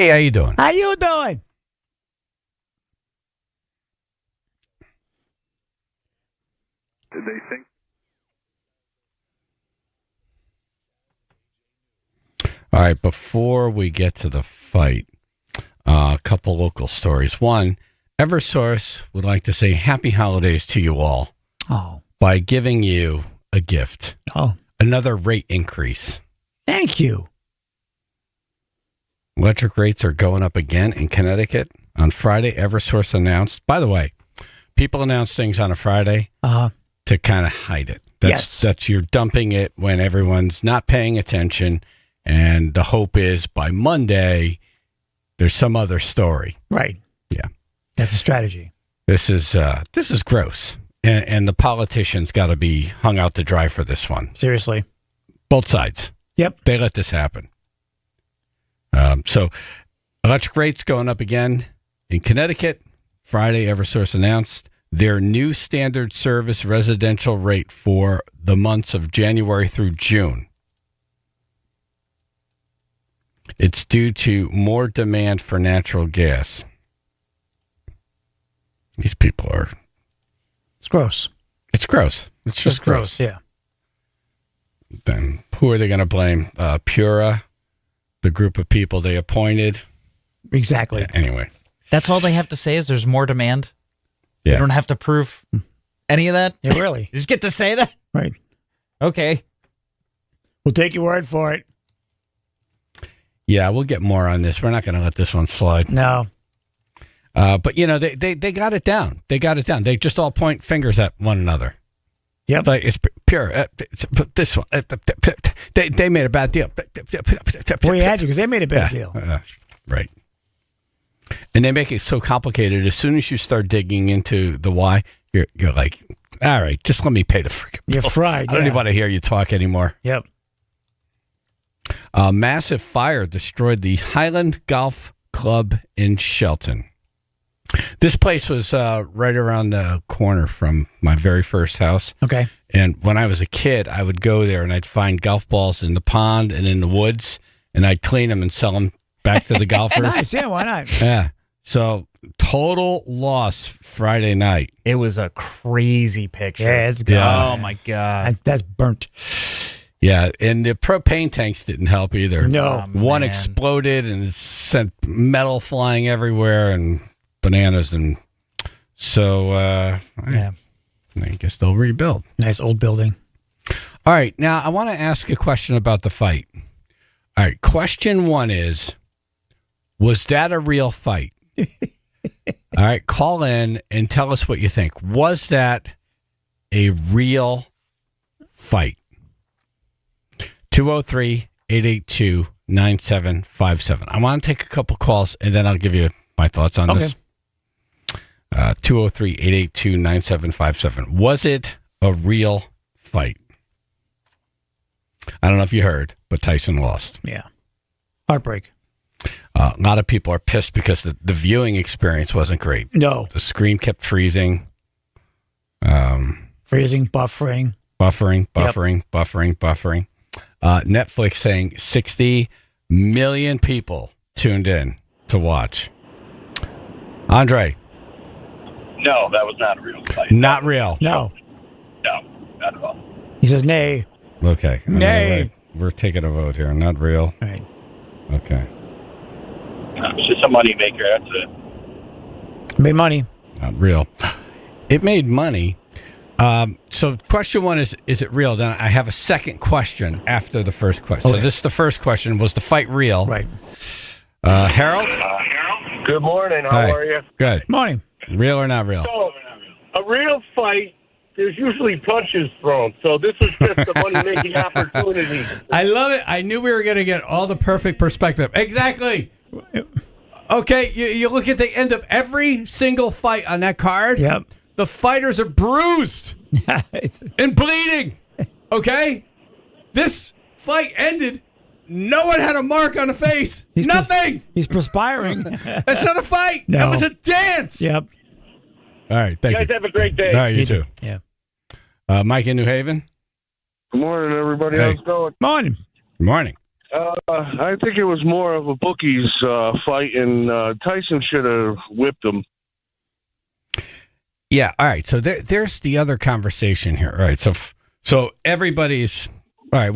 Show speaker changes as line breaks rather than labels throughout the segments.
Hey, how you doing?
How you doing?
Did they think?
All right, before we get to the fight, a couple local stories. One, Eversource would like to say happy holidays to you all by giving you a gift. Another rate increase.
Thank you.
Electric rates are going up again in Connecticut. On Friday, Eversource announced, by the way, people announce things on a Friday to kind of hide it. That's you're dumping it when everyone's not paying attention. And the hope is by Monday, there's some other story.
Right.
Yeah.
That's a strategy.
This is gross. And the politicians got to be hung out to dry for this one.
Seriously.
Both sides.
Yep.
They let this happen. So electric rates going up again in Connecticut. Friday, Eversource announced their new standard service residential rate for the months of January through June. It's due to more demand for natural gas. These people are...
It's gross.
It's gross. It's just gross.
Yeah.
Then who are they going to blame? Pura, the group of people they appointed.
Exactly.
Yeah, anyway.
That's all they have to say is there's more demand?
Yeah.
You don't have to prove any of that?
Yeah, really.
You just get to say that?
Right.
Okay.
We'll take your word for it.
Yeah, we'll get more on this. We're not going to let this one slide.
No.
But, you know, they got it down. They got it down. They just all point fingers at one another.
Yep.
Like, it's pure. This one. They made a bad deal.
Well, you had to because they made a bad deal.
Right. And they make it so complicated. As soon as you start digging into the why, you're like, all right, just let me pay the freaking bill.
You're fried.
I don't even want to hear you talk anymore.
Yep.
A massive fire destroyed the Highland Golf Club in Shelton. This place was right around the corner from my very first house.
Okay.
And when I was a kid, I would go there and I'd find golf balls in the pond and in the woods, and I'd clean them and sell them back to the golfers.
Nice. Yeah, why not?
Yeah. So total loss Friday night.
It was a crazy picture.
Yeah, it's good.
Oh, my God.
That's burnt.
Yeah, and the propane tanks didn't help either.
No.
One
man.
exploded and it sent metal flying everywhere and bananas. And so
Yeah.
I guess they'll rebuild.
Nice old building.
All right, now I want to ask a question about the fight. All right, question one is, was that a real fight? All right, call in and tell us what you think. Was that a real fight? 203-882-9757. I want to take a couple calls, and then I'll give you my thoughts on this. 203-882-9757. Was it a real fight? I don't know if you heard, but Tyson lost.
Yeah. Heartbreak.
A lot of people are pissed because the viewing experience wasn't great.
No.
The screen kept freezing.
Freezing, buffering.
Buffering. Netflix saying 60 million people tuned in to watch. Andre.
No, that was not a real fight.
Not real.
No.
No, not at all.
He says nay.
Okay.
Nay.
We're taking a vote here. Not real.
All right.
Okay.
It's just a moneymaker. That's it.
Made money.
Not real. It made money. So question one is it real? Then I have a second question after the first question.
Okay.
So this is the first question. Was the fight real?
Right.
Harold?
Good morning. How
Hi.
are you?
Good.
Morning.
Real or not real?
So, a real fight, there's usually punches thrown. So this was just a money-making opportunity.
I love it. I knew we were going to get all the perfect perspective. Exactly. Okay, you look at the end of every single fight on that card.
Yep.
The fighters are bruised and bleeding. Okay? This fight ended. No one had a mark on the face. Nothing.
He's perspiring.
That's not a fight.
No.
That was a dance.
Yep.
All right. Thank
You guys
you.
have a great day.
All right, you too.
Yeah.
Mike in New Haven.
Good morning, everybody.
Hey.
How's it going?
Morning.
Good morning.
I think it was more of a bookies fight, and Tyson should have whipped him.
Yeah. All right. So there's the other conversation here. All right. So everybody's all right.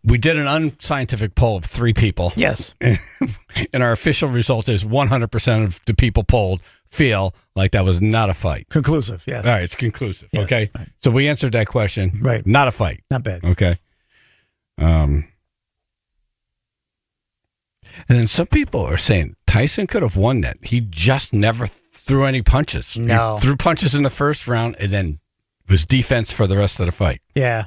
We did an unscientific poll of 3 people.
Yes.
And our official result is 100% of the people polled feel like that was not a fight.
Conclusive, yes.
All right, it's conclusive.
Yes,
okay.
right.
So we answered that question.
Right.
Not a fight.
Not bad.
Okay. And then some people are saying Tyson could have won that. He just never threw any punches.
No.
He threw punches in the first round and then was defense for the rest of the fight.
Yeah.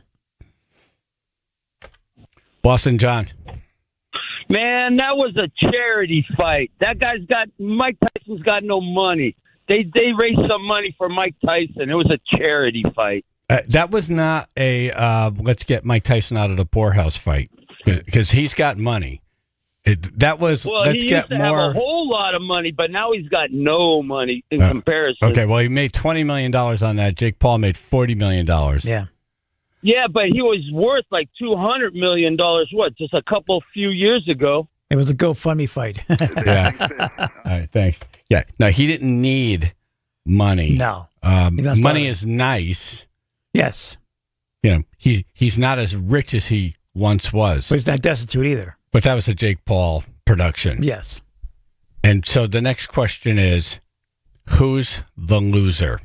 Boston John.
Man, that was a charity fight. Mike Tyson's got no money. They raised some money for Mike Tyson. It was a charity fight.
That was not a let's get Mike Tyson out of the poorhouse fight because he's got money. That was let's
he
get
used to
more.
have a whole lot of money, but now he's got no money in comparison.
Okay, well he made $20 million on that. Jake Paul made $40 million.
Yeah.
Yeah, but he was worth like $200 million. What? Just a few years ago.
It was a GoFundMe fight.
Yeah. All right, thanks. Yeah. No, he didn't need money.
No.
Money is nice.
Yes.
You know, he's not as rich as he once was.
But he's not destitute either.
But that was a Jake Paul production.
Yes.
And so the next question is, who's the loser?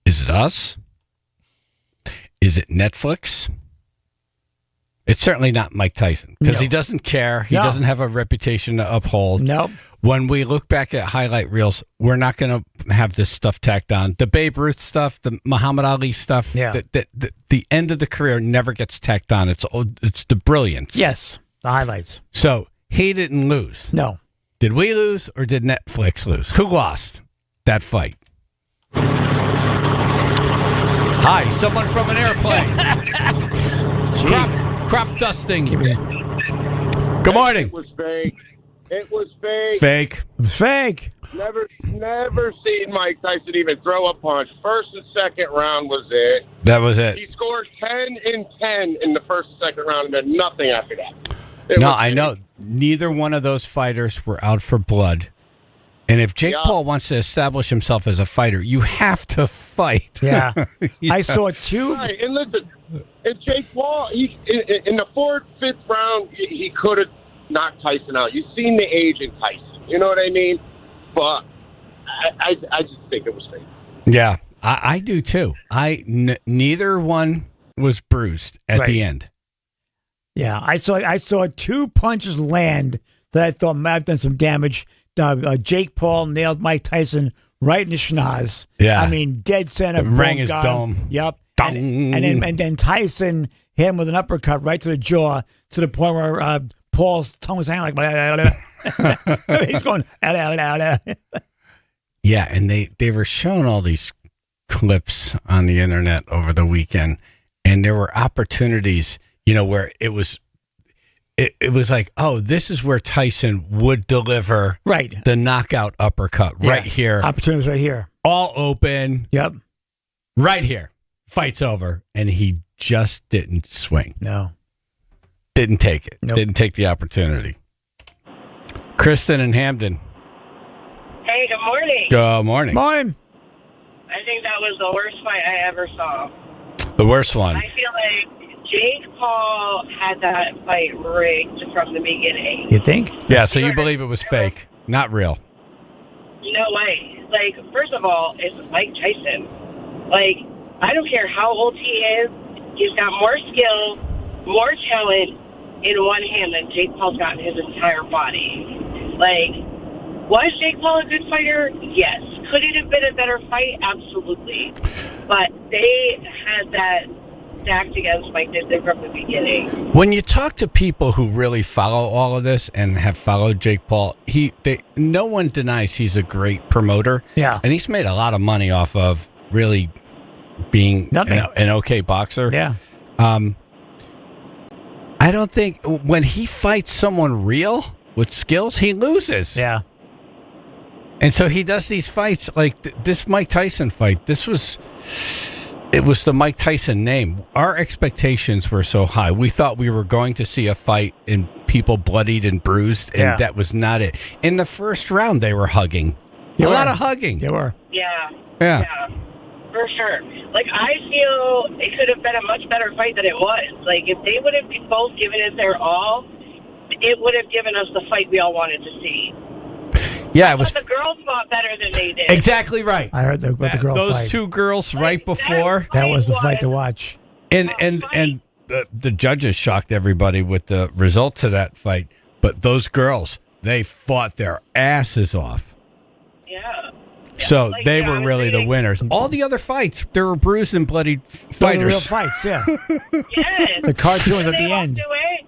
Is it us? Is it Netflix? It's certainly not Mike Tyson because he doesn't care. He doesn't have a reputation to uphold.
Nope.
When we look back at highlight reels, we're not going to have this stuff tacked on. The Babe Ruth stuff, the Muhammad Ali stuff, the end of the career never gets tacked on. It's the brilliance.
Yes. The highlights.
So he didn't lose.
No.
Did we lose or did Netflix lose? Who lost that fight? Hi, someone from an airplane. crop dusting. Good morning.
It was fake. It was fake.
Fake.
It was fake.
Never seen Mike Tyson even throw a punch. First and second round was it.
That was it.
He scored 10 and 10 in the first and second round, and then nothing after that.
No, I know. Neither one of those fighters were out for blood. And if Jake Paul wants to establish himself as a fighter, you have to fight.
Yeah. I saw 2.
Right, and listen, and Jake Paul, in the 4th, 5th round, he could have knocked Tyson out. You've seen the age in Tyson. You know what I mean? But I just think it was fake.
Yeah, I do too. Neither one was bruised at the end.
Yeah, I saw 2 punches land that I thought might have done some damage. Jake Paul nailed Mike Tyson right in the schnoz.
Yeah.
I mean, dead center.
Rang his dome.
Yep. And then Tyson hit him with an uppercut right to the jaw to the point where Paul's tongue was hanging like, he's going,
Yeah, and they were showing all these clips on the internet over the weekend, and there were opportunities, where it was like, oh, this is where Tyson would deliver the knockout uppercut right here.
Opportunities right here.
All open.
Yep.
Right here. Fight's over. And he just didn't swing.
No.
Didn't take it.
Nope.
Didn't take the opportunity. Kristen and Hamden.
Hey, good morning.
Good morning.
Morning.
I think that was the worst fight I ever saw.
The worst one.
I feel like Jake Paul had that fight rigged from the beginning.
You think?
Yeah, so you believe it was fake, not real.
No way. Like, first of all, it's Mike Tyson. Like, I don't care how old he is. He's got more skill, more talent in one hand than Jake Paul's got in his entire body. Like, was Jake Paul a good fighter? Yes. Could it have been a better fight? Absolutely. But they had that stacked against Mike Tyson from the beginning.
When you talk to people who really follow all of this and have followed Jake Paul, no one denies he's a great promoter.
Yeah.
And he's made a lot of money off of really being an okay boxer.
Yeah.
I don't think when he fights someone real with skills, he loses.
Yeah.
And so he does these fights like this Mike Tyson fight. This was it was the Mike Tyson name. Our expectations were so high. We thought we were going to see a fight and people bloodied and bruised, and that was not it. In the first round, they were hugging. A lot of hugging.
They were.
Yeah, for sure. Like, I feel it could have been a much better fight than it was. Like, if they would have both given it their all, it would have given us the fight we all wanted to see.
Yeah, it was.
The girls fought better than they did.
Exactly right.
I heard about the girl
those
fight.
two girls right before.
That was the fight to watch.
And the judges shocked everybody with the results of that fight. But those girls, they fought their asses off.
Yeah.
So they were really the winners. All the other fights, there were bruised and bloodied fighters.
Real fights, yeah.
Yes.
The cartoons at the end.
Away,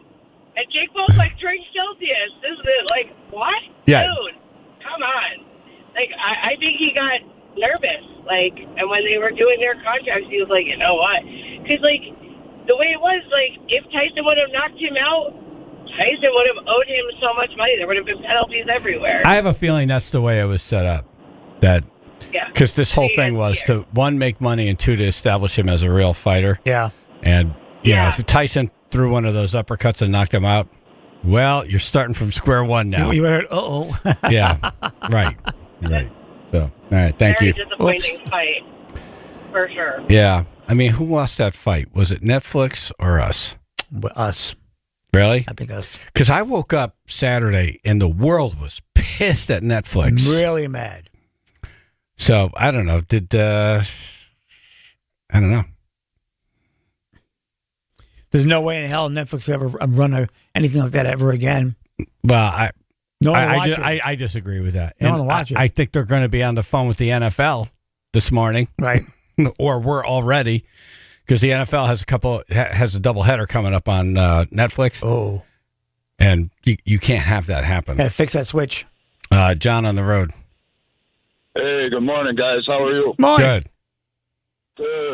and Jake Paul's like, drink Celsius. This is it. Like, what?
Yeah.
Dude, come on. Like, I think he got nervous. Like, and when they were doing their contracts, he was like, you know what? Because, like, the way it was, like, if Tyson would have knocked him out, Tyson would have owed him so much money. There would have been penalties everywhere.
I have a feeling that's the way it was set up. Because this whole thing was to, one, make money, and two, to establish him as a real fighter.
Yeah.
And, you know, if Tyson threw one of those uppercuts and knocked him out, well, you're starting from square one now.
You heard,
Yeah. Right. So, all right. Thank
Very
you.
disappointing fight, for sure.
Yeah. I mean, who lost that fight? Was it Netflix or us?
Us.
Really?
I think us.
Because I woke up Saturday and the world was pissed at Netflix.
Really mad.
So, I don't know. I don't know.
There's no way in hell Netflix will ever run anything like that ever again.
Well, I disagree with that.
No one will watch it.
I think they're going to be on the phone with the NFL this morning.
Right.
Or we're already, because the NFL has a doubleheader coming up on Netflix.
Oh.
And you can't have that happen.
Gotta fix that switch.
John on the road.
Hey, good morning, guys. How are you?
Good.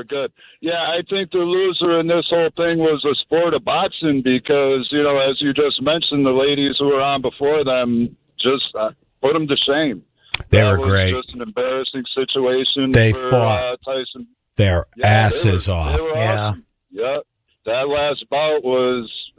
Good. Yeah, I think the loser in this whole thing was the sport of boxing because, you know, as you just mentioned, the ladies who were on before them just put them to shame.
They were great.
It was just an embarrassing situation.
They
for,
fought
Tyson.
Their asses off.
They were awesome. Yeah. That last bout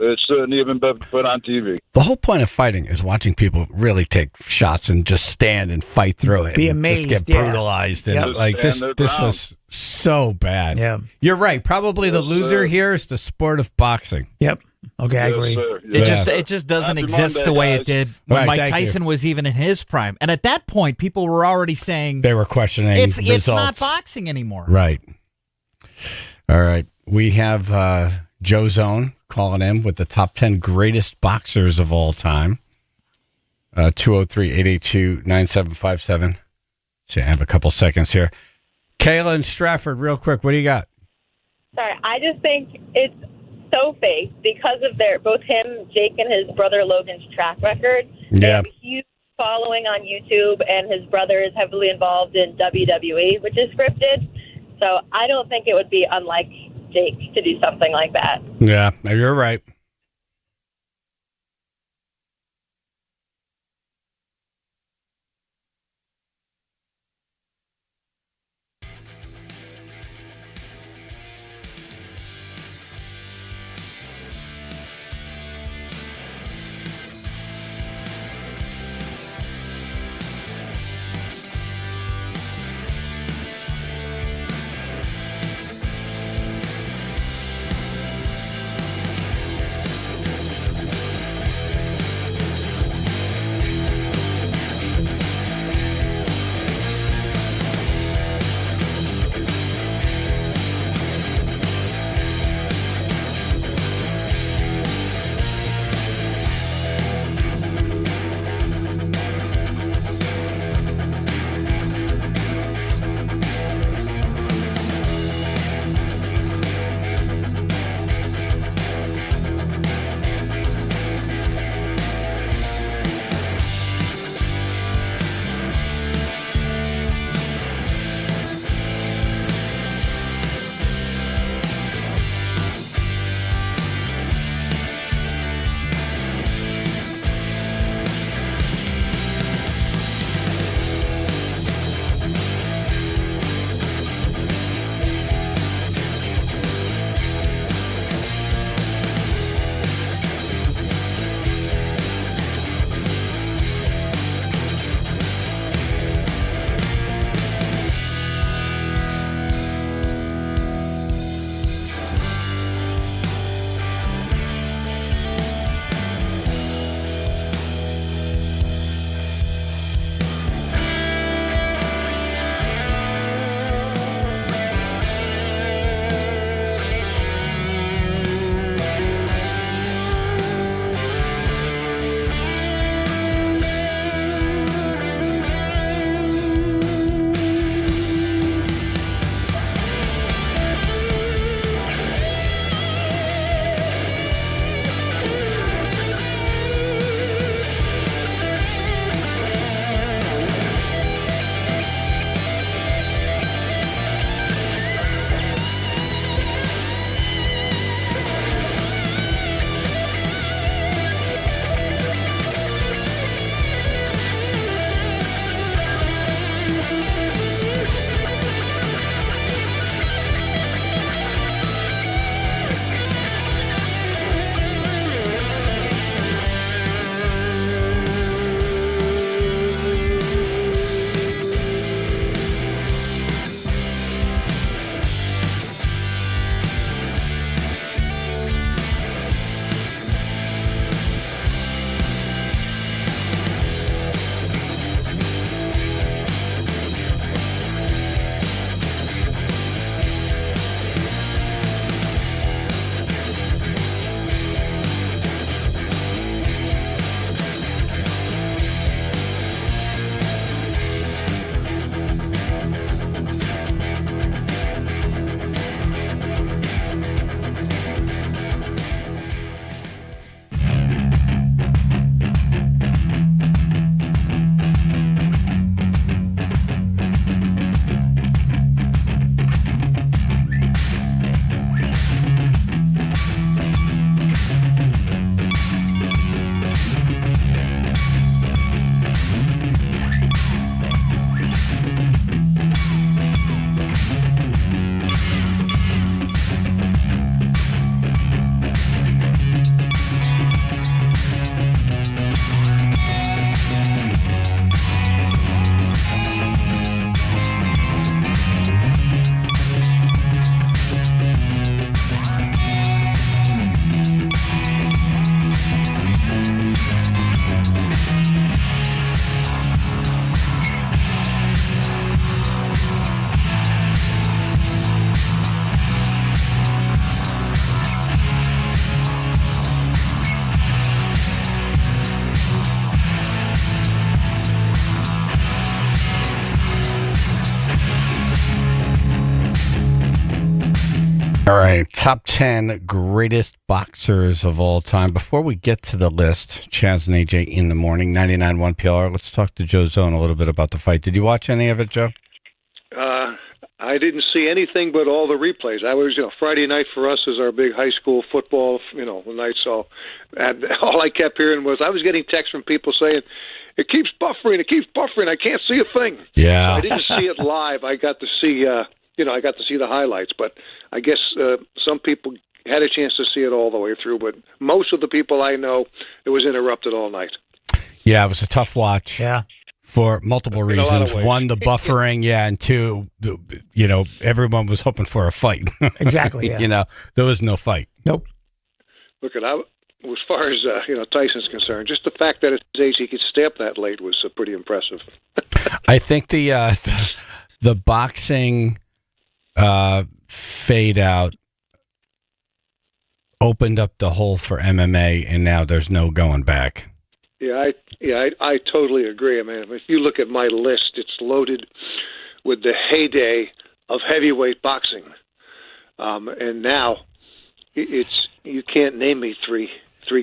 it shouldn't even been put on TV.
The whole point of fighting is watching people really take shots and just stand and fight through it.
Be
and
amazed.
Just get brutalized. And
Yep.
like this was so bad.
Yeah.
You're right. Probably the loser here is the sport of boxing.
Yep. Okay, I agree.
It just doesn't
Happy
exist
Monday,
the way
guys.
it did when
Right,
Mike
thank
Tyson was even in his prime. And at that point, people were already saying
They were questioning
it's
results.
not boxing anymore.
Right. All right. We have Joe Zone calling in with the top 10 greatest boxers of all time. 203-882-9757. See, I have a couple seconds here. Kayla in Stratford, real quick. What do you got?
Sorry, I just think it's so fake because of both him, Jake, and his brother Logan's track record. They
Yeah.
have a huge following on YouTube, and his brother is heavily involved in WWE, which is scripted. So I don't think it would be unlike Jake to do something like that.
Yeah, you're right. All right, top 10 greatest boxers of all time. Before we get to the list, Chaz and AJ in the morning, 99.1 PLR. Let's talk to Joe Zone a little bit about the fight. Did you watch any of it, Joe?
I didn't see anything but all the replays. I was, Friday night for us is our big high school football, night. So all I kept hearing was I was getting texts from people saying, it keeps buffering, I can't see a thing.
Yeah.
So I didn't see it live. I got to see, I got to see the highlights. But I guess some people had a chance to see it all the way through. But most of the people I know, it was interrupted all night.
Yeah, it was a tough watch.
Yeah.
For multiple reasons. One, the buffering, and two, everyone was hoping for a fight.
Exactly, yeah.
There was no fight.
Nope.
Look, as far as Tyson's concerned, just the fact that at his age he could stay up that late was pretty impressive.
I think the boxing fade out opened up the hole for MMA, and now there's no going back.
I totally agree. I mean, if you look at my list, it's loaded with the heyday of heavyweight boxing, and now you can't name me three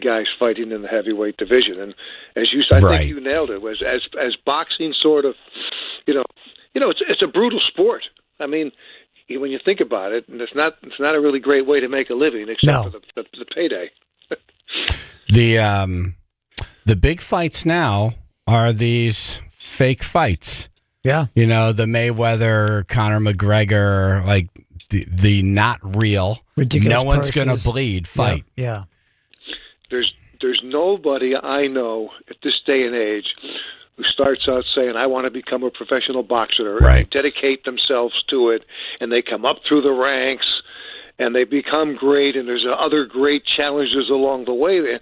guys fighting in the heavyweight division. And as you said, I think you nailed it. Was as boxing sort of, it's a brutal sport. I mean, when you think about it, and it's not a really great way to make a living except for the payday.
The big fights now are these fake fights.
Yeah.
The Mayweather, Conor McGregor, like the not real,
ridiculous
no one's going to bleed fight.
Yeah.
There's nobody I know at this day and age who starts out saying, I want to become a professional boxer, and dedicate themselves to it, and they come up through the ranks, and they become great, and there's other great challenges along the way.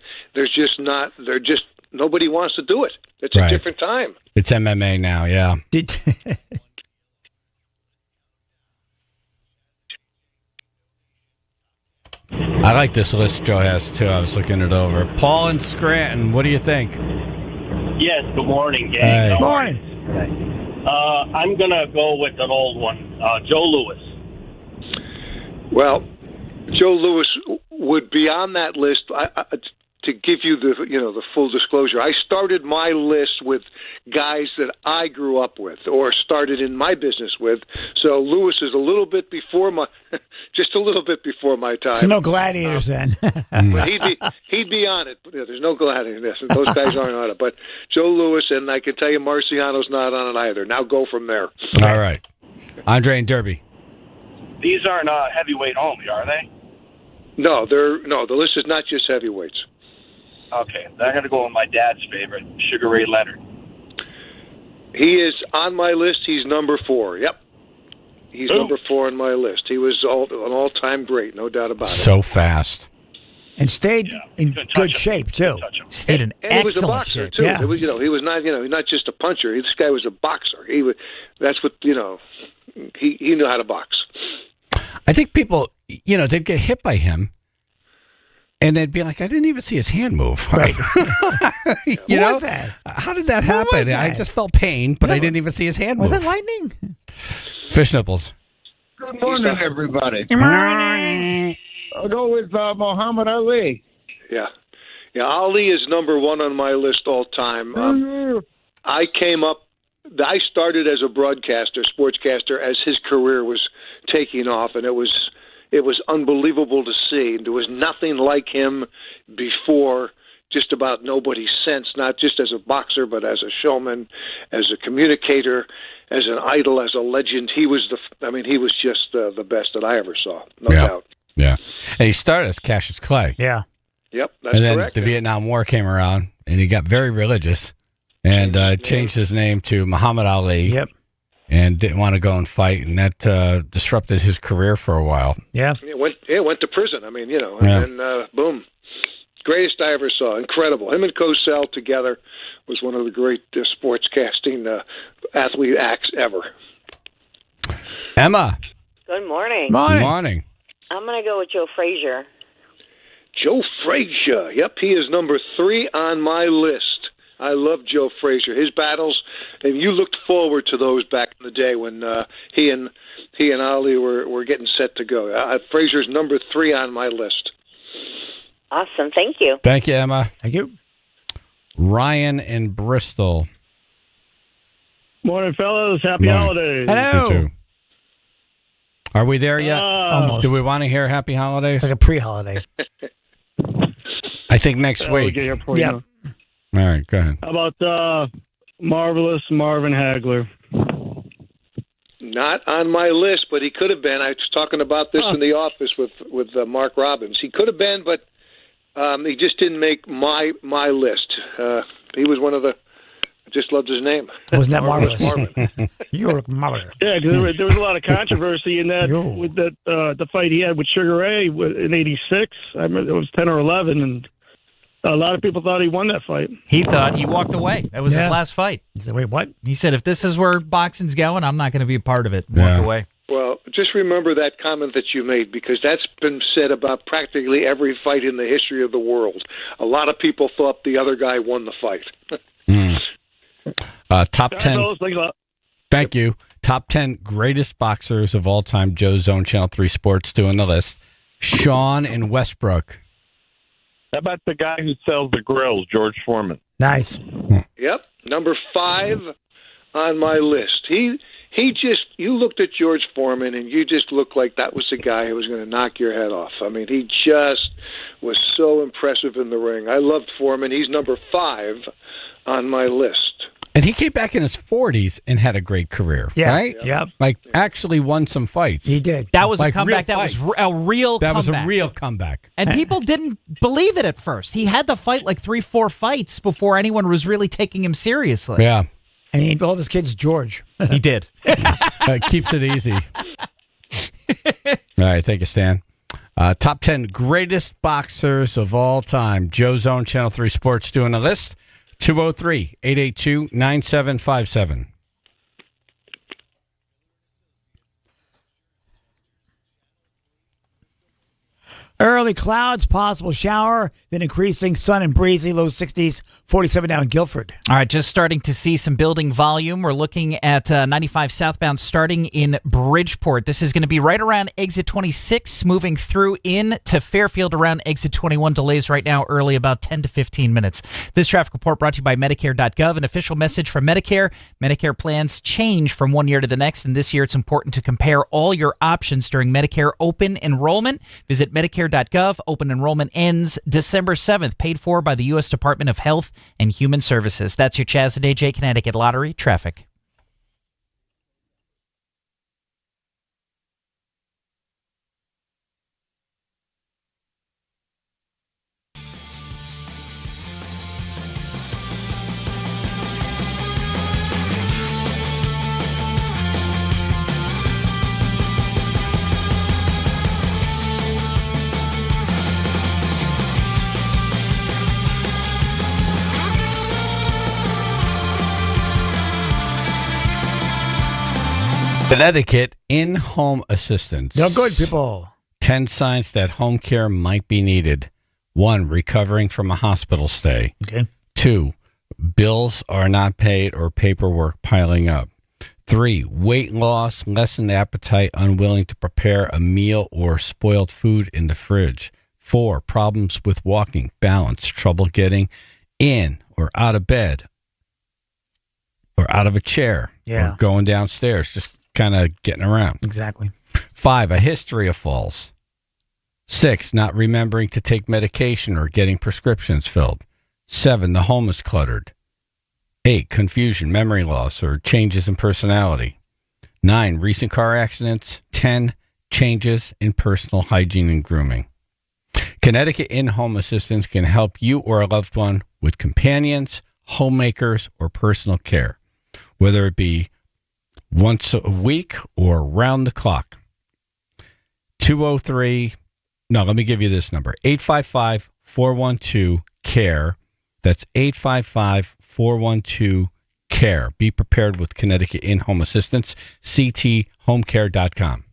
Nobody wants to do it. It's a different time.
It's MMA now, yeah. I like this list Joe has, too. I was looking it over. Paul in Scranton, what do you think?
Yes, good morning, gang.
Hey.
Good morning.
I'm going to go with an old one, Joe Louis.
Well, Joe Louis would be on that list. To give you the full disclosure, I started my list with guys that I grew up with or started in my business with. So Louis is a little bit before just a little bit before my time.
So no gladiators then.
But he'd be on it. There's no gladiators. Those guys aren't on it. But Joe Louis, and I can tell you Marciano's not on it either. Now go from there.
All right, Andre and Derby.
These aren't heavyweight only, are they?
No, the list is not just heavyweights.
Okay, I'm going to go with my dad's favorite, Sugar Ray Leonard.
He is on my list. He's number 4. Yep. He's number 4 on my list. He was an all-time great, no doubt about it.
So fast.
And stayed in good shape, too.
Stayed in excellent
he was a boxer,
shape.
too.
Yeah.
It was, he was not just a puncher. This guy was a boxer. That's what, he knew how to box.
I think people, they'd get hit by him. And they'd be like, I didn't even see his hand move.
Right.
Was
that?
How did that happen? I just felt pain, but I didn't even see his hand move.
Was it lightning?
Fish nipples.
Good morning, everybody.
Good morning.
I'll go with Muhammad Ali.
Yeah. Ali is number 1 on my list all time. I started as a sportscaster, as his career was taking off, and it was unbelievable to see. There was nothing like him before, just about nobody since, not just as a boxer, but as a showman, as a communicator, as an idol, as a legend. He was just the best that I ever saw, no doubt.
Yeah. And he started as Cassius Clay.
Yeah.
Yep, that's
correct. And then
correct.
the Vietnam War came around, and he got very religious and changed his name to Muhammad Ali.
Yep.
And didn't want to go and fight, and that disrupted his career for a while.
Yeah.
Went to prison. And then boom. Greatest I ever saw. Incredible. Him and Cosell together was one of the great sportscasting athlete acts ever.
Emma.
Good morning.
Good morning.
I'm going to go with Joe Frazier.
Joe Frazier. Yep, he is number 3 on my list. I love Joe Frazier. His battles, and you looked forward to those back in the day when he and Ali were getting set to go. Frazier's number 3 on my list.
Awesome. Thank you.
Thank you, Emma.
Thank you.
Ryan in Bristol.
Morning, fellas. Happy
Morning.
holidays.
Hello.
You too. Are we there yet?
Almost.
Do we want to hear Happy Holidays?
Like a pre-holiday.
I think next
We'll
week.
get here for you.
Yep.
All right, go ahead.
How about Marvelous Marvin Hagler?
Not on my list, but he could have been. I was talking about this in the office with Mark Robbins. He could have been, but he just didn't make my list. He was one of the. I just loved his name.
Wasn't that marvelous?
Marvin.
You were marvelous.
Yeah, because there was a lot of controversy in that with that the fight he had with Sugar Ray in '86. I remember it was 10 or 11, and a lot of people thought he won that fight.
He thought he walked away. That was his last fight.
He said, wait, what?
He said, if this is where boxing's going, I'm not going to be a part of it. Walked away.
Well, just remember that comment that you made, because that's been said about practically every fight in the history of the world. A lot of people thought the other guy won the fight.
Top 10. Thank you. Top 10 greatest boxers of all time. Joe Zone, Channel 3 Sports doing the list. Sean in Westbrook.
How about the guy who sells the grills, George Foreman?
Nice.
Yep, number 5 on my list. He just, you looked at George Foreman and you just looked like that was the guy who was going to knock your head off. I mean, he just was so impressive in the ring. I loved Foreman. He's number 5 on my list.
And he came back in his 40s and had a great career, right?
Yeah.
Like, actually won some fights.
He did.
That was
Like
a comeback.
real
That was
fights.
a real
That
comeback.
was a real comeback.
And people didn't believe it at first. He had to fight like 3-4 fights before anyone was really taking him seriously.
Yeah.
And he named all of his kids George.
He did.
Keeps it easy. All right, thank you, Stan. Top 10 greatest boxers of all time. Joe Zone, Channel 3 Sports doing a list. 203-882-9757.
Early clouds, possible shower, then increasing sun and breezy, low 60s, 47 down in Guilford.
All right, just starting to see some building volume. We're looking at 95 southbound starting in Bridgeport. This is going to be right around exit 26, moving through in to Fairfield around exit 21. Delays right now early, about 10 to 15 minutes. This traffic report brought to you by Medicare.gov, an official message from Medicare. Medicare plans change from one year to the next, and this year it's important to compare all your options during Medicare open enrollment. Visit Medicare.gov. Open enrollment ends December 7th, paid for by the U.S. Department of Health and Human Services. That's your Chaz and AJ Connecticut Lottery traffic.
Connecticut in-home assistance.
No good, people.
10 signs that home care might be needed. 1, recovering from a hospital stay.
Okay.
2, bills are not paid or paperwork piling up. 3, weight loss, lessened appetite, unwilling to prepare a meal or spoiled food in the fridge. 4, problems with walking, balance, trouble getting in or out of bed or out of a chair or going downstairs, just kind of getting around.
Exactly.
5, a history of falls. 6, not remembering to take medication or getting prescriptions filled. 7, the home is cluttered. 8, confusion, memory loss, or changes in personality. 9, recent car accidents. 10, changes in personal hygiene and grooming. Connecticut in-home assistance can help you or a loved one with companions, homemakers, or personal care, whether it be once a week or round the clock. let me give you this number. 855-412-CARE. That's 855-412-CARE. Be prepared with Connecticut in-home assistance. cthomecare.com.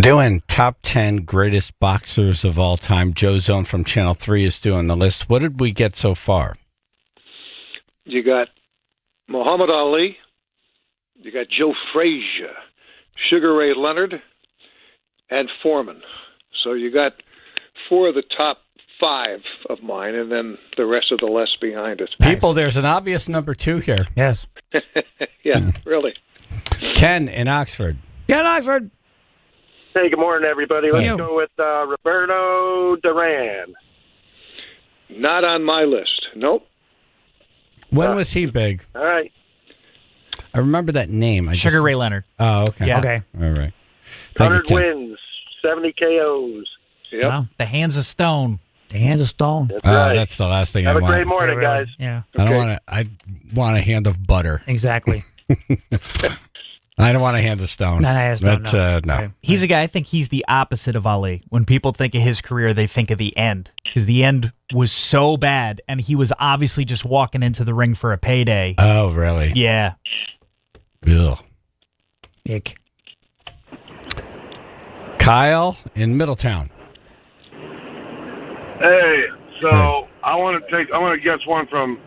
doing top 10 greatest boxers of all time. Joe Zone from Channel 3 is doing the list. What did we get so far?
You got Muhammad Ali. You got Joe Frazier, Sugar Ray Leonard, and Foreman. So you got 4 of the top 5 of mine, and then the rest of the list behind it.
People, there's an obvious number 2 here.
Yes.
Yeah, really.
Ken in Oxford.
Ken Oxford.
Hey, good morning, everybody. Let's go with Roberto Duran.
Not on my list. Nope.
When was he big?
All right.
I remember that name.
Sugar Ray Leonard.
Oh, okay.
Yeah.
Okay.
All right. Thank
100
you, Ken.
wins, 70 KOs.
Yep.
Wow.
The Hands of Stone.
The Hands of Stone.
That's right.
That's the last thing
Have
I
a
want.
great morning,
Yeah, really.
guys.
Yeah.
I don't want to. I want a hand of butter.
Exactly.
I don't want a hand of stone.
No, no,
That's,
no.
no.
Right.
He's a guy, I think he's the opposite of Ali. When people think of his career, they think of the end. Because the end was so bad, and he was obviously just walking into the ring for a payday.
Oh, really?
Yeah.
Bill.
Ick.
Kyle in Middletown.
Hey, so I want to guess one from.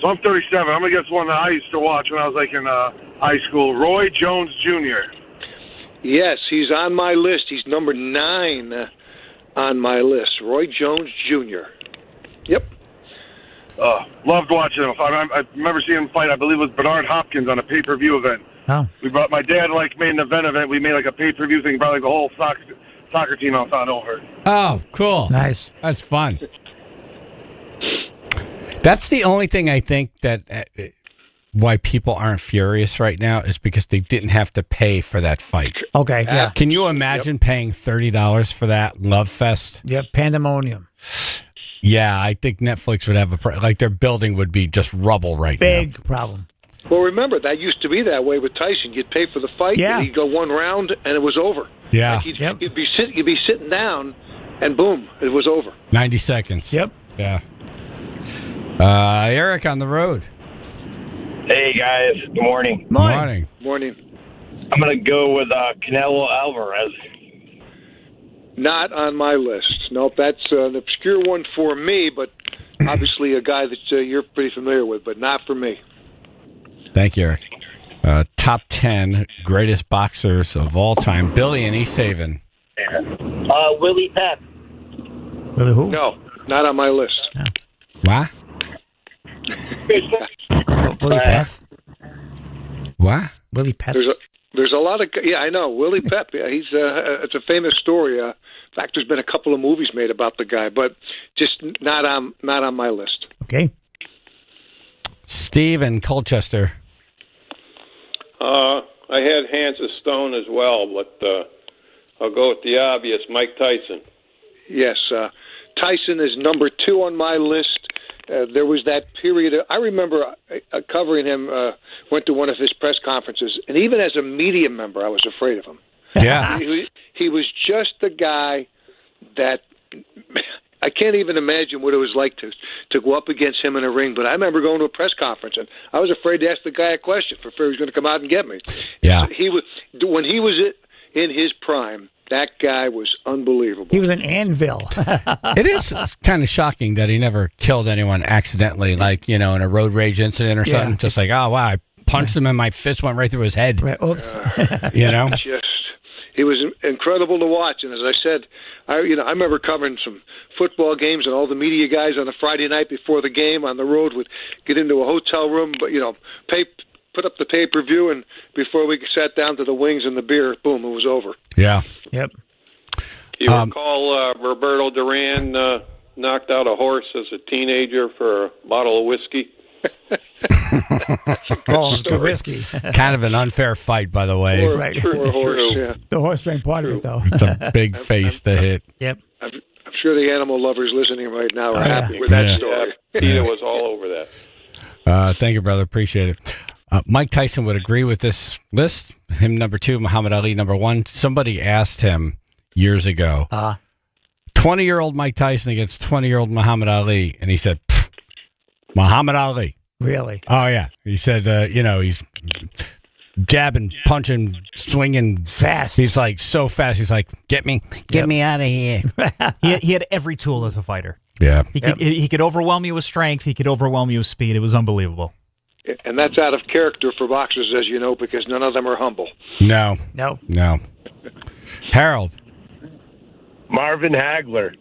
So I'm 37. I'm gonna guess one that I used to watch when I was like in high school. Roy Jones Jr.
Yes, he's on my list. He's number 9 on my list. Roy Jones Jr. Yep.
Loved watching him. I remember seeing him fight. I believe it was Bernard Hopkins on a pay-per-view event.
Oh.
We brought my dad made an event. We made like a pay-per-view thing. Brought like the whole soccer team out on over.
Oh, cool.
Nice.
That's fun. That's the only thing I think that why people aren't furious right now is because they didn't have to pay for that fight.
Okay. Yeah.
Can you imagine paying $30 for that Love Fest?
Yep. Pandemonium.
Yeah, I think Netflix would have like their building would be just rubble right now.
Big problem.
Well, remember, that used to be that way with Tyson. You'd pay for the fight,
Yeah.
and he'd go one round, and it was over.
Yeah.
Like you'd be sitting down, and boom, it was over.
90 seconds.
Yep.
Yeah. Eric on the road.
Hey, guys. Good morning.
Morning.
Morning.
I'm going to go with Canelo Alvarez.
Not on my list. Nope, that's an obscure one for me, but obviously a guy that you're pretty familiar with, but not for me.
Thank you, Eric. Top 10 greatest boxers of all time. Billy in East Haven.
Willie Pep.
Really who?
No, not on my list.
What?
Willie Pep.
What?
Willie Pep.
There's a lot of I know Willie Pep. Yeah, he's it's a famous story. In fact, there's been a couple of movies made about the guy, but just not on my list.
Okay.
Steve in Colchester.
I had Hands of Stone as well, but I'll go with the obvious, Mike Tyson.
Yes, Tyson is number 2 on my list. There was that period. I remember covering him. Went to one of his press conferences, and even as a media member, I was afraid of him.
Yeah,
he was just the guy that I can't even imagine what it was like to go up against him in a ring. But I remember going to a press conference, and I was afraid to ask the guy a question for fear he was going to come out and get me.
Yeah,
he was when he was in his prime. That guy was unbelievable.
He was an anvil.
it is kind of shocking that he never killed anyone accidentally, like, in a road rage incident or something. Just like, oh, wow, I punched him and my fist went right through his head.
Right. Oops.
He was incredible to watch. And as I said, I remember covering some football games, and all the media guys on a Friday night before the game on the road would get into a hotel room, but, put up the pay-per-view, and before we sat down to the wings and the beer, boom, it was over.
Yeah.
Yep.
You recall Roberto Duran knocked out a horse as a teenager for a bottle of whiskey?
Oh, good whiskey.
Kind of an unfair fight, by the way.
Right.
Poor horse, yeah.
The horse drank part of it, though.
It's a big face to hit.
Yep.
I'm sure the animal lovers listening right now are happy with that story.
Yeah, Peter was all over that.
Thank you, brother. Appreciate it. Mike Tyson would agree with this list. Him number 2, Muhammad Ali number 1. Somebody asked him years ago, 20-year-old Mike Tyson against 20-year-old Muhammad Ali, and he said, Muhammad Ali.
Really?
Oh, yeah. He said, he's jabbing, punching, swinging
fast.
He's like so fast. He's like, get me out of here.
He had every tool as a fighter.
Yeah.
He could overwhelm you with strength. He could overwhelm you with speed. It was unbelievable.
And that's out of character for boxers, as you know, because none of them are humble.
No. Harold.
Marvin Hagler.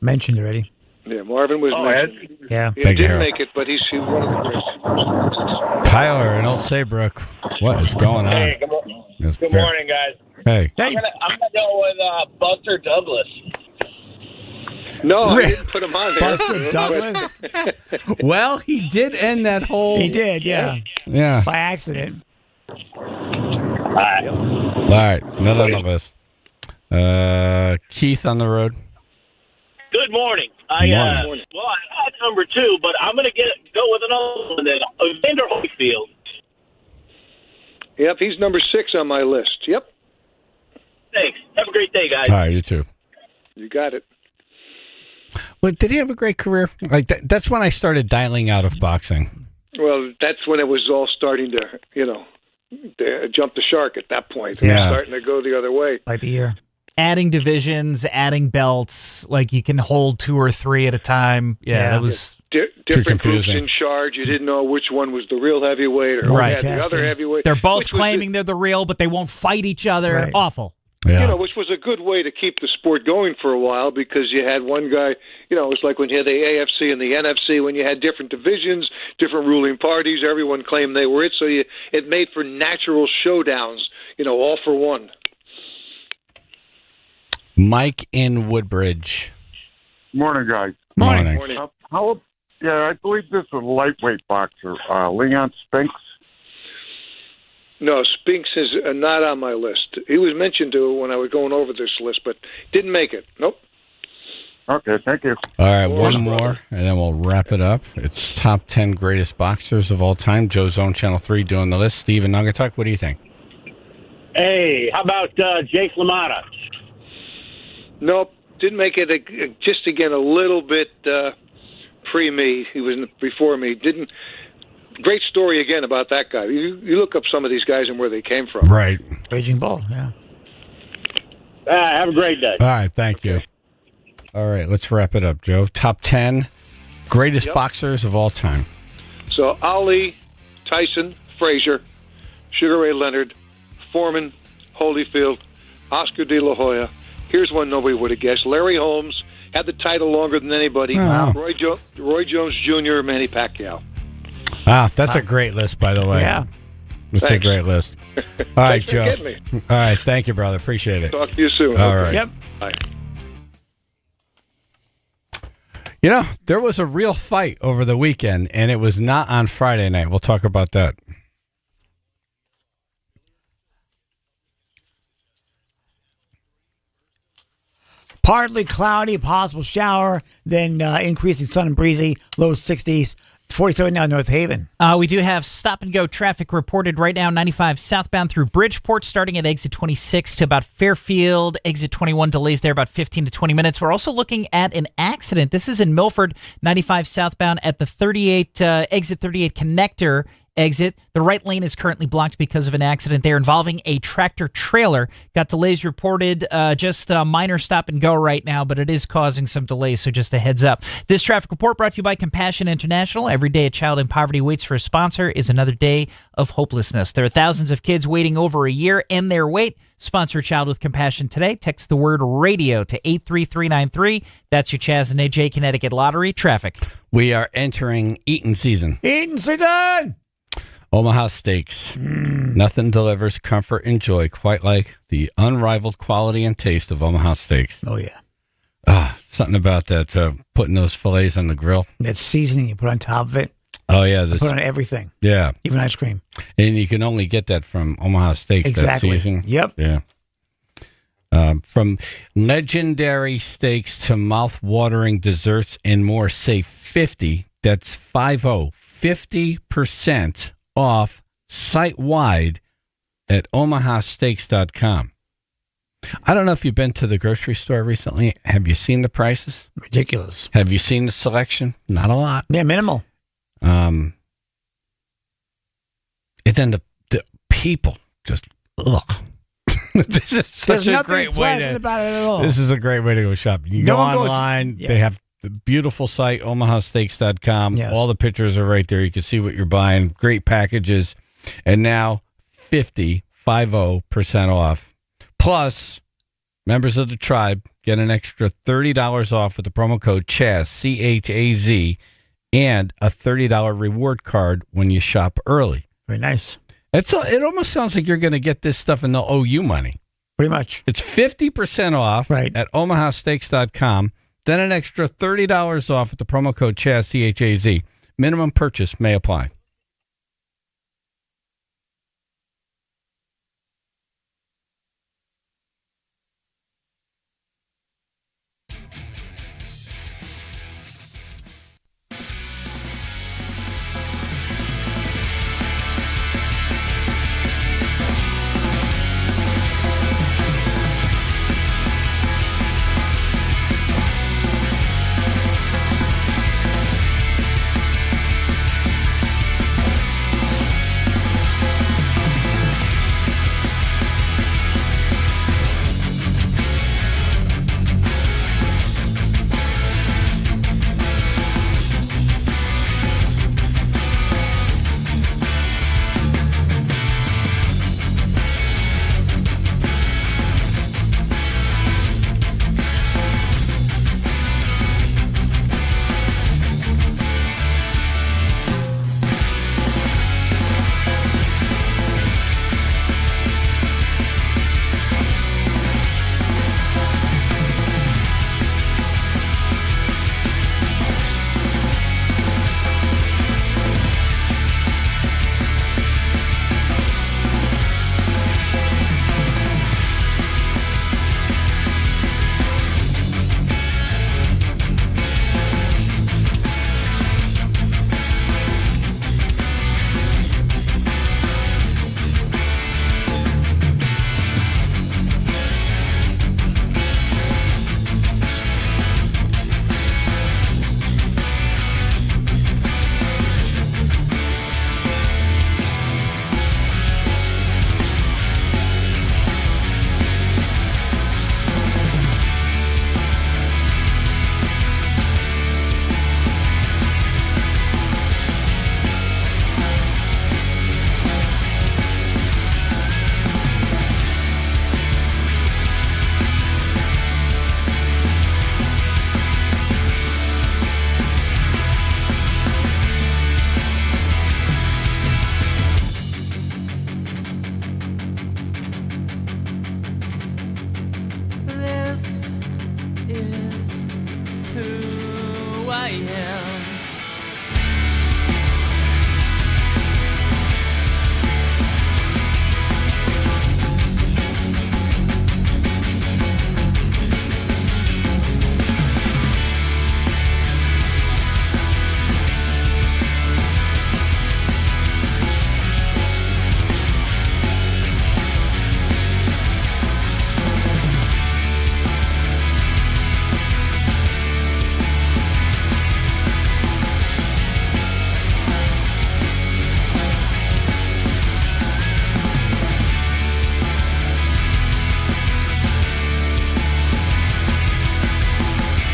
Mentioned already.
Yeah, Marvin was mentioned.
Yeah.
He didn't make it, but he's one of the greats.
Tyler in Old Saybrook. What is going on?
Hey, good morning, guys.
Hey.
I'm gonna go with Buster Douglas.
No, I didn't put him on there.
Buster Douglas?
Well, he did end that whole...
He did, yeah.
Yeah.
By accident.
All right.
All right, none of us. Keith on the road.
Good morning. I had number 2, but I'm going to go with another one. Evander Holyfield.
Yep, he's number 6 on my list. Yep.
Thanks. Have a great day, guys.
All right, you too.
You got it.
Well, did he have a great career? Like that's when I started dialing out of boxing.
Well, that's when it was all starting to, jump the shark at that point. It
Yeah.
was starting to go the other way.
Like the year.
Adding divisions, adding belts, like you can hold 2 or 3 at a time. Yeah, that was
Different groups
confusing.
in charge. You didn't know which one was the real heavyweight or who
Right.
had the other heavyweight.
They're both
which was
claiming they're the real, but they won't fight each other.
Right.
Awful.
Yeah.
which was a good way to keep the sport going for a while because you had one guy, it was like when you had the AFC and the NFC, when you had different divisions, different ruling parties, everyone claimed they were it, so it made for natural showdowns, all for one.
Mike in Woodbridge.
Morning, guys.
Morning.
I believe this was a lightweight boxer, Leon Spinks.
No, Spinks is not on my list. He was mentioned to when I was going over this list, but didn't make it. Nope.
Okay, thank you.
All right, one more, and then we'll wrap it up. It's top 10 greatest boxers of all time. Joe Zone, Channel 3, doing the list. Steve in Naugatuck, what do you think?
Hey, how about Jake LaMotta?
Nope, didn't make it. Just again a little bit pre-me. He was before me. Didn't. Great story again about that guy. You look up some of these guys and where they came from.
Right.
Raging Bull, yeah.
Have a great day.
All right, thank you. All right, let's wrap it up, Joe. Top 10 greatest boxers of all time.
So Ali, Tyson, Frazier, Sugar Ray Leonard, Foreman, Holyfield, Oscar De La Hoya. Here's one nobody would have guessed. Larry Holmes had the title longer than anybody.
Wow.
Roy Jones Jr., Manny Pacquiao.
Ah, that's a great list, by the way.
Yeah.
That's
Thanks.
a great list. All right,
Thanks for
Joe.
getting me.
All right, thank you, brother. Appreciate it.
Talk to you soon.
All
Okay.
right.
Yep.
Bye.
There was a real fight over the weekend, and it was not on Friday night. We'll talk about that.
Partly cloudy, possible shower, then increasing sun and breezy, low 60s. 47 now, North Haven.
We do have stop-and-go traffic reported right now, 95 southbound through Bridgeport, starting at exit 26 to about Fairfield. Exit 21 delays there about 15 to 20 minutes. We're also looking at an accident. This is in Milford, 95 southbound at the exit 38 connector exit. The right lane is currently blocked because of an accident there involving a tractor trailer. Got delays reported, just a minor stop and go right now, but it is causing some delays, so just a heads up. This traffic report brought to you by Compassion International. Every day a child in poverty waits for a sponsor is another day of hopelessness. There are thousands of kids waiting over a year and their wait. Sponsor a child with compassion today. Text the word radio to 83393. That's your Chaz and AJ Connecticut Lottery traffic.
We are entering eating season.
Eating season!
Omaha Steaks. Nothing delivers comfort and joy quite like the unrivaled quality and taste of Omaha Steaks.
Oh, yeah.
Something about that, putting those fillets on the grill.
That seasoning you put on top of it.
Oh, yeah.
Put on everything.
Yeah.
Even ice cream.
And you can only get that from Omaha Steaks.
Exactly.
That seasoning.
Yep.
Yeah. From legendary steaks to mouth-watering desserts and more, save 50, that's 50% off site-wide at omahasteaks.com. I don't know if you've been to the grocery store recently. Have you seen the prices?
Ridiculous.
Have you seen the selection? Not a lot.
Yeah, minimal.
And then the people just ugh. This is such a great way to.
About it at all.
This is a great way to go shopping. You go online. They have the beautiful site, omahasteaks.com.
Yes.
All the pictures are right there. You can see what you're buying. Great packages. And now 50% off. Plus, members of the tribe get an extra $30 off with the promo code CHAZ, CHAZ, and a $30 reward card when you shop early.
Very nice.
It almost sounds like you're going to get this stuff and they'll owe you money.
Pretty much.
It's 50% off at omahasteaks.com. Then an extra $30 off with the promo code CHAZ, CHAZ. Minimum purchase may apply.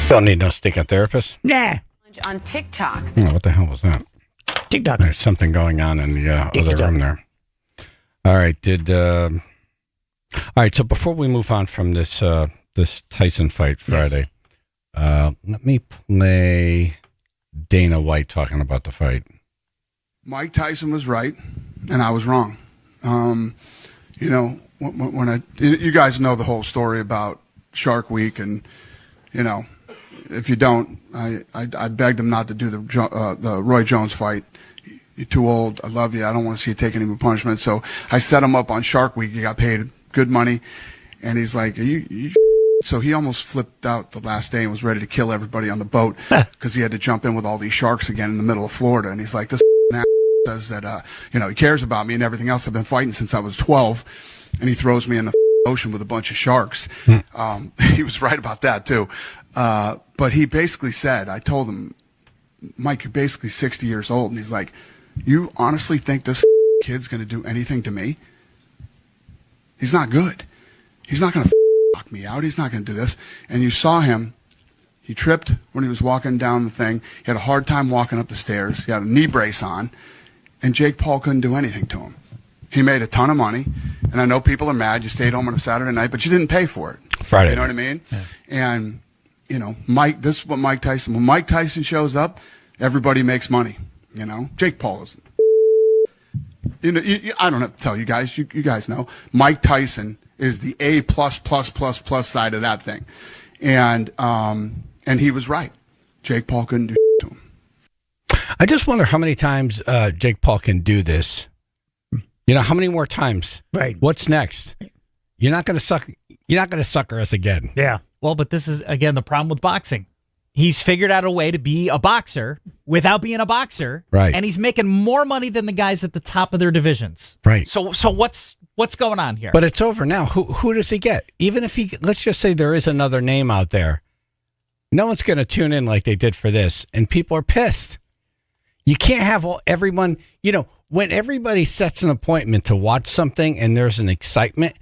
Don't need no stinking therapist.
Nah.
On TikTok.
Oh, what the hell was that?
TikTok.
There's something going on in the other room there. All right. All right. So before we move on from this this Tyson fight Friday, let me play Dana White talking about the fight.
Mike Tyson was right, and I was wrong. You know, when you guys know the whole story about Shark Week, and you know, if you don't, I begged him not to do the Roy Jones fight. You're too old. I love you. I don't want to see you take any more punishment. So I set him up on Shark Week. He got paid good money, and he's like, "Are you?" So he almost flipped out the last day and was ready to kill everybody on the boat because he had to jump in with all these sharks again in the middle of Florida. And he's like, "This says that you know, he cares about me and everything else. I've been fighting since I was 12, and he throws me in the ocean with a bunch of sharks." He was right about that too. But he basically said, I told him, "Mike, you're basically 60 years old." And he's like, "You honestly think this kid's going to do anything to me?" He's not good. He's not going to knock me out. He's not going to do this. And you saw him. He tripped when he was walking down the thing. He had a hard time walking up the stairs. He had a knee brace on. And Jake Paul couldn't do anything to him. He made a ton of money. And I know people are mad. You stayed home on a Saturday night, but you didn't pay for it.
Friday.
You know what I mean?
Yeah.
And, you know, this is what Mike Tyson, when Mike Tyson shows up, everybody makes money. You know, Jake Paul isn't. You know, I don't have to tell you guys. You guys know Mike Tyson is the A++ side of that thing, and he was right. Jake Paul couldn't do to him.
I just wonder how many times Jake Paul can do this. You know, how many more times?
Right.
What's next? You're not going to suck. You're not going to sucker us again.
Yeah.
Well, but this is again the problem with boxing. He's figured out a way to be a boxer without being a boxer,
right?
And he's making more money than the guys at the top of their divisions,
right?
So what's going on here?
But it's over now. Who does he get? Even if let's just say there is another name out there, no one's going to tune in like they did for this, and people are pissed. You can't have everyone. You know, when everybody sets an appointment to watch something and there's an excitement,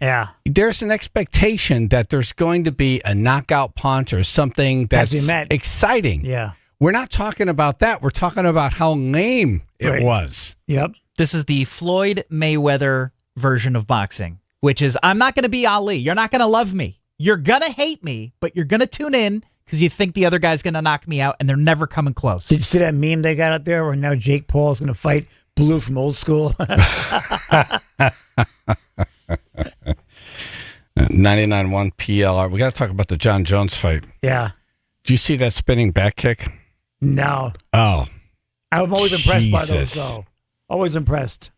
there's an expectation that there's going to be a knockout punch or something that's exciting.
Yeah.
We're not talking about that. We're talking about how lame it was.
Yep.
This is the Floyd Mayweather version of boxing, which is, I'm not going to be Ali. You're not going to love me. You're going to hate me, but you're going to tune in because you think the other guy's going to knock me out, and they're never coming close.
Did you see that meme they got out there where now Jake Paul's going to fight Blue from Old School?
99-1 PLR. We got to talk about the John Jones fight.
Yeah.
Do you see that spinning back kick?
No.
Oh.
I'm always impressed by those, though. Always impressed.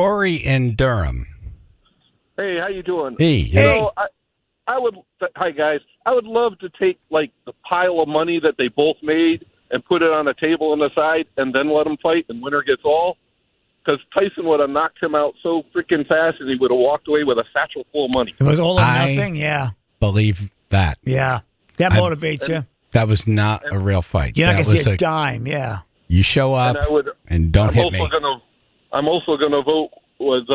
Rory in Durham.
Hey, how you doing?
Hey.
So I would. Hi guys. I would love to take like the pile of money that they both made and put it on a table on the side, and then let them fight, and winner gets all. Because Tyson would have knocked him out so freaking fast, and he would have walked away with a satchel full of money.
It was all or nothing. Yeah.
Believe that.
Yeah. That motivates you.
That was not a real fight.
You're not
That
going to
was
see a dime. Yeah.
You show up and don't hit me.
I'm also gonna vote with.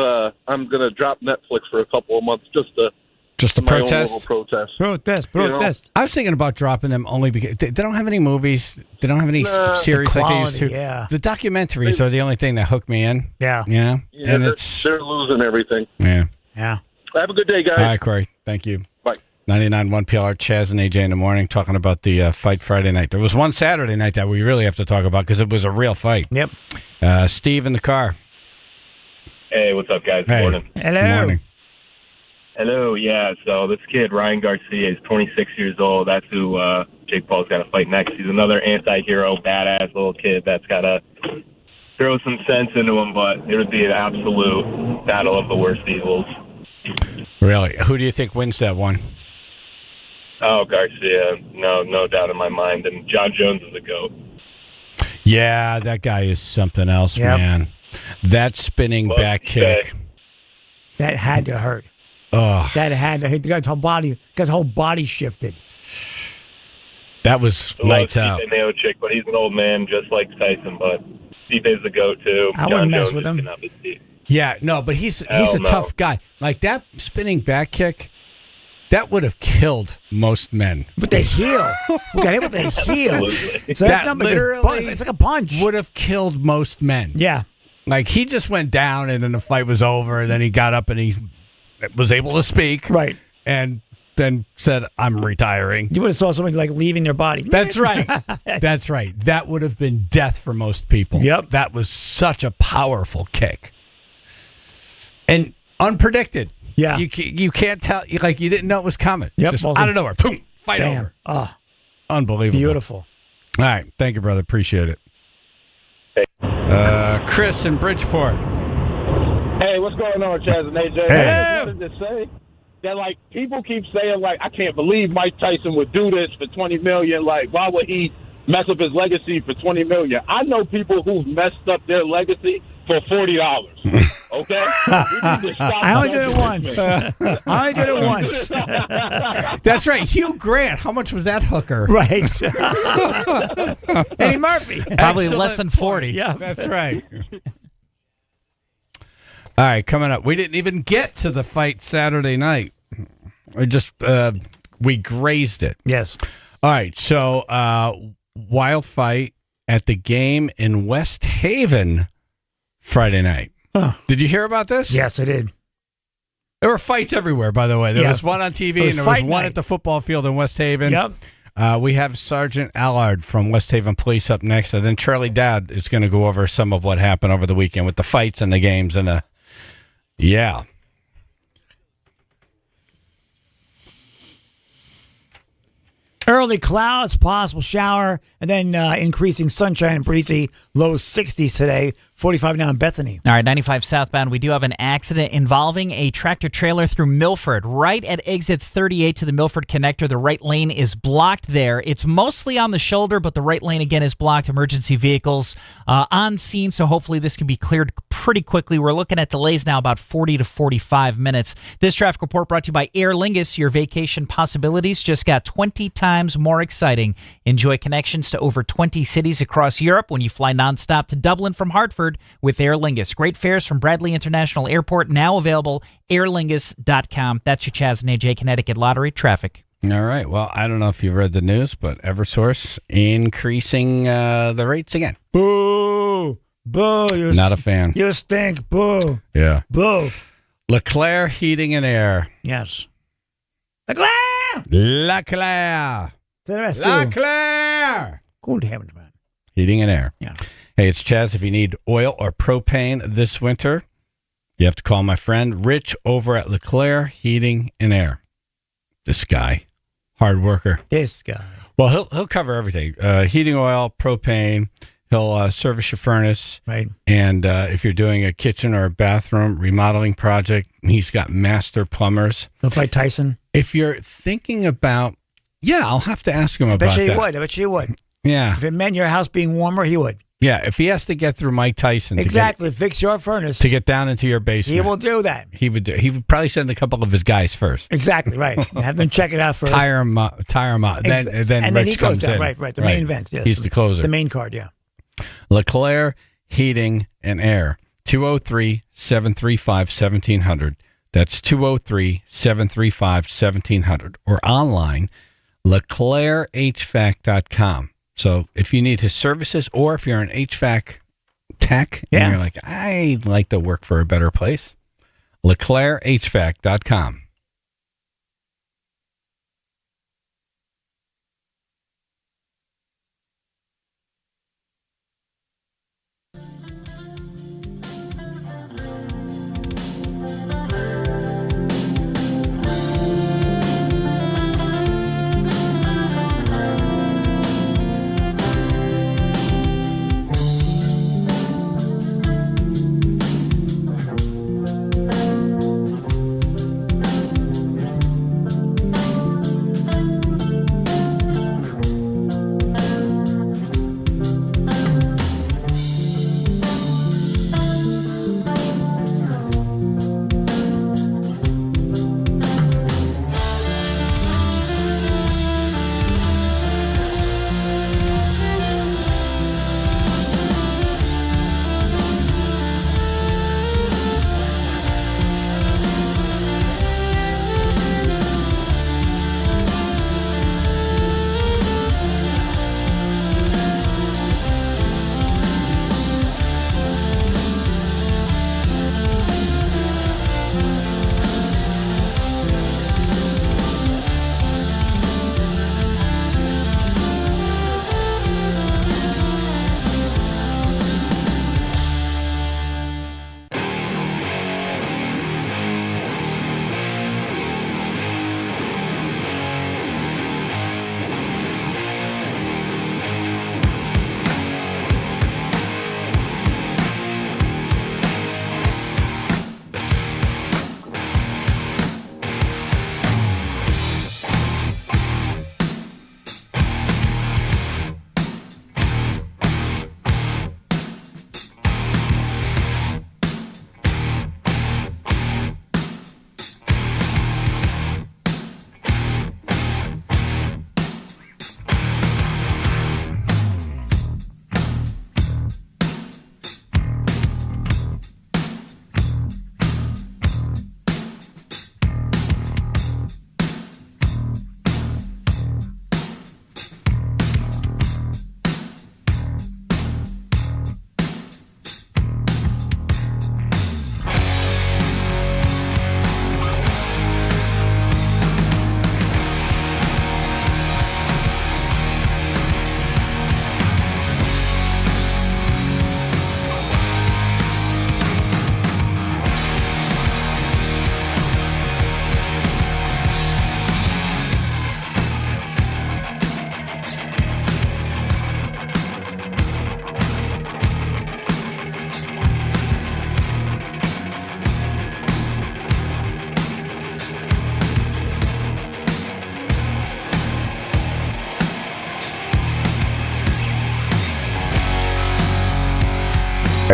I'm gonna drop Netflix for a couple of months just to my own little protest.
Protest.
You know?
I was thinking about dropping them only because they don't have any movies. They don't have any series
the quality,
like they used to.
Yeah.
The documentaries are the only thing that hook me in.
Yeah.
Yeah.
Yeah,
And
they're losing everything.
Yeah.
Yeah.
Have a good day, guys.
All right, Corey. Thank you.
Bye.
99.1 PLR, Chaz and AJ in the morning, talking about the fight Friday night. There was one Saturday night that we really have to talk about because it was a real fight.
Yep.
Steve in the car.
Hey, what's up, guys? Good morning.
Hello.
Good morning.
Hello, yeah. So this kid, Ryan Garcia, is 26 years old. That's who Jake Paul's got to fight next. He's another anti-hero, badass little kid that's got to throw some sense into him, but it would be an absolute battle of the worst evils.
Really? Who do you think wins that one?
Oh, Garcia. No doubt in my mind. And John Jones is a GOAT.
Yeah, that guy is something else, man. That spinning back kick.
That had to hurt.
Oh,
That had to hit. The guy's whole body shifted.
that was lights out.
Stipe Miocic, but he's an old man just like Tyson, but Stipe's the GOAT too.
I wouldn't mess with him.
Yeah, no, but he's a
Hell no.
tough guy. Like that spinning back kick, that would have killed most men.
But they heel. We got hit with the heel. So
that
number's a
literally
punch. It's like a punch.
would have killed most men.
Yeah.
Like he just went down and then the fight was over and then he got up and he was able to speak.
Right.
And then said, I'm retiring.
You would have saw somebody like leaving their body.
That's right. That's right. That would have been death for most people.
Yep.
That was such a powerful kick. And unpredicted.
Yeah.
You can't tell. Like, you didn't know it was coming.
Yep.
Just out of nowhere. Boom. Fight
Bam.
over.
Ah,
Unbelievable.
beautiful.
All right. Thank you, brother. Appreciate it. Chris in Bridgeport.
Hey, what's going on, Chaz and AJ?
Hey.
I just wanted to say that, like, people keep saying, like, I can't believe Mike Tyson would do this for $20 million. Like, why would he mess up his legacy for $20 million? I know people who've messed up their legacy for $40. Okay?
I only did it once. I only did it once.
That's right. Hugh Grant. How much was that hooker?
Right. Eddie Murphy.
Probably less than 40.
Yeah.
That's right. All right, coming up. We didn't even get to the fight Saturday night. We grazed it.
Yes.
All right, so wild fight at the game in West Haven Friday night.
Huh.
Did you hear about this?
Yes, I did.
There were fights everywhere, by the way. There was one on TV and there was one at the football field in West Haven.
Yep.
We have Sergeant Allard from West Haven Police up next, and then Charlie Dowd is going to go over some of what happened over the weekend with the fights and the games and the... Yeah.
Early clouds, possible shower, and then increasing sunshine and breezy. Low 60s today. 45 now in Bethany.
All right, 95 southbound. We do have an accident involving a tractor trailer through Milford. Right at exit 38 to the Milford connector, the right lane is blocked there. It's mostly on the shoulder, but the right lane again is blocked. Emergency vehicles on scene, so hopefully this can be cleared pretty quickly. We're looking at delays now about 40 to 45 minutes. This traffic report brought to you by Aer Lingus. Your vacation possibilities just got 20 times more exciting. Enjoy connections to over 20 cities across Europe when you fly nonstop to Dublin from Hartford with Aer Lingus. Great fares from Bradley International Airport, now available, airlingus.com. That's your Chaz and AJ Connecticut Lottery traffic.
All right. Well, I don't know if you've read the news, but Eversource increasing the rates again.
Boo! Boo!
Not a fan.
You stink. Boo!
Yeah.
Boo!
Leclerc Heating and Air.
Yes. Leclerc!
Leclerc!
To the rest
Leclerc!
Good heavens, man.
Heating and Air.
Yeah.
Hey, it's Chaz. If you need oil or propane this winter, you have to call my friend Rich over at Leclerc Heating and Air. This guy, hard worker.
This guy.
Well, he'll cover everything: heating oil, propane. He'll service your furnace.
Right.
And if you're doing a kitchen or a bathroom remodeling project, he's got master plumbers.
He'll fight Tyson.
If you're thinking about, I'll have to ask him
I
about
bet you
that.
he would. I bet you he would.
Yeah.
If it meant your house being warmer, he would.
Yeah, if he has to get through Mike Tyson
exactly, fix your furnace
to get down into your basement,
he will do that.
He would probably send a couple of his guys first.
Exactly, right. Have them check it out first.
Tire him out. Then
and
Rich
then he
comes
goes down.
in.
Right. The main event. Yes.
He's the closer.
The main card. Yeah.
LeClaire Heating and Air. 203-735-1700. That's 203-735-1700. Or online, LeClaireHVAC.com. So if you need his services, or if you're an HVAC tech, and you're like, I'd like to work for a better place, LeClaireHVAC.com.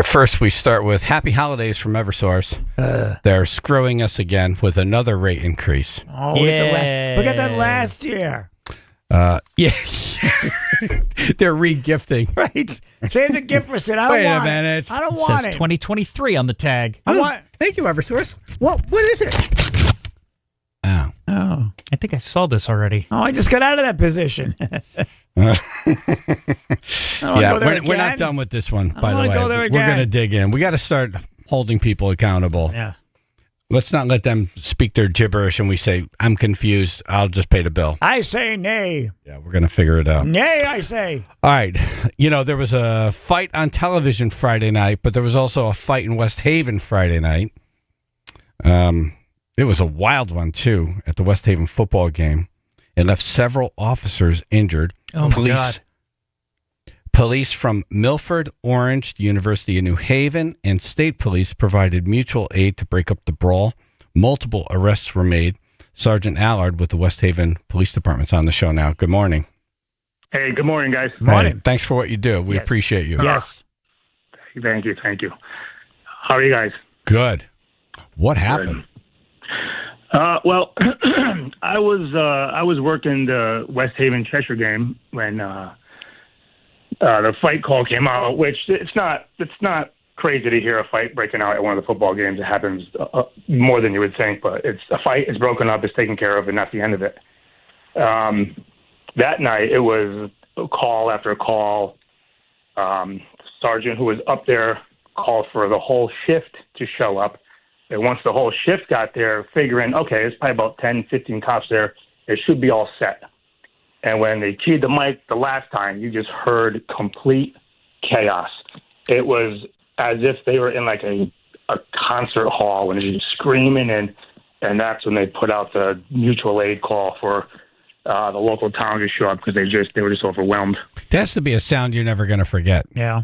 First, we start with Happy Holidays from Eversource. They're screwing us again with another rate increase.
Oh, look at that last year.
Yeah. They're re-gifting.
Right. Save the gift for Sid. I don't want it. I don't want it.
Says 2023 on the tag.
Thank
you, Eversource. What is it? Oh.
I think I saw this already.
Oh, I just got out of that position.
We're not done with this one, by the way. We're going to dig in. We got to start holding people accountable.
Yeah.
Let's not let them speak their gibberish and we say, I'm confused. I'll just pay the bill.
I say nay.
Yeah, we're going to figure it out.
Nay, I say.
All right. There was a fight on television Friday night, but there was also a fight in West Haven Friday night. It was a wild one, too, at the West Haven football game. It left several officers injured.
Oh, my God.
Police from Milford, Orange, the University of New Haven, and state police provided mutual aid to break up the brawl. Multiple arrests were made. Sergeant Allard with the West Haven Police Department's on the show now. Good morning.
Hey, good morning, guys.
Hey, thanks for what you do. We appreciate you.
Yes. Thank you. How are you guys?
Good. What happened?
Well, I was working the West Haven Cheshire game when the fight call came out, which it's not crazy to hear a fight breaking out at one of the football games. It happens more than you would think, but it's a fight. It's broken up. It's taken care of, and that's the end of it. That night, it was call after call. Sergeant who was up there called for the whole shift to show up. And once the whole shift got there, figuring, okay, there's probably about 10, 15 cops there, it should be all set. And when they keyed the mic the last time, you just heard complete chaos. It was as if they were in like a concert hall and just screaming, and that's when they put out the mutual aid call for the local town to show up because they were just overwhelmed.
That has to be a sound you're never going to forget.
Yeah.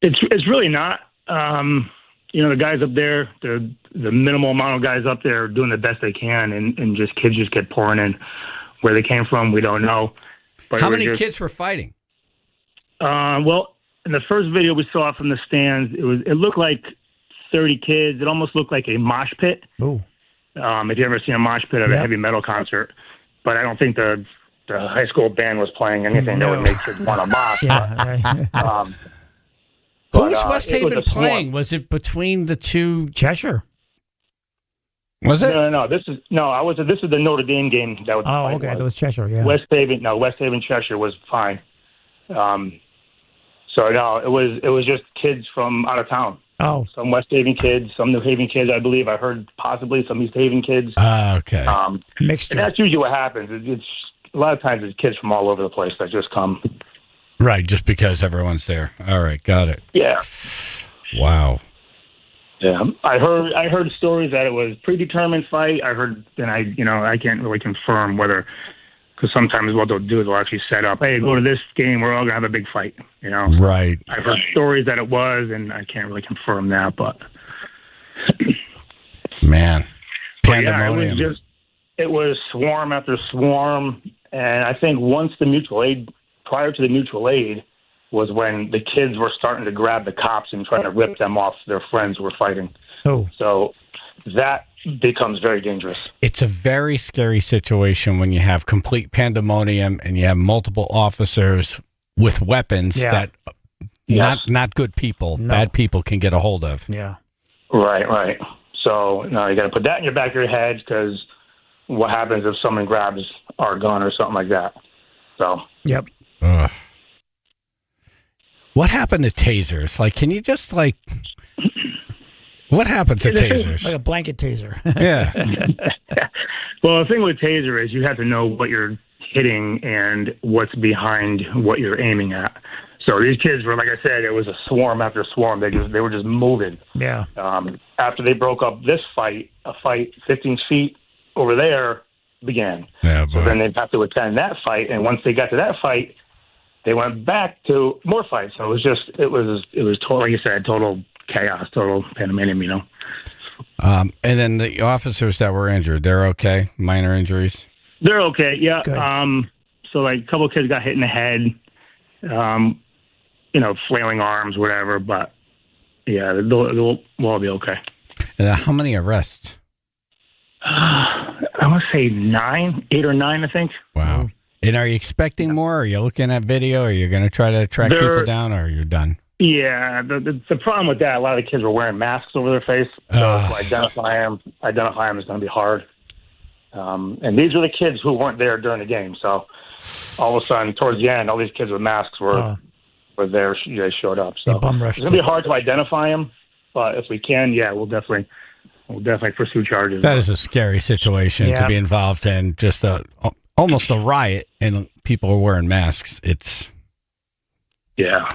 It's really not. The guys up there, the minimal amount of guys up there are doing the best they can, and just kids just get pouring in. Where they came from, we don't know. But
how many kids were fighting?
Well, in the first video we saw from the stands, it looked like 30 kids. It almost looked like a mosh pit.
Oh.
If you ever seen a mosh pit at a heavy metal concert, but I don't think the high school band was playing anything that would make kids want to mosh.
Who was West Haven playing? Was it between the two?
Cheshire.
Was it?
No. This is the Notre Dame game. That was.
Oh, okay. That was Cheshire. Yeah.
West Haven Cheshire was fine. So no, it was just kids from out of town.
Oh.
Some West Haven kids, some New Haven kids. I believe I heard possibly some East Haven kids.
Okay.
Mixture.
And that's usually what happens. It's a lot of times it's kids from all over the place that just come.
Right, just because everyone's there. All right, got it.
Yeah.
Wow.
Yeah, I heard stories that it was predetermined fight. I heard, and I can't really confirm whether, because sometimes what they'll do is they'll actually set up, hey, go to this game, we're all gonna have a big fight.
Right.
I've heard stories that it was, and I can't really confirm that, but
man,
pandemonium. Yeah, it was swarm after swarm, and I think prior to the mutual aid was when the kids were starting to grab the cops and trying to rip them off their friends who were fighting.
Oh.
So that becomes very dangerous.
It's a very scary situation when you have complete pandemonium and you have multiple officers with weapons that not good people, bad people can get a hold of.
Yeah.
Right. So you got to put that in your back of your head, because what happens if someone grabs our gun or something like that? So.
Yep.
Ugh. What happened to tasers? Like, can you just what happened to tasers?
Like a blanket taser.
Yeah.
Well, the thing with taser is you have to know what you're hitting and what's behind what you're aiming at. So these kids were, like I said, it was a swarm after swarm. They were just moving.
Yeah.
After they broke up this fight, a fight 15 feet over there began.
Yeah,
so then they'd have to attend that fight, and once they got to that fight, they went back to more fights. So it was total, like you said, total chaos, total pandemonium,
And then the officers that were injured, they're okay? Minor injuries?
They're okay, yeah.
Good.
So like a couple of kids got hit in the head, flailing arms, whatever, but yeah, they'll all be okay.
And how many arrests?
I want to say 8 or 9, I think.
Wow. And are you expecting more? Are you looking at video? Are you going to try to track people down, or are you done?
Yeah, the problem with that, a lot of the kids were wearing masks over their face, so to identify them is going to be hard. And these are the kids who weren't there during the game, so all of a sudden, towards the end, all these kids with masks were there. They showed up, so it's going to be hard to identify them. But if we can, we'll definitely pursue charges.
That is a scary situation to be involved in. Just almost a riot, and people are wearing masks.
Yeah.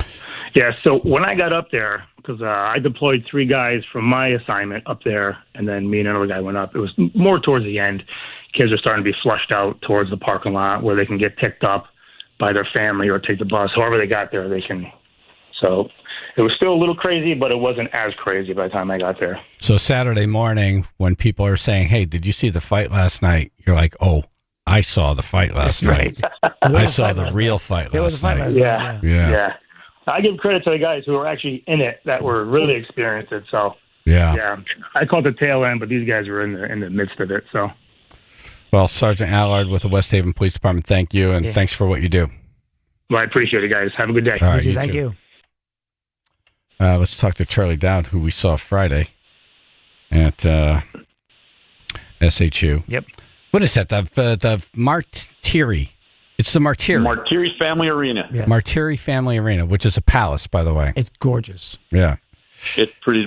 So when I got up there, because I deployed 3 guys from my assignment up there, and then me and another guy went up. It was more towards the end. Kids are starting to be flushed out towards the parking lot where they can get picked up. by their family or take the bus. However they got there, they can. So it was still a little crazy, but it wasn't as crazy by the time I got there.
So Saturday morning, when people are saying, "Hey, did you see the fight last night?" You're like, "Oh, I saw the fight last night. I saw the real fight last night."
Yeah. I give credit to the guys who were actually in it that were really experienced it. So yeah, I caught the tail end, but these guys were in the midst of it. So,
well, Sergeant Allard with the West Haven Police Department, thank you, and thanks for what you do.
Well, I appreciate it, guys. Have a good day.
All right,
Thank you.
Let's talk to Charlie Dowd, who we saw Friday at SHU.
Yep.
What is that? The Martiri. It's the Martiri.
Martiri Family Arena.
Yes.
Martiri Family Arena, which is a palace, by the way.
It's gorgeous.
Yeah.
It's pretty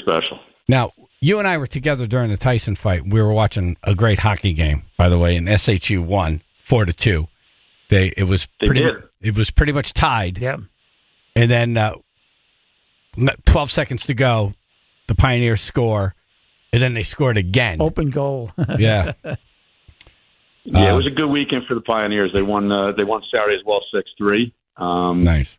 special.
Now, you and I were together during the Tyson fight. We were watching a great hockey game, by the way, and SHU won 4-2. It was pretty much tied.
Yeah.
And then 12 seconds to go, the Pioneers score, and then they scored again.
Open goal.
Yeah.
Yeah, it was a good weekend for the Pioneers. They won Saturday as well, 6-3.
Nice.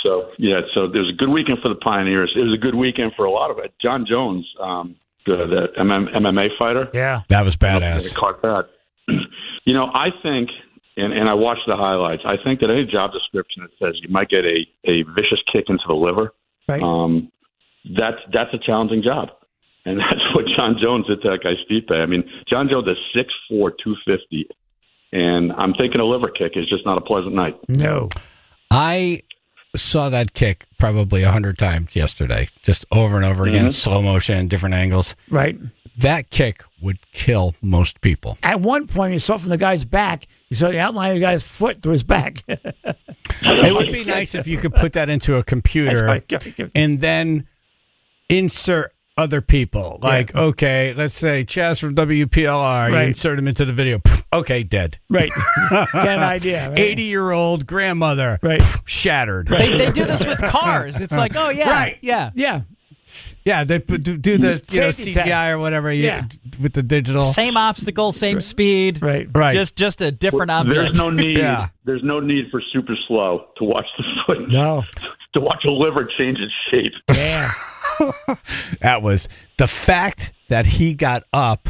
So it was a good weekend for the Pioneers. It was a good weekend for a lot of it. John Jones, the MMA fighter.
Yeah,
that was badass.
I caught that. I think, and I watched the highlights. I think that any job description that says you might get a vicious kick into the liver,
right?
That's a challenging job. And that's what John Jones did to that guy, Stipe. I mean, John Jones is 6'4", 250. And I'm thinking a liver kick is just not a pleasant night.
No.
I saw that kick probably 100 times yesterday, just over and over again, slow motion, different angles.
Right.
That kick would kill most people.
At one point, you saw from the guy's back, you saw the outline of the guy's foot to his back.
It would be nice if you could put that into a computer and then insert other people. Like, okay, let's say Chaz from WPLR.
Right.
You insert him into the video. Okay, dead.
Right. Get an idea. Right?
80-year-old grandmother.
Right.
Shattered.
They do this with cars. It's like, oh, yeah.
Right.
Yeah.
Yeah.
Yeah, they do the
Safety
CGI
test.
or whatever with the digital.
Same obstacle, same speed.
Right.
Just a different object.
There's no need.
Yeah.
There's no need for super slow to watch the foot.
No.
To watch a liver change its shape.
Yeah.
That was the fact that he got up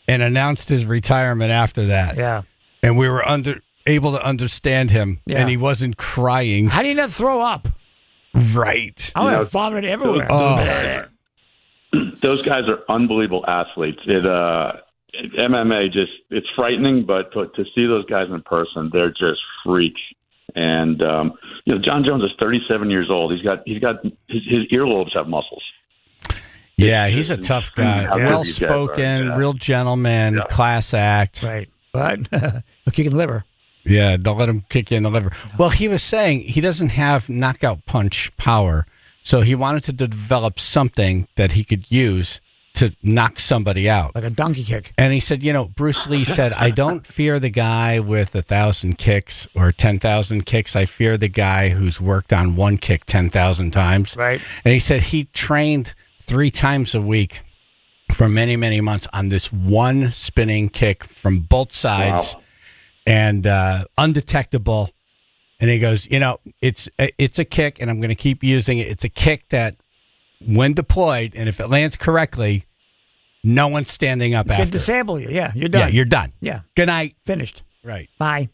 and announced his retirement after that.
Yeah.
And we were able to understand him, and he wasn't crying.
How do you not throw up?
Right.
I would vomit everywhere.
Those guys are unbelievable athletes. MMA it's frightening, but to see those guys in person, they're just freaks. And John Jones is 37 years old. He's got his earlobes have muscles.
Yeah, he's a tough guy. Well spoken, real gentleman, class act.
Right, but he'll kick in the liver.
Yeah, don't let him kick you in the liver. Well, he was saying he doesn't have knockout punch power, so he wanted to develop something that he could use to knock somebody out.
Like a donkey kick.
And he said, Bruce Lee said, I don't fear the guy with 1,000 kicks or 10,000 kicks. I fear the guy who's worked on one kick 10,000 times.
Right.
And he said he trained 3 times a week for many, many months on this one spinning kick from both sides. Wow. And undetectable. And he goes, it's a kick, and I'm going to keep using it. It's a kick that, when deployed, and if it lands correctly, no one's standing up
it's
after.
It's going to disable you. Yeah, you're done.
Yeah, you're done.
Yeah.
Good night.
Finished.
Right.
Bye.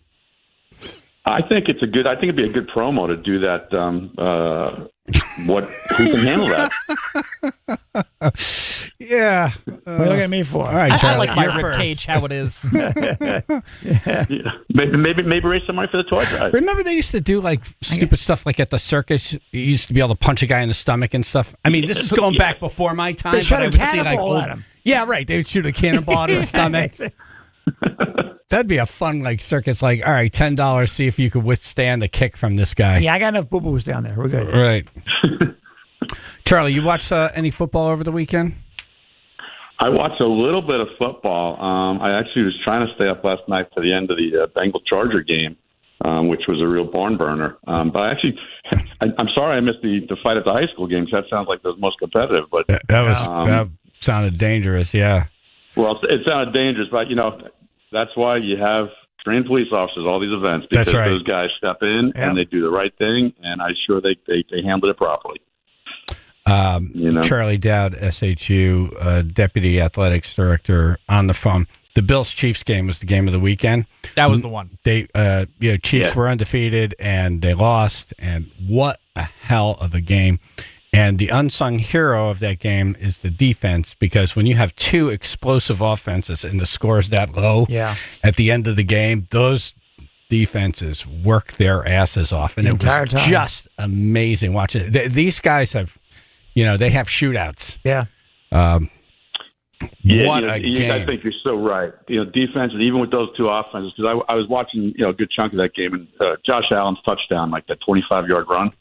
I think it'd be a good promo to do that. Who can handle that?
Yeah.
What are you looking at me for?
All right,
I like my ribcage how it is.
Yeah. Maybe raise some money for the toy drive.
Remember they used to do like stupid stuff like at the circus? You used to be able to punch a guy in the stomach and stuff. I mean, this is going back before my time.
They shot a cannonball at him.
Yeah, right. They would shoot a cannonball at his stomach. That'd be a fun circus. All right, $10. See if you could withstand the kick from this guy.
Yeah, I got enough boo-boos down there. We're good.
Right. Charlie, you watched any football over the weekend?
I watched a little bit of football. I actually was trying to stay up last night for the end of the Bengal-Charger game, which was a real barn burner. But I'm sorry I missed the fight at the high school game because that sounds like the most competitive. But
that sounded dangerous. Yeah.
Well, it sounded dangerous, but that's why you have trained police officers, all these events, because
That's right.
those guys step in and they do the right thing, and I'm sure they handled it properly.
Charlie Dowd, SHU Deputy Athletics Director, on the phone. The Bills-Chiefs game was the game of the weekend.
That was the one.
They, Chiefs were undefeated, and they lost, and what a hell of a game. And the unsung hero of that game is the defense, because when you have two explosive offenses and the score's that low at the end of the game, those defenses work their asses off. And it was just amazing watching it. These guys have, they have shootouts.
Yeah.
What a game.
I think you're so right. Defense, and even with those two offenses, because I was watching, a good chunk of that game, and Josh Allen's touchdown, like that 25-yard run.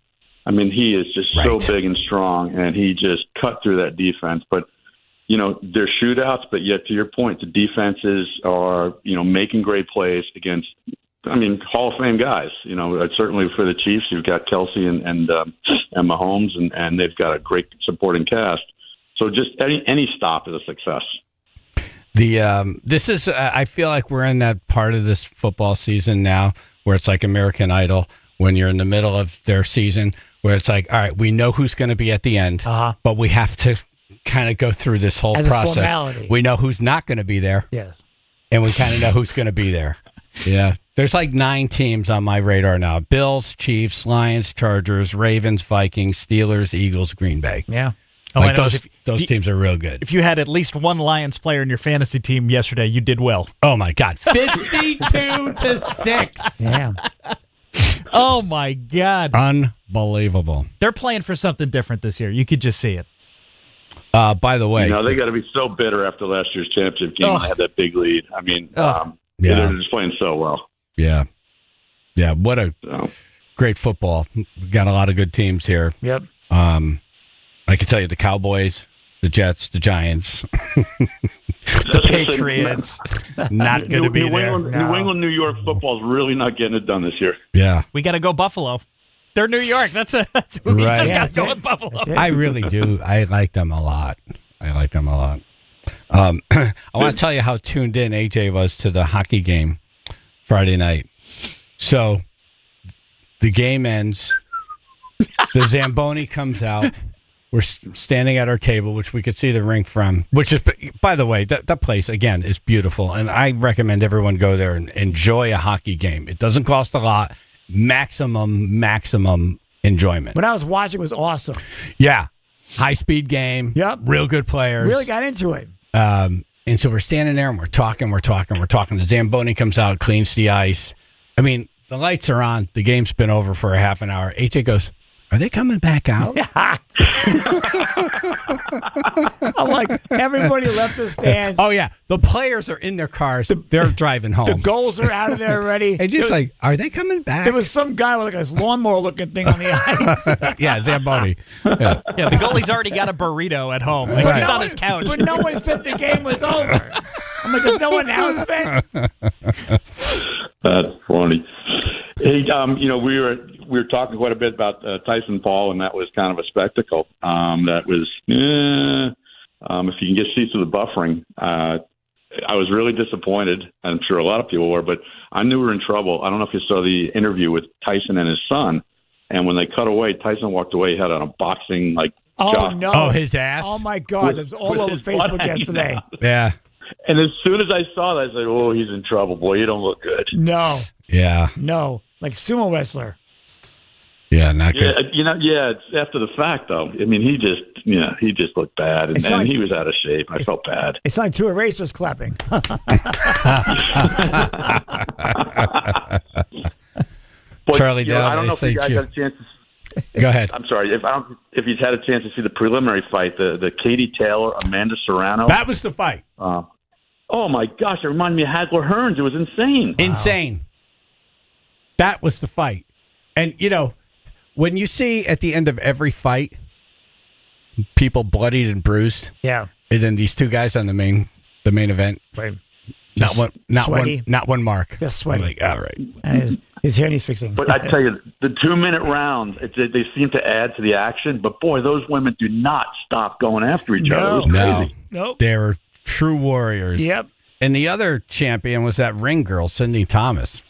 I mean, he is just so big and strong, and he just cut through that defense. But, they're shootouts, but yet to your point, the defenses are, making great plays against, Hall of Fame guys. Certainly for the Chiefs, you've got Kelsey and Mahomes, and they've got a great supporting cast. So just any stop is a success.
This is I feel like we're in that part of this football season now where it's like American Idol when you're in the middle of their season, where it's like, all right, we know who's going to be at the end, but we have to kind of go through this whole process. We know who's not going to be there.
Yes.
And we kind of know who's going to be there. Yeah. There's like 9 teams on my radar now. Bills, Chiefs, Lions, Chargers, Ravens, Vikings, Steelers, Eagles, Green Bay.
Yeah.
Those teams are real good.
If you had at least one Lions player in your fantasy team yesterday, you did well.
Oh, my God. 52-6.
Yeah.
Oh, my God.
Unbelievable.
They're playing for something different this year. You could just see it.
By the way.
They got to be so bitter after last year's championship game when they had that big lead. They're just playing so well.
Yeah. Yeah. What a great football. We've got a lot of good teams here.
Yep.
I can tell you the Cowboys, the Jets, the Giants, the Patriots, not going to be there.
New England, New York football is really not getting it done this year.
Yeah.
We got to go Buffalo. They're New York. We just got to go with Buffalo.
I really do. I like them a lot. I want to tell you how tuned in AJ was to the hockey game Friday night. So the game ends. The Zamboni comes out. We're standing at our table, which we could see the rink from, which is, by the way, that place, again, is beautiful. And I recommend everyone go there and enjoy a hockey game. It doesn't cost a lot. Maximum enjoyment.
When I was watching, it was awesome.
Yeah. High-speed game.
Yep.
Real good players.
Really got into it.
And so we're standing there and we're talking. The Zamboni comes out, cleans the ice. The lights are on. The game's been over for a half an hour. AJ goes, are they coming back out?
I'm like, everybody left the stands.
Oh, yeah. The players are in their cars. They're driving home.
The goals are out of there already.
And just are they coming back?
There was some guy with like a lawnmower-looking thing on the ice.
Yeah, Zamboni. Yeah,
the goalie's already got a burrito at home. He's on his couch.
But no one said the game was over. I'm like, there's no announcement.
That's funny. Hey, we were talking quite a bit about Tyson Paul, and that was kind of a spectacle. That was, if you can get seats to the buffering, I was really disappointed. I'm sure a lot of people were, but I knew we were in trouble. I don't know if you saw the interview with Tyson and his son, and when they cut away, Tyson walked away. He had on a boxing shot.
No!
Oh, his ass!
Oh my God! It was all over Facebook yesterday.
Yeah.
And as soon as I saw that, I said, "Oh, he's in trouble, boy. You don't look good."
No.
Yeah.
No. Like sumo wrestler.
Yeah, not good.
It's after the fact, though. He just looked bad, and he was out of shape. I felt bad.
It's like two erasers clapping.
But,
Charlie Dowd,
I don't know if you guys had a chance to...
Go ahead.
I'm sorry. If you've had a chance to see the preliminary fight, the Katie Taylor, Amanda Serrano.
That was the fight.
Oh, my gosh. It reminded me of Hagler Hearns. It was insane.
Insane. That was the fight. And, when you see at the end of every fight, people bloodied and bruised.
Yeah.
And then these two guys on the main event.
Right.
Not one mark.
Just sweaty.
I'm like, all right.
His hair needs fixing.
But I tell you, the 2-minute rounds, they seem to add to the action. But, boy, those women do not stop going after each other. It was crazy.
Nope.
They're true warriors.
Yep.
And the other champion was that ring girl, Sydney Thomas.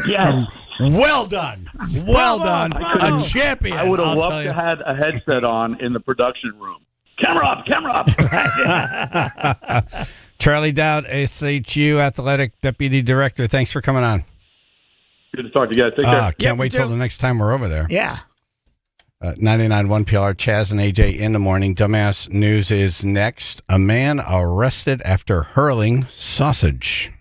Yeah.
Well done. Well done. A champion.
I would have
I'll
loved
tell you.
to had a headset on in the production room. Camera up, camera up.
Charlie Dowd, SHU Athletic Deputy Director. Thanks for coming on.
Good to talk to you guys. Take care.
Can't wait till the next time we're over there.
Yeah.
99.1 PLR, Chaz and AJ in the morning. Dumbass news is next. A man arrested after hurling sausage.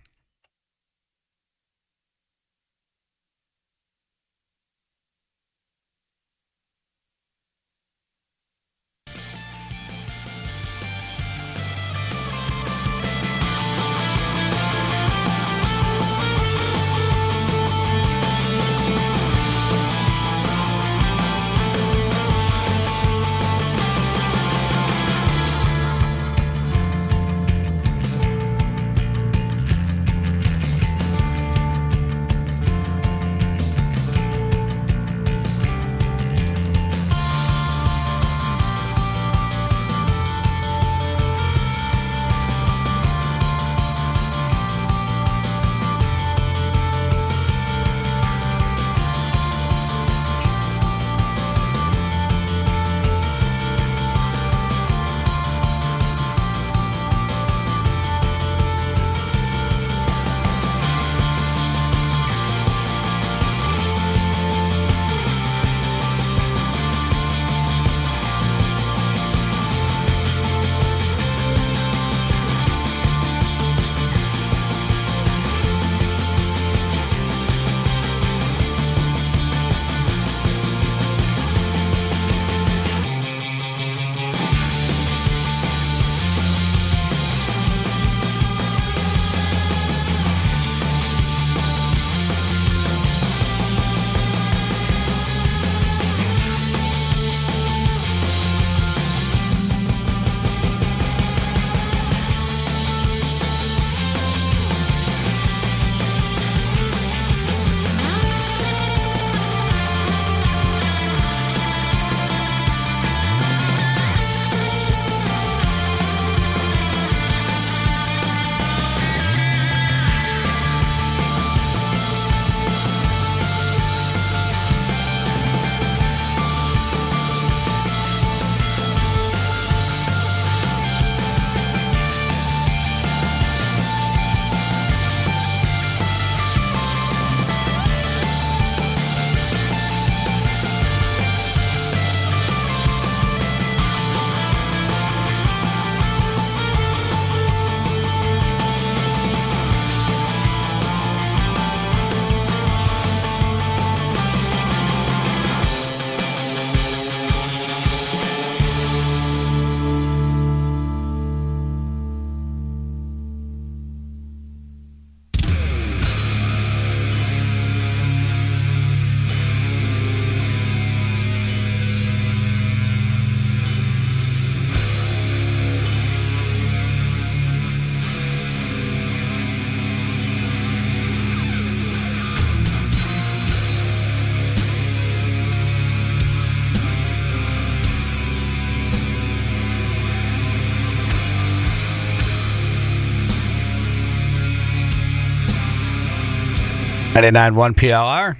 .1 PLR.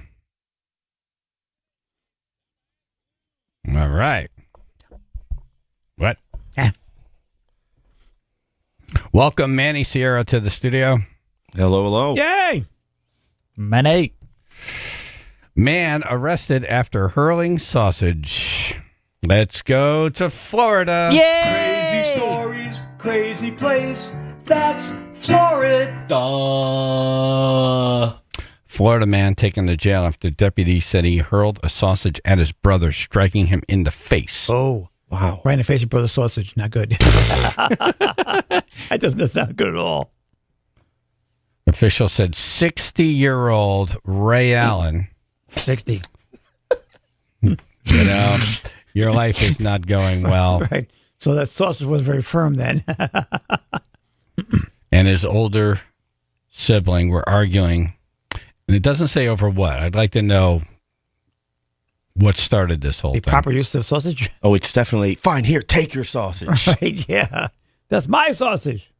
All right. What? Welcome, Manny Sierra, to the studio.
Hello, hello.
Yay!
Manny.
Man arrested after hurling sausage. Let's go to Florida.
Crazy stories, crazy place. That's Florida.
Florida man taken to jail after deputies said he hurled a sausage at his brother, striking him in the face.
Oh,
wow.
Right in the face of brother sausage. Not good. That doesn't sound good at all.
Official said 60-year-old Ray Allen.
60.
You know, your life is not going well.
Right. So that sausage was very firm then.
And his older sibling were arguing. And it doesn't say over what. I'd like to know what started this whole
The
thing.
proper use of sausage?
Oh, it's definitely, fine, here, take your sausage.
Right, yeah. That's my sausage.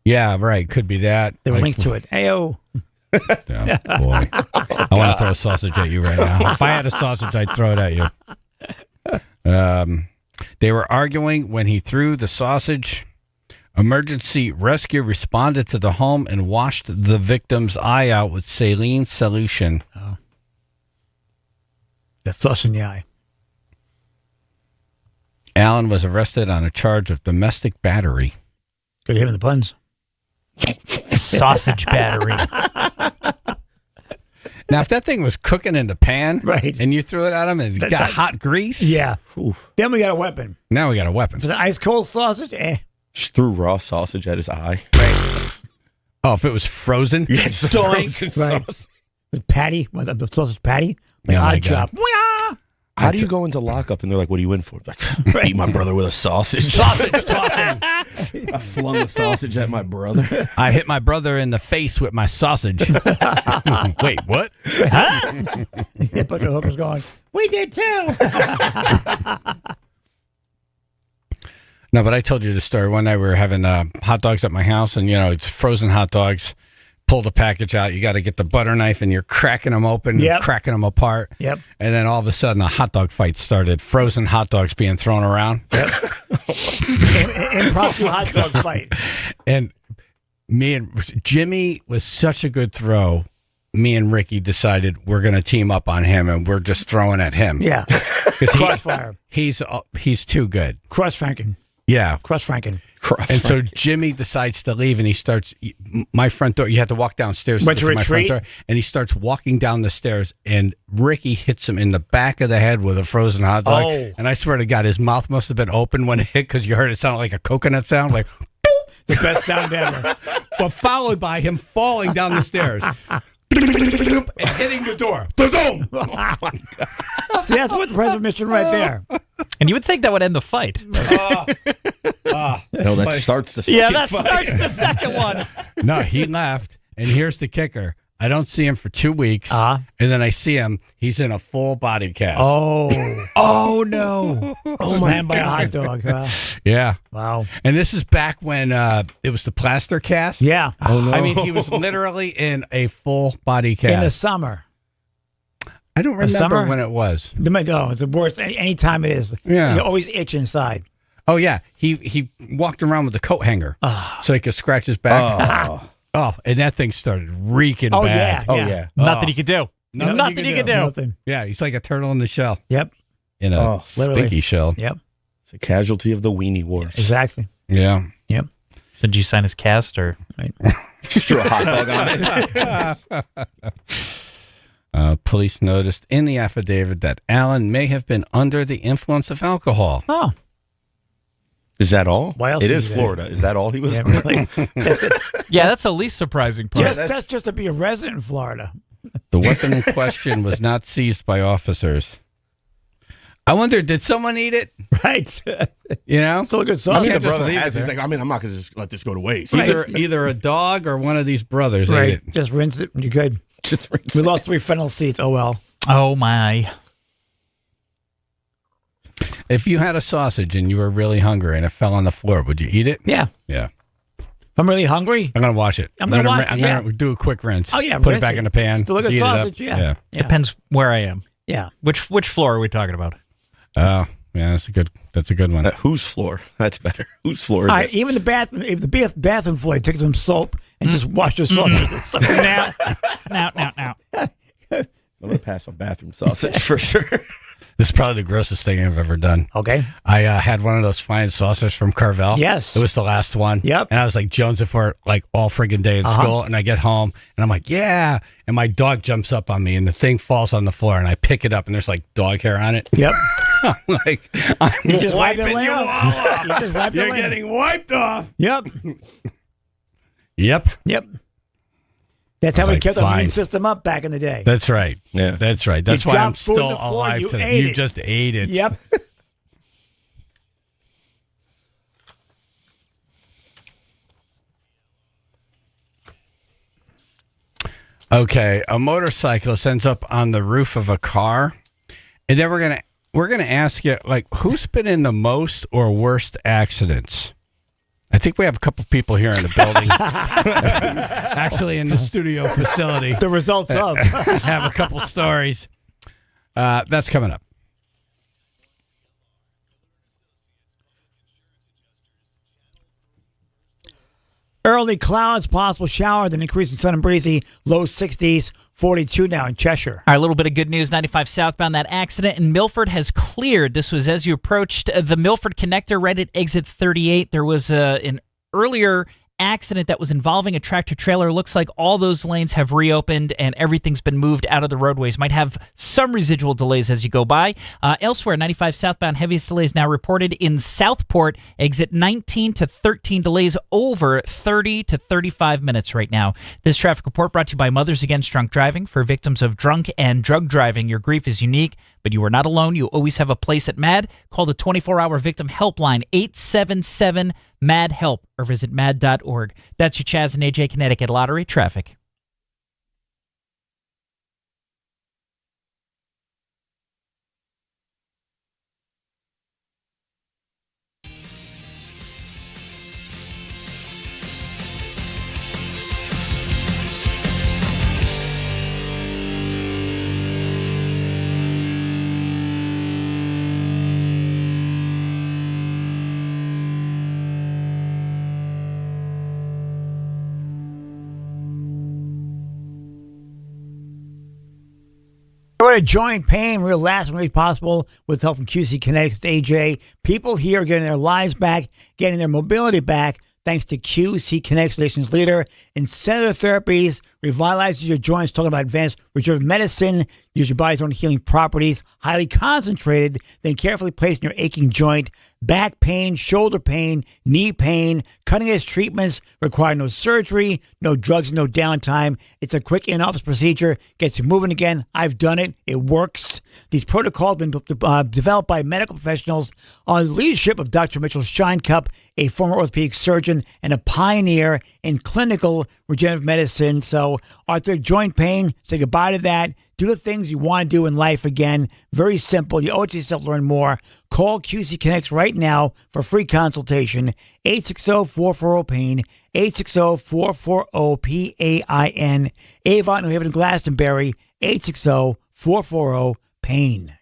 Yeah, right. Could be that.
They were linked to it. Ayo.
Yeah, boy. I want to throw a sausage at you right now. If I had a sausage, I'd throw it at you. They were arguing when he threw the sausage. Emergency rescue responded to the home and washed the victim's eye out with saline solution.
Oh. That's sauce in the eye.
Allen was arrested on a charge of domestic battery.
Good him in the puns.
Sausage battery.
Now, if that thing was cooking in the pan,
right,
and you threw it at him and it got hot grease,
yeah, then we got a weapon.
Now we got a weapon.
If it's an ice cold sausage,
Just threw raw sausage at his eye.
Oh, if it was frozen,
yeah, just frozen sauce.
The patty, the sausage patty,
Oh my
odd job.
How do you go into lockup and they're like, "What are you in for?" Like, beat my brother with a sausage.
Sausage tossing.
I flung the sausage at my brother.
I hit my brother in the face with my sausage. Wait, what?
Huh? Yeah, but the hooker's going, we did too.
No, but I told you the story. One night we were having hot dogs at my house, and, it's frozen hot dogs. Pull the package out. You got to get the butter knife, and you're cracking them open, cracking them apart.
Yep.
And then all of a sudden, a hot dog fight started. Frozen hot dogs being thrown around.
Yep. Impromptu hot dog fight.
And me and Jimmy was such a good throw. Me and Ricky decided we're going to team up on him, and we're just throwing at him.
Yeah. Crossfire.
He's too good.
Cross-franking.
Yeah.
Cross-franking.
And so Jimmy decides to leave, and he starts my front door. You have to walk downstairs to my front door, and he starts walking down the stairs. And Ricky hits him in the back of the head with a frozen hot dog.
Oh.
And I swear to God, his mouth must have been open when it hit, because you heard it sound like a coconut sound, like
the best sound ever.
But followed by him falling down the stairs. And hitting the door. Boom!
Oh my God. See, that's what the present mission right there.
And you would think that would end the fight.
No, that starts the second
Yeah, that
fight.
starts the second one.
No, he left, and here's the kicker. I don't see him for 2 weeks, and then I see him. He's in a full body cast.
Oh no!
Oh my! By a hot dog. Huh?
Yeah.
Wow.
And this is back when it was the plaster cast.
Yeah.
Oh no! I mean, he was literally in a full body cast
In the summer.
I don't remember
summer?
when it was.
It's the worst. Any time it is.
Yeah.
You always itch inside.
Oh yeah, he walked around with a coat hanger so he could scratch his back. Oh, and that thing started reeking bad.
Yeah.
Nothing you could do. Nothing you could do.
Nothing.
Yeah, he's like a turtle in the shell.
Yep.
In a stinky shell.
Yep.
It's a casualty of the weenie wars.
Exactly.
Yeah.
Yep.
Should you sign his cast or
just throw a hot dog on it?
Police noticed in the affidavit that Allen may have been under the influence of alcohol.
Oh.
Is that all?
Why else
it
would
is
you do
Florida. Is that all he was?
Yeah, really.
Yeah, that's the least surprising part.
That's just to be a resident in Florida.
The weapon in question was not seized by officers. I wonder, did someone eat it?
Right.
Still
a good sauce.
I mean, the
Just
brother
leave
has.
it
He's
there.
like, I'm not going to just let this go to waste.
Either a dog or one of these brothers ate it.
Just rinse it. You're good.
Just rinse
We lost 3 fennel seats. Oh well.
Oh my!
If you had a sausage and you were really hungry and it fell on the floor, would you eat it?
Yeah.
Yeah.
If I'm really hungry.
I'm going to wash it.
I'm gonna wash it,
I'm going to do a quick rinse.
Oh, yeah,
Put
rinse
it back
it.
in the pan.
Still a good
heat it up.
sausage, yeah.
Depends where I am.
Yeah.
Which floor are we talking about?
Oh, yeah, that's a good one.
Whose floor? That's better. Whose floor is
All
it?
right, even the bathroom. If the bathroom floor, take some soap and just wash your sausage.
Now.
I'm going to pass on bathroom sausage for sure.
This is probably the grossest thing I've ever done.
Okay.
I had one of those flying saucers from Carvel.
Yes.
It was the last one.
Yep.
And I was like jonesing for it like all friggin' day in school. And I get home and I'm like, yeah. And my dog jumps up on me and the thing falls on the floor and I pick it up and there's like dog hair on it.
Yep.
I'm like, I'm
You just wipe
wiping
it
you all
off.
off.
You just wipe it
You're
away.
getting wiped off.
Yep.
Yep.
Yep. That's how
It's
we
like,
kept our
fine.
immune system up back in the day.
That's right.
Yeah.
That's right. That's
You
why I'm
dropped food on
still
the floor,
alive
you
today.
ate
You
it.
just ate it.
Yep.
Okay, a motorcyclist ends up on the roof of a car, and then we're gonna ask you, like, who's been in the most or worst accidents? I think we have a couple people here in the building, actually in the studio facility.
The results of.
Have a couple stories. That's coming up.
Early clouds, possible shower, then increasing sun and breezy, low 60s, 42 now in Cheshire.
All right, a little bit of good news. 95 southbound, that accident in Milford has cleared. This was as you approached the Milford connector right at exit 38. There was an earlier accident that was involving a tractor trailer. Looks like all those lanes have reopened and everything's been moved out of the roadways. Might have some residual delays as you go by. Elsewhere, 95 southbound, heaviest delays now reported in Southport. Exit 19 to 13 delays over 30 to 35 minutes right now. This traffic report brought to you by Mothers Against Drunk Driving. For victims of drunk and drug driving, your grief is unique, but you are not alone. You always have a place at MAD. Call the 24-hour victim helpline, 877-MAD-HELP, or visit mad.org. That's your Chaz and AJ Connecticut Lottery traffic.
To joint pain, real last when possible with help from QC Kinetics AJ. People here are getting their lives back, getting their mobility back, thanks to QC Kinetics, nation's leader in cellular therapies, revitalizes your joints, talking about advanced regenerative medicine, use your body's own healing properties, highly concentrated, then carefully placed in your aching joint, back pain, shoulder pain, knee pain, cutting-edge treatments, require no surgery, no drugs, no downtime. It's a quick in-office procedure, gets you moving again. I've done it. It works. These protocols have been developed by medical professionals under the leadership of Dr. Mitchell Scheinkup, a former orthopedic surgeon and a pioneer in clinical regenerative medicine. So, arthritic joint pain, say goodbye to that. Do the things you want to do in life again. Very simple. You owe it to yourself to learn more. Call QC Connects right now for free consultation. 860-440-PAIN. 860-440-PAIN. Avon, New Haven, and Glastonbury. 860-440-PAIN.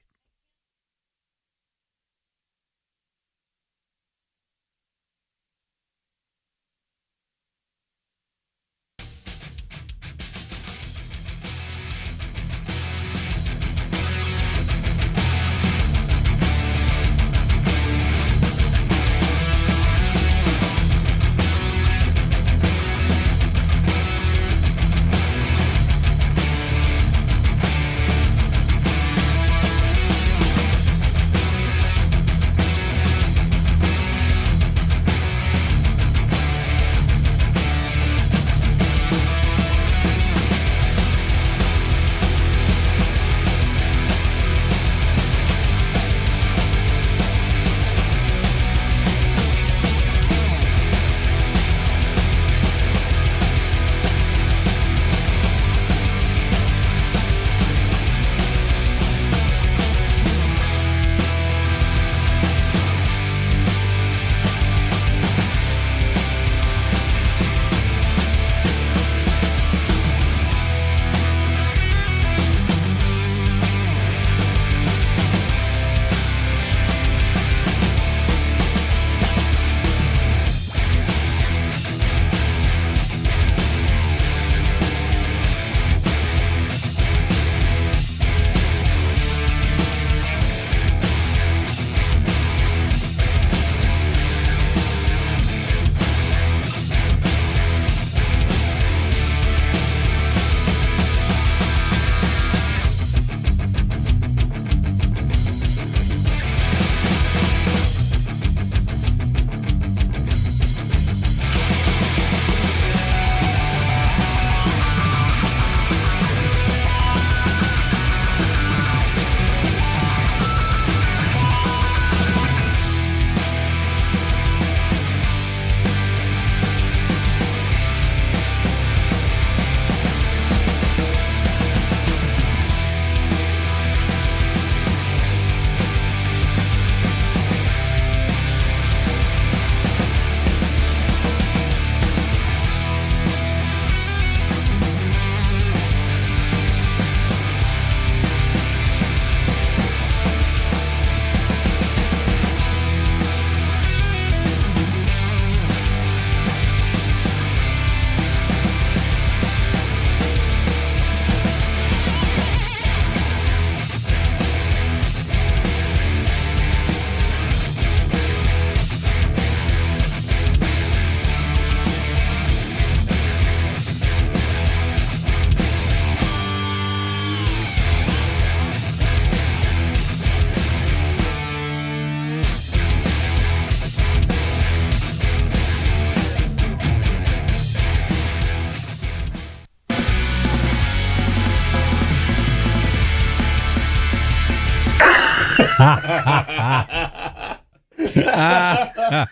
That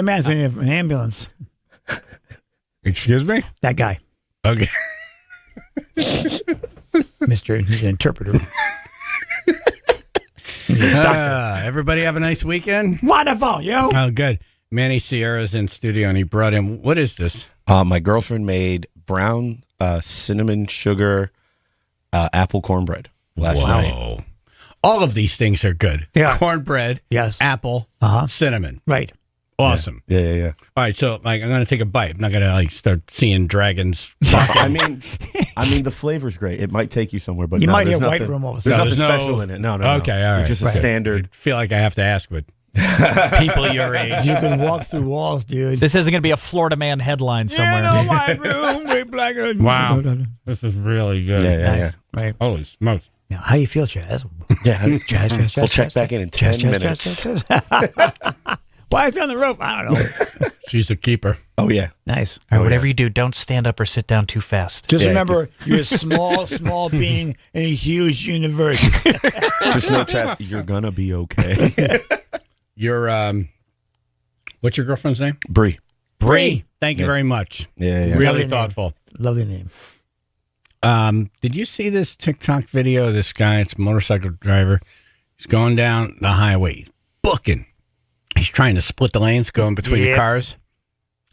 man's in an ambulance.
Excuse me?
That guy.
Okay.
He's an interpreter.
Everybody have a nice weekend?
Wonderful, yo.
Oh, good. Manny Sierra's in studio, and he brought in, what is this?
My girlfriend made brown cinnamon sugar apple cornbread last night.
All of these things are good.
Yeah.
Cornbread,
yes,
apple, cinnamon.
Right.
Awesome.
Yeah.
All right, so I'm going to take a bite. I'm not going to start seeing dragons.
I mean, the flavor's great. It might take you somewhere, but
you might hear
there's
White
nothing,
Room all of a
there's
sudden.
nothing special in it. No.
Okay, all right.
It's just a standard.
I feel like I have to ask, but people your age.
You can walk through walls, dude.
This isn't going to be a Florida Man headline somewhere.
In a white room with black.
Wow, this is really good.
Yeah.
Right.
Holy smokes.
Now, how do you feel, Chaz?
Chaz. We'll check back in 10 minutes.
Why is it on the roof? I don't know.
She's a keeper.
Oh, yeah.
Nice.
All right, whatever you do, don't stand up or sit down too fast.
Just remember, you're a small being in a huge universe.
Just know, Chaz, you're going to be okay.
What's your girlfriend's name?
Bree.
Thank you very much.
Yeah.
Really
Lovely
thoughtful.
Name. Lovely name.
Did you see this TikTok video? This guy, it's a motorcycle driver. He's going down the highway. He's booking. He's trying to split the lanes going between the cars.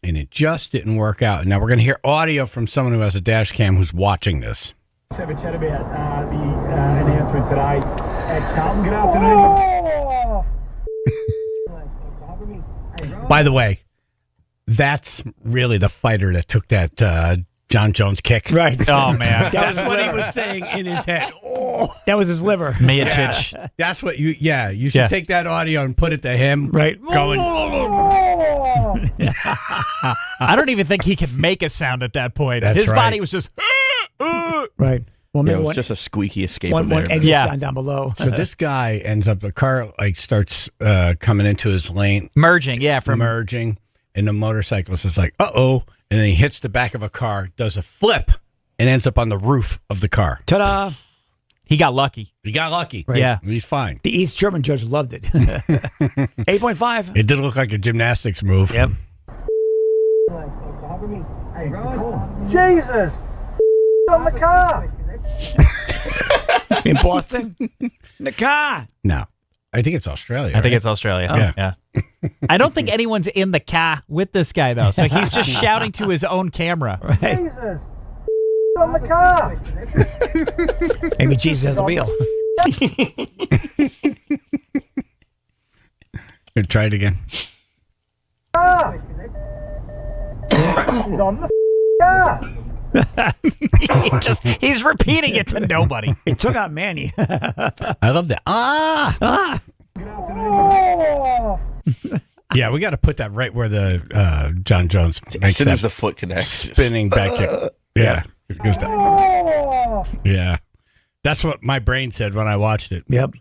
And it just didn't work out. Now we're going to hear audio from someone who has a dash cam who's watching this.
Have a chat about the announcement today at Carlton. Good afternoon.
By the way, that's really the fighter that took that John Jones kick.
Right.
Oh, man.
That was what he was saying in his head. Oh.
That was his liver.
Miocic.
Yeah. That's what you should take that audio and put it to him.
Right.
Going.
I don't even think he could make a sound at that point.
That's
His
right.
body was just.
Right. Well, maybe
it was just a squeaky escape.
One exit sign down below.
So this guy ends up, the car starts coming into his lane.
Merging,
merging. And the motorcyclist is like, uh-oh. And then he hits the back of a car, does a flip, and ends up on the roof of the car.
Ta-da!
He got lucky.
Right.
Yeah.
He's fine.
The East German judge loved it. 8.5.
It did look like a gymnastics move.
Yep.
Jesus! On the car!
In Boston? In the car!
No. I think it's Australia.
I think it's Australia. Yeah. I don't think anyone's in the car with this guy, though. So he's just shouting to his own camera.
Right.
Jesus! On the car!
Maybe Jesus has the wheel.
Here, try it again.
On the car!
He's repeating it to nobody.
He took out Manny.
I love that. Ah! Yeah, we got to put that right where the John Jones makes
as soon
that
as the foot connects.
spinning back kick. Yeah. It goes down. Yeah. That's what my brain said when I watched it.
Yep.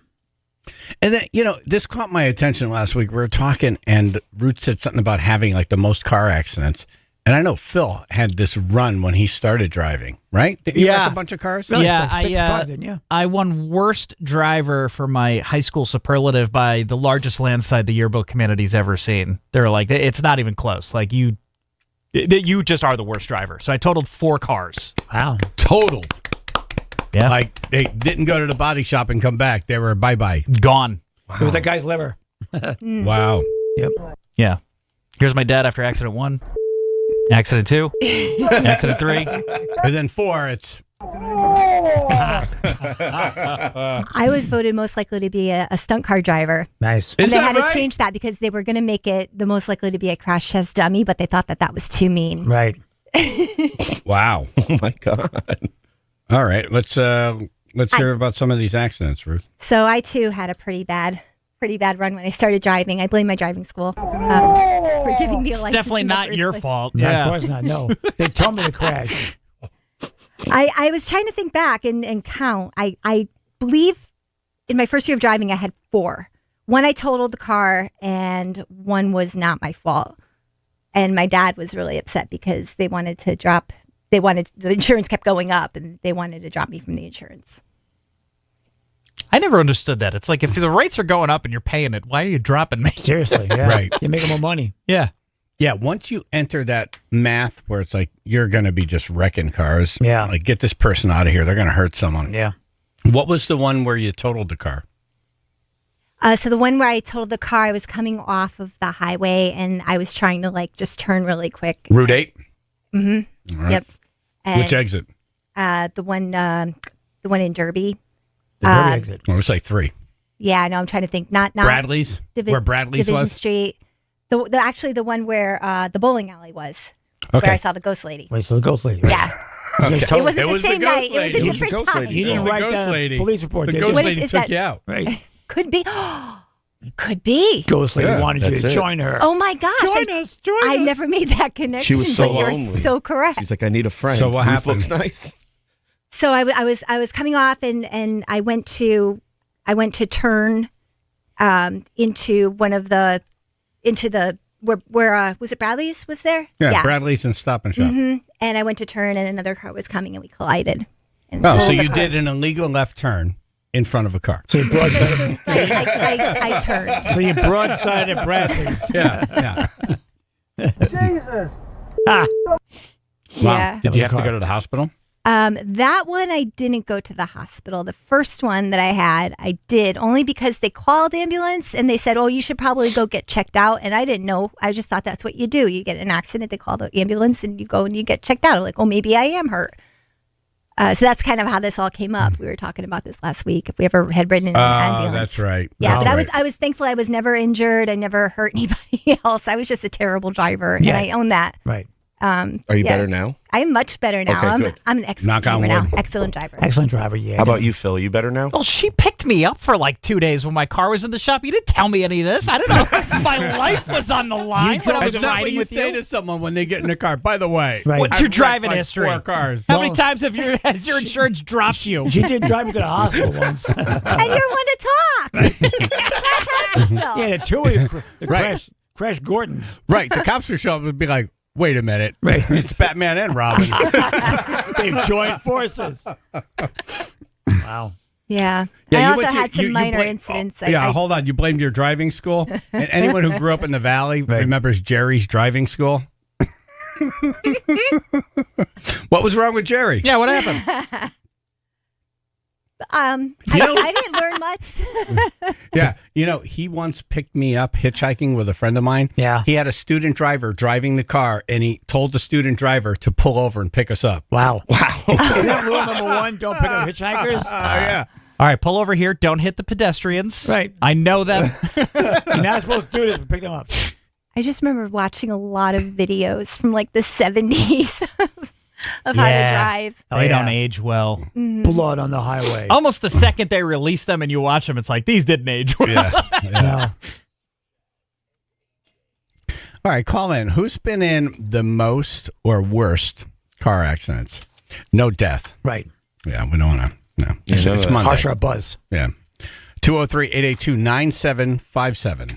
And then, this caught my attention last week. We were talking, and Ruth said something about having like the most car accidents. And I know Phil had this run when he started driving, right? Did you wreck a bunch of cars?
Really?
Yeah,
Like 6 cars, didn't you?
I won worst driver for my high school superlative by the largest landslide the yearbook community's ever seen. They're like, it's not even close. Like, you just are the worst driver. So I totaled 4 cars.
Wow.
Totaled.
Yeah.
Like, they didn't go to the body shop and come back. They were bye-bye.
Gone.
Wow.
It was that guy's liver.
Wow.
Yep.
Yeah. Here's my dad after accident 1. Accident 2, accident 3,
and then 4. It's.
I was voted most likely to be a stunt car driver.
Nice.
And
Is
they
that
had
right?
to change that because they were going to make it the most likely to be a crash test dummy, but they thought that was too mean.
Right.
Wow.
Oh my God.
All right. Let's hear about some of these accidents, Ruth.
So I too had a pretty bad run when I started driving. I blame my driving school for giving me a license.
definitely
in the
not
first
your
place.
fault.
No,
Yeah.
of course not. No. They told me to crash.
I was trying to think back and count. I believe in my first year of driving, I had 4. 1, I totaled the car, and 1 was not my fault. And my dad was really upset because the insurance kept going up, and they wanted to drop me from the insurance.
I never understood that. It's like if the rates are going up and you're paying it, why are you dropping me?
Seriously, yeah.
Right.
You're making more money.
Yeah.
Yeah, once you enter that math where it's like you're going to be just wrecking cars, like get this person out of here. They're going to hurt someone.
Yeah.
What was the one where you totaled the car?
So the one where I totaled the car, I was coming off of the highway and I was trying to like just turn really quick.
Route 8?
Mm-hmm.
All right.
Yep. And,
which exit?
The one in Derby.
The Derby exit. Well, it was like 3.
Yeah, I know. I'm trying to think. Not
Bradley's? Where Bradley's
Division
was?
Street. Actually the one where the bowling alley was.
Okay.
Where I saw the ghost lady.
Wait, so the ghost lady.
Yeah.
Okay.
It wasn't the same night. It was a different time.
You didn't write the police report,
The
did
ghost
you?
lady took you out.
Right.
Could be. Could be.
Ghost lady wanted you to join her.
Oh my gosh!
Join us.
I never made that connection.
She was so
but you're
lonely.
so correct.
She's like, I need a friend.
So what
Ruth
happened?
looks nice.
So I was coming off and I went to turn into one of the where was it Bradley's was there?
Yeah, Bradley's and Stop and Shop.
Mm-hmm. And I went to turn and another car was coming and we collided. And
Oh, so
totaled the
you
car.
did an illegal left turn in front of a car.
So you broadsided.
I turned.
So you broadsided Bradley's.
Yeah.
Jesus.
Ah.
Wow.
Yeah.
Did you have to go to the hospital?
That one I didn't go to the hospital. The first one that I had, I did only because they called ambulance and they said, "Oh, you should probably go get checked out." And I didn't know. I just thought that's what you do. You get in an accident, they call the ambulance, and you go and you get checked out. I'm like, "Oh, maybe I am hurt." So that's kind of how this all came up. We were talking about this last week. If we ever had ridden in an ambulance.
That's right.
Yeah,
That's
but I was thankful I was never injured. I never hurt anybody else. I was just a terrible driver, and I own that.
Right.
Are you better now?
I'm much better now.
Okay, good.
I'm an excellent
Knock on
driver now.
wood.
Excellent driver.
Excellent driver, yeah.
How about you, Phil? Are you better now?
Well, she picked me up for like 2 days when my car was in the shop. You didn't tell me any of this. I don't know. My life was on the line when I was
That's not what
riding
you
with
say
you.
to someone when they get in a car. By the way,
Right.
What's your
I've
driving
wrecked, like,
history?
4 cars.
How many times has your insurance dropped you?
She did drive me to the hospital once.
And you're one to talk.
Yeah, the two of you
Right.
crashed Gordon's.
Right. The cops would show up and be like, wait a minute.
Right.
It's Batman and Robin.
They've joined forces. Wow.
Yeah.
Yeah,
I
you
also
went to-
had some
you
minor
blame-
incidents.
Hold on. You blamed your driving school? And anyone who grew up in the Valley remembers Jerry's driving school? What was wrong with Jerry?
Yeah, what happened?
I didn't learn much.
Yeah. He once picked me up hitchhiking with a friend of mine.
Yeah.
He had a student driver driving the car, and he told the student driver to pull over and pick us up.
Wow.
Wow.
Is that rule number 1? Don't pick up hitchhikers?
Yeah.
All right, pull over here. Don't hit the pedestrians.
Right.
I know them.
You're not supposed to do this, but pick them up.
I just remember watching a lot of videos from like the 70s of how to drive.
Oh, they don't age well.
Mm-hmm.
Blood on the highway.
Almost the second they release them and you watch them, it's like, these didn't age well.
No.
All right, call in. Who's been in the most or worst car accidents? No death.
Right.
Yeah, we don't want to. No. It's Monday.
Harsher buzz.
Yeah. 203-882-9757.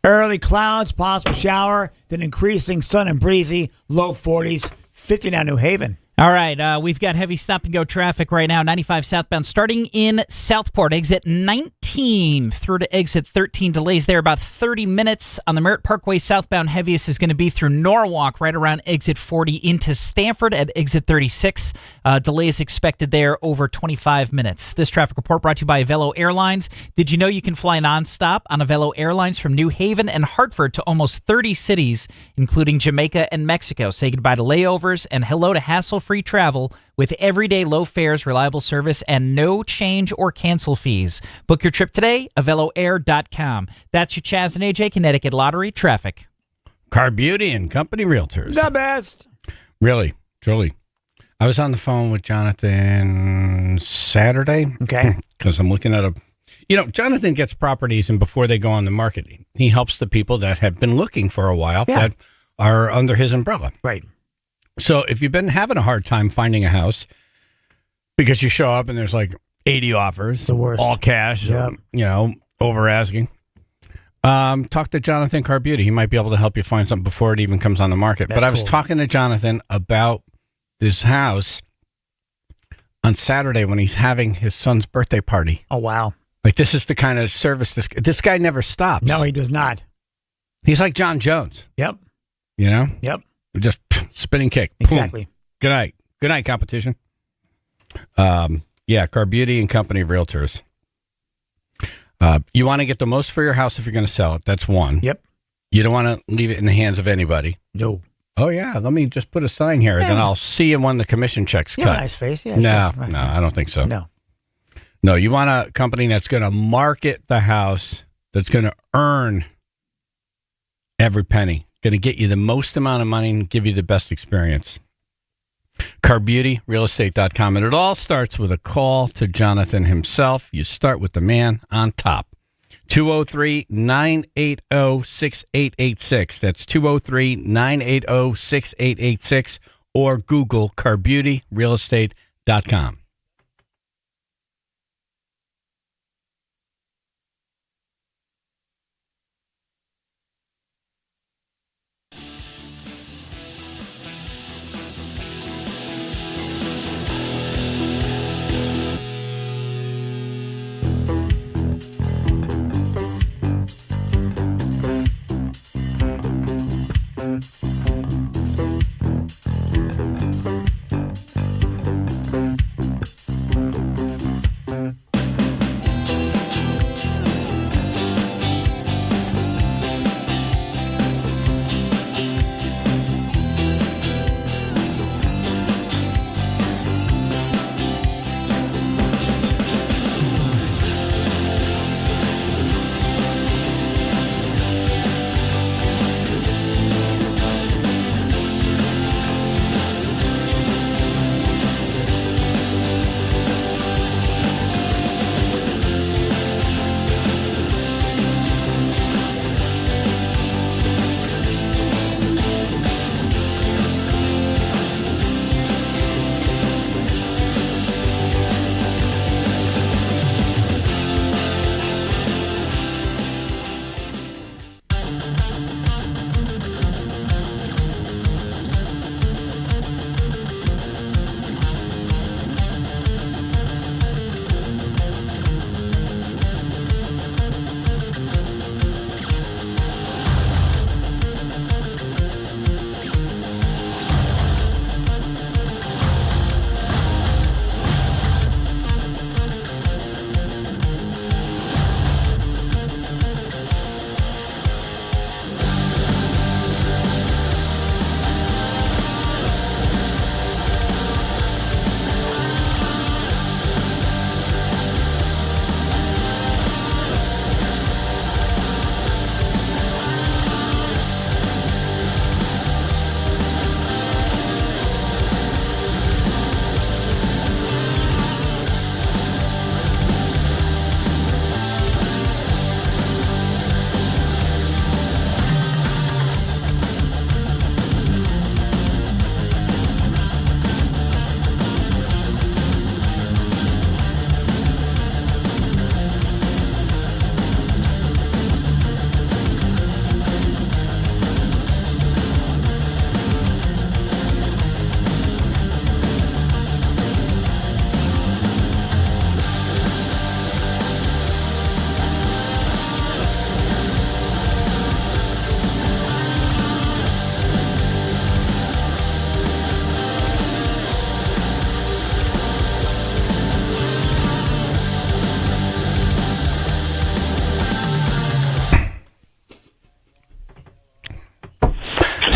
Early clouds, possible shower, then increasing sun and breezy, low 40s, 59 New Haven.
All right, we've got heavy stop-and-go traffic right now, 95 southbound, starting in Southport, exit 19 through to exit 13. Delays there about 30 minutes. On the Merritt Parkway southbound, heaviest is going to be through Norwalk, right around exit 40 into Stanford at exit 36. Delays expected there over 25 minutes. This traffic report brought to you by Velo Airlines. Did you know you can fly nonstop on Velo Airlines from New Haven and Hartford to almost 30 cities, including Jamaica and Mexico? Say goodbye to layovers and hello to hassle-free travel with everyday low fares, reliable service, and no change or cancel fees. Book your trip today, aveloair.com. That's your Chaz and AJ Connecticut Lottery traffic.
Car Beauty and Company Realtors.
The best.
Really, truly. I was on the phone with Jonathan Saturday.
Okay.
Because I'm looking at Jonathan gets properties, and before they go on the market, he helps the people that have been looking for a while that are under his umbrella.
Right.
So if you've been having a hard time finding a house because you show up and there's like 80 offers,
the worst,
all cash, over asking, Talk to Jonathan Carbuti. He might be able to help you find something before it even comes on the market. But I was talking to Jonathan about this house on Saturday when he's having his son's birthday party.
Oh, wow.
Like, this is the kind of service this guy never stops.
No, he does not.
He's like John Jones.
Yep.
You know?
Yep.
Just spinning kick.
Exactly.
Boom. Good night. Good night, competition. Yeah, Carbuti and Company Realtors. You want to get the most for your house if you're going to sell it. That's one.
Yep.
You don't want to leave it in the hands of anybody.
No.
Oh, yeah. Let me just put a sign here. Then I'll see you when the commission check's cut.
Nice face. Yeah,
no,
sure. Right.
No, I don't think so.
No,
you want a company that's going to market the house, that's going to earn every penny, going to get you the most amount of money and give you the best experience. CarBeautyRealEstate.com. And it all starts with a call to Jonathan himself. You start with the man on top. 203-980-6886. That's 203-980-6886. Or Google CarBeautyRealEstate.com.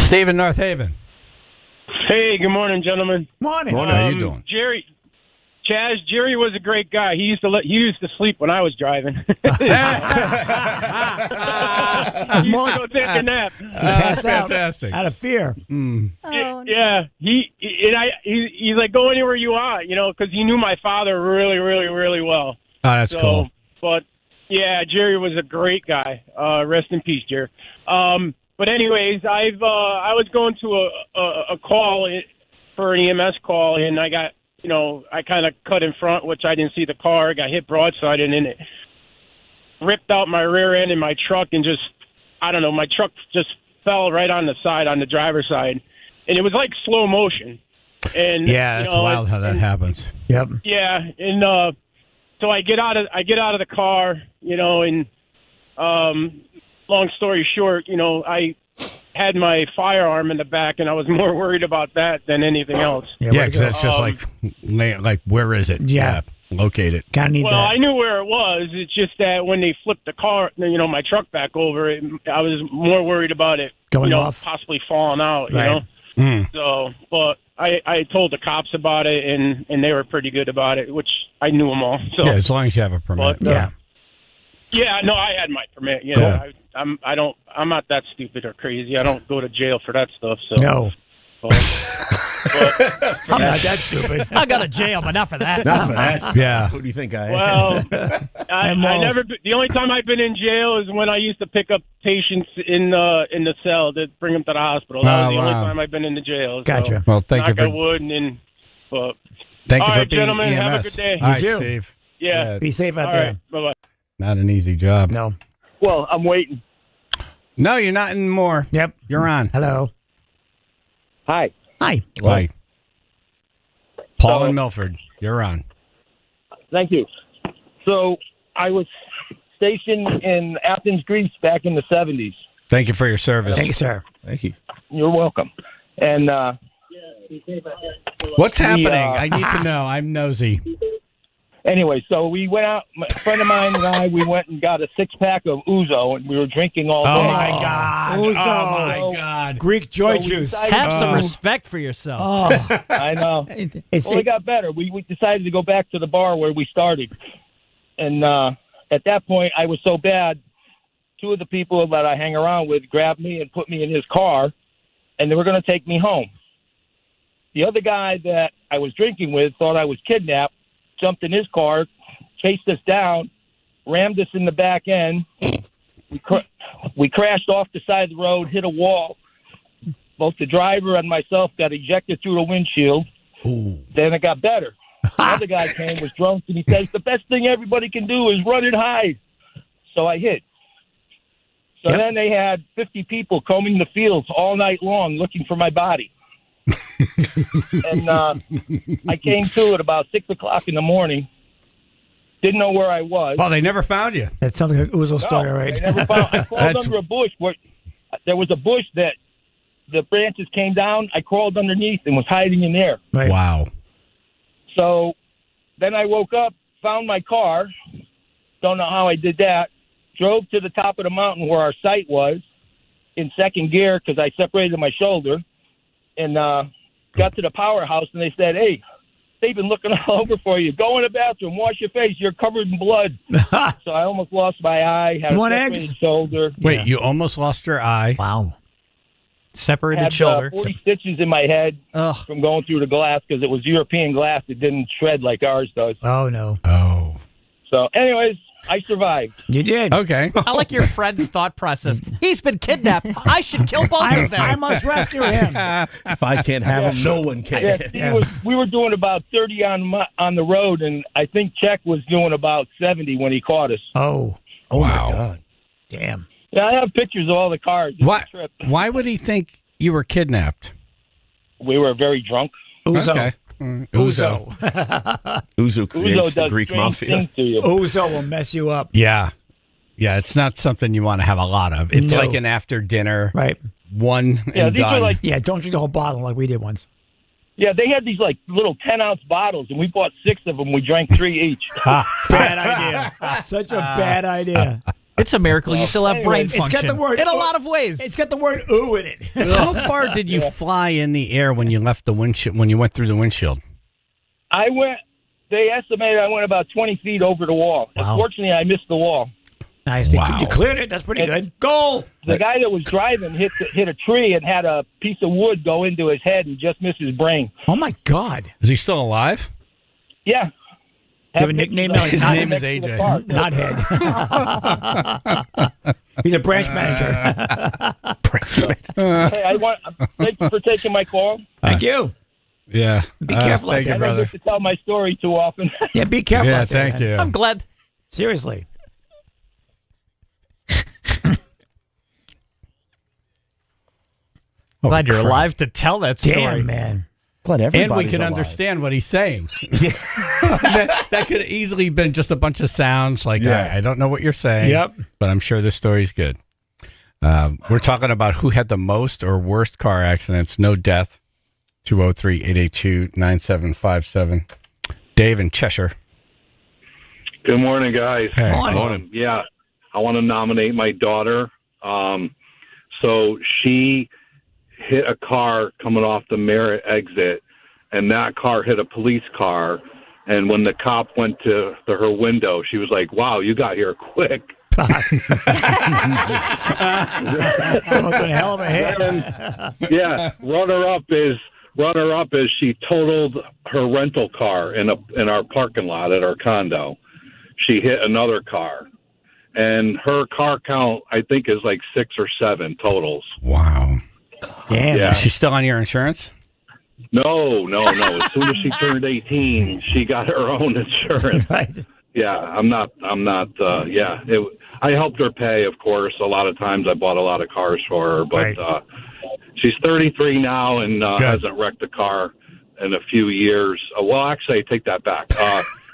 Steve in North Haven.
Hey, good morning, gentlemen.
Morning.
How you doing?
Jerry was a great guy. He used to sleep when I was driving. He used to go take a nap.
Pass out.
Fantastic.
Out of fear.
Yeah, he's like, go anywhere you want, because he knew my father really, really, really well.
Oh, that's cool.
But yeah, Jerry was a great guy. Rest in peace, Jerry. But anyways, I was going to a call for an EMS call, and I got, I kind of cut in front, which I didn't see the car. Got hit broadside, and then ripped out my rear end in my truck and just, I don't know, my truck just fell right on the side, on the driver's side. And it was like slow motion. And
yeah, that's wild how that happens.
Yep.
Yeah, and so I get out of the car, and long story short, I had my firearm in the back, and I was more worried about that than anything else.
Yeah, because that's just like, where is it?
Yeah.
Locate it.
Kind of need
well,
that.
I knew where it was. It's just that when they flipped the car, my truck back over, I was more worried about it
going off,
possibly falling out.
Right.
So, but I told the cops about it, and they were pretty good about it, which I knew them all. So
yeah, as long as you have a permit.
But,
yeah.
Yeah, no, I had my permit. I'm not that stupid or crazy. I don't go to jail for that stuff. So
no.
I'm
not that stupid.
I got to jail, but not for that.
Not for that.
Yeah.
Who do you think I am?
Well, I never. The only time I've been in jail is when I used to pick up patients in the cell to bring them to the hospital. That was the only time I've been in the jail.
Gotcha.
So,
Well, thank you
knock
for
on wood, but
thank you
all
for
right,
being
gentlemen,
EMS.
have a good day.
All right,
You too.
Steve.
Yeah.
Be safe out
All
there.
right. Bye-bye.
Not an easy job.
No.
Well, I'm waiting.
No, you're not anymore.
Yep.
You're on.
Hello.
Hi.
Hi.
Bye. Paul
So-
and Milford, you're on.
Thank you. So I was stationed in Athens, Greece back in the 70s.
Thank you for your service.
Thank you, sir.
Thank you.
You're welcome. And
What's happening?
uh,
I need to know. I'm nosy.
anyway, so we went out, a friend of mine and I, we went and got a 6-pack of Ouzo, and we were drinking all day.
Oh my God!
Ouzo.
Oh my God!
Greek joy
So we
juice.
decided-
Have some respect for yourself.
Oh.
I know.
It's
Well, it got better. We decided to go back to the bar where we started. And at that point, I was so bad, 2 of the people that I hang around with grabbed me and put me in his car, and they were going to take me home. The other guy that I was drinking with thought I was kidnapped, jumped in his car, chased us down, rammed us in the back end. We crashed off the side of the road, hit a wall. Both the driver and myself got ejected through the windshield.
Ooh.
Then it got better. The other guy came, was drunk, and he says, the best thing everybody can do is run and hide. So I hid. So then they had 50 people combing the fields all night long looking for my body. And I came to at about 6 o'clock in the morning. Didn't know where I was.
Well, they never found you.
That sounds like an Ouzo story, right?
I never found. I crawled under a bush. Where there was a bush that the branches came down. I crawled underneath and was hiding in there.
Right.
Wow.
So then I woke up, found my car. Don't know how I did that. Drove to the top of the mountain where our site was in second gear because I separated my shoulder, and got to the powerhouse, and they said, hey, they've been looking all over for you. Go in the bathroom, wash your face. You're covered in blood. So I almost lost my eye, had a separated shoulder.
Wait, you almost lost your eye?
Wow.
Separated
Had
shoulder.
40 stitches in my head from going through the glass because it was European glass. It didn't shred like ours does.
Oh, no.
Oh.
So anyways, I survived.
You did.
Okay.
I like your friend's thought process. He's been kidnapped. I should kill both of them.
I must rescue him.
If I can't have him, no one can.
Yeah, we were doing about 30 on the road, and I think Czech was doing about 70 when he caught us.
Oh.
Oh, my God.
Damn.
Yeah, I have pictures of all the cars. It was a trip.
Why would he think you were kidnapped?
We were very drunk.
Ouzo.
Okay.
Ouzo.
Ouzo creates the
does
Greek
strange
mafia.
things to you.
Ouzo will mess you up.
Yeah. Yeah, it's not something you want to have a lot of. It's
No.
like an after dinner.
Right.
One
Yeah,
and
these
done.
were like
Yeah, don't drink the whole bottle like we did once.
Yeah, they had these like little 10-ounce bottles, and we bought 6 of them. We drank 3 each.
Bad idea. Such a bad idea.
It's a miracle you still have brain
It's
function.
got the word
in a lot of ways.
It's got the word ooh in it.
How far did you fly in the air when you left the windshield? When you went through the windshield?
They estimated I went about 20 feet over the wall.
Wow.
Unfortunately, I missed the wall.
Nice.
Wow.
You cleared it. That's pretty good. Goal.
The guy that was driving hit a tree and had a piece of wood go into his head and just missed his brain.
Oh, my God.
Is he still alive?
Yeah.
You have a nickname?
His name is AJ.
Not Head. He's a branch manager.
Hey, thank you for taking my call.
Thank you.
Yeah.
Be careful out
Thank
there,
you,
I don't
brother.
get to tell my story too often.
Yeah, be careful
Yeah,
out there.
thank you.
I'm glad.
Seriously.
Glad you're alive to tell that story.
Damn, man.
Glad
And we
everybody's
can
alive.
understand what he's saying. that could have easily been just a bunch of sounds. Like, I don't know what you're saying.
Yep.
But I'm sure this story's good. We're talking about who had the most or worst car accidents. No death. 203-882-9757. Dave in Cheshire.
Good morning, guys.
Hey.
Morning.
Yeah, I want to nominate my daughter. So she hit a car coming off the Merritt exit, and that car hit a police car. And when the cop went to her window, she was like, "Wow, you got here quick."
Hell of a hit.
Yeah, runner up is she totaled her rental car in our parking lot at our condo. She hit another car, and her car count I think is like 6 or 7 totals.
Wow.
Damn.
Yeah.
Is she still on your insurance?
No. As soon as she turned 18, she got her own insurance.
Right.
Yeah, I'm not. I helped her pay, of course. A lot of times I bought a lot of cars for her, but she's 33 now and hasn't wrecked a car in a few years. Well, actually, I take that back.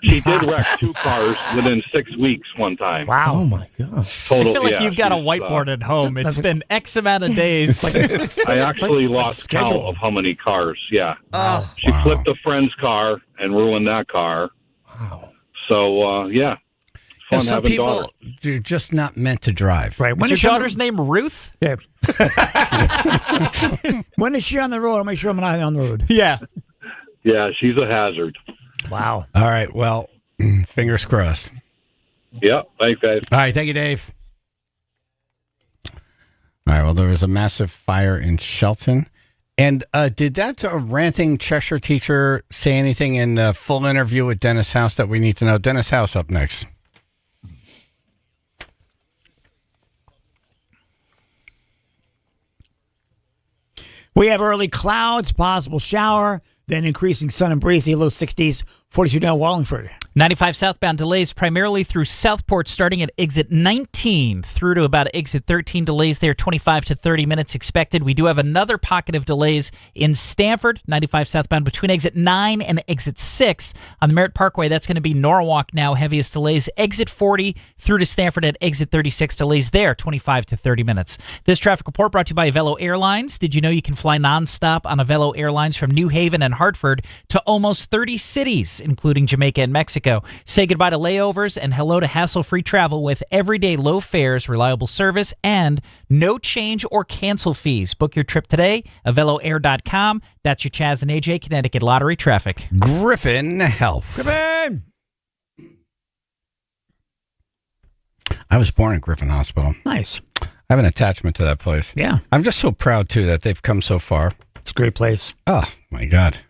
She did wreck 2 cars within 6 weeks one time.
Wow.
Oh, my gosh.
Total,
I feel like
yeah,
you've got a
she's,
whiteboard at home. It's been X amount of days.
I actually lost count of how many cars. Yeah. She flipped a friend's car and ruined that car.
Wow.
So, yeah.
And
Fun
some
having
people,
daughter.
they're just not meant to drive.
Right.
Is your daughter's name Ruth?
Yeah. When is she on the road? I'll make sure I'm not on the road.
Yeah.
Yeah, she's a hazard.
Wow.
All right. Well, fingers crossed.
Yeah. Thanks, guys.
All right. Thank you, Dave. All right. Well, there was a massive fire in Shelton. And did that ranting Cheshire teacher say anything in the full interview with Dennis House that we need to know? Dennis House up next.
We have early clouds, possible shower, then increasing sun and breezy, low 60s, 42 down Wallingford.
95 southbound delays primarily through Southport starting at exit 19 through to about exit 13. Delays there, 25 to 30 minutes expected. We do have another pocket of delays in Stamford, 95 southbound between exit 9 and exit 6. On the Merritt Parkway, that's going to be Norwalk now, heaviest delays. Exit 40 through to Stamford at exit 36. Delays there, 25 to 30 minutes. This traffic report brought to you by Velo Airlines. Did you know you can fly nonstop on Velo Airlines from New Haven and Hartford to almost 30 cities, including Jamaica and Mexico? Say goodbye to layovers and hello to hassle-free travel with everyday low fares, reliable service, and no change or cancel fees. Book your trip today at veloair.com. That's your Chaz and AJ Connecticut Lottery traffic.
Griffin Health.
Griffin!
I was born at Griffin Hospital.
Nice.
I have an attachment to that place.
Yeah.
I'm just so proud, too, that they've come so far.
It's a great place.
Oh, my God.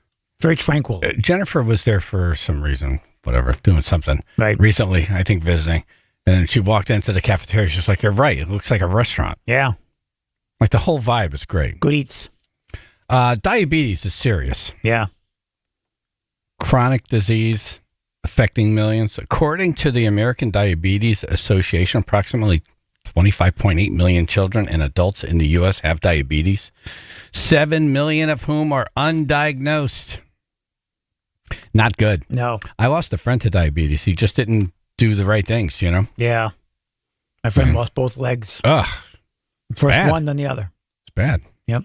Very tranquil.
Jennifer was there for some reason, whatever, doing something.
Right.
Recently, I think visiting. And she walked into the cafeteria. She's like, "You're right. It looks like a restaurant."
Yeah.
Like the whole vibe is great.
Good eats.
Diabetes is serious.
Yeah.
Chronic disease affecting millions. According to the American Diabetes Association, approximately 25.8 million children and adults in the U.S. have diabetes, 7 million of whom are undiagnosed. Not good.
No.
I lost a friend to diabetes. He just didn't do the right things, you know?
Yeah. My friend lost both legs.
Ugh.
First
bad.
one, then the other.
It's bad.
Yep.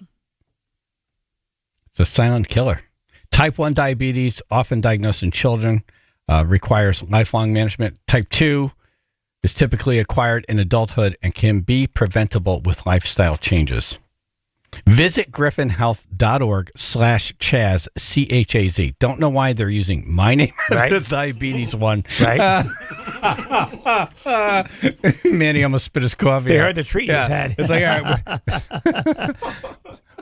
It's a silent killer. Type 1 diabetes, often diagnosed in children, requires lifelong management. Type 2 is typically acquired in adulthood and can be preventable with lifestyle changes. Visit griffinhealth.org/Chaz, CHAZ. Don't know why they're using my name for the diabetes one.
Right.
Manny almost spit his coffee
They
out.
heard the treat in his head.
It's like, all right,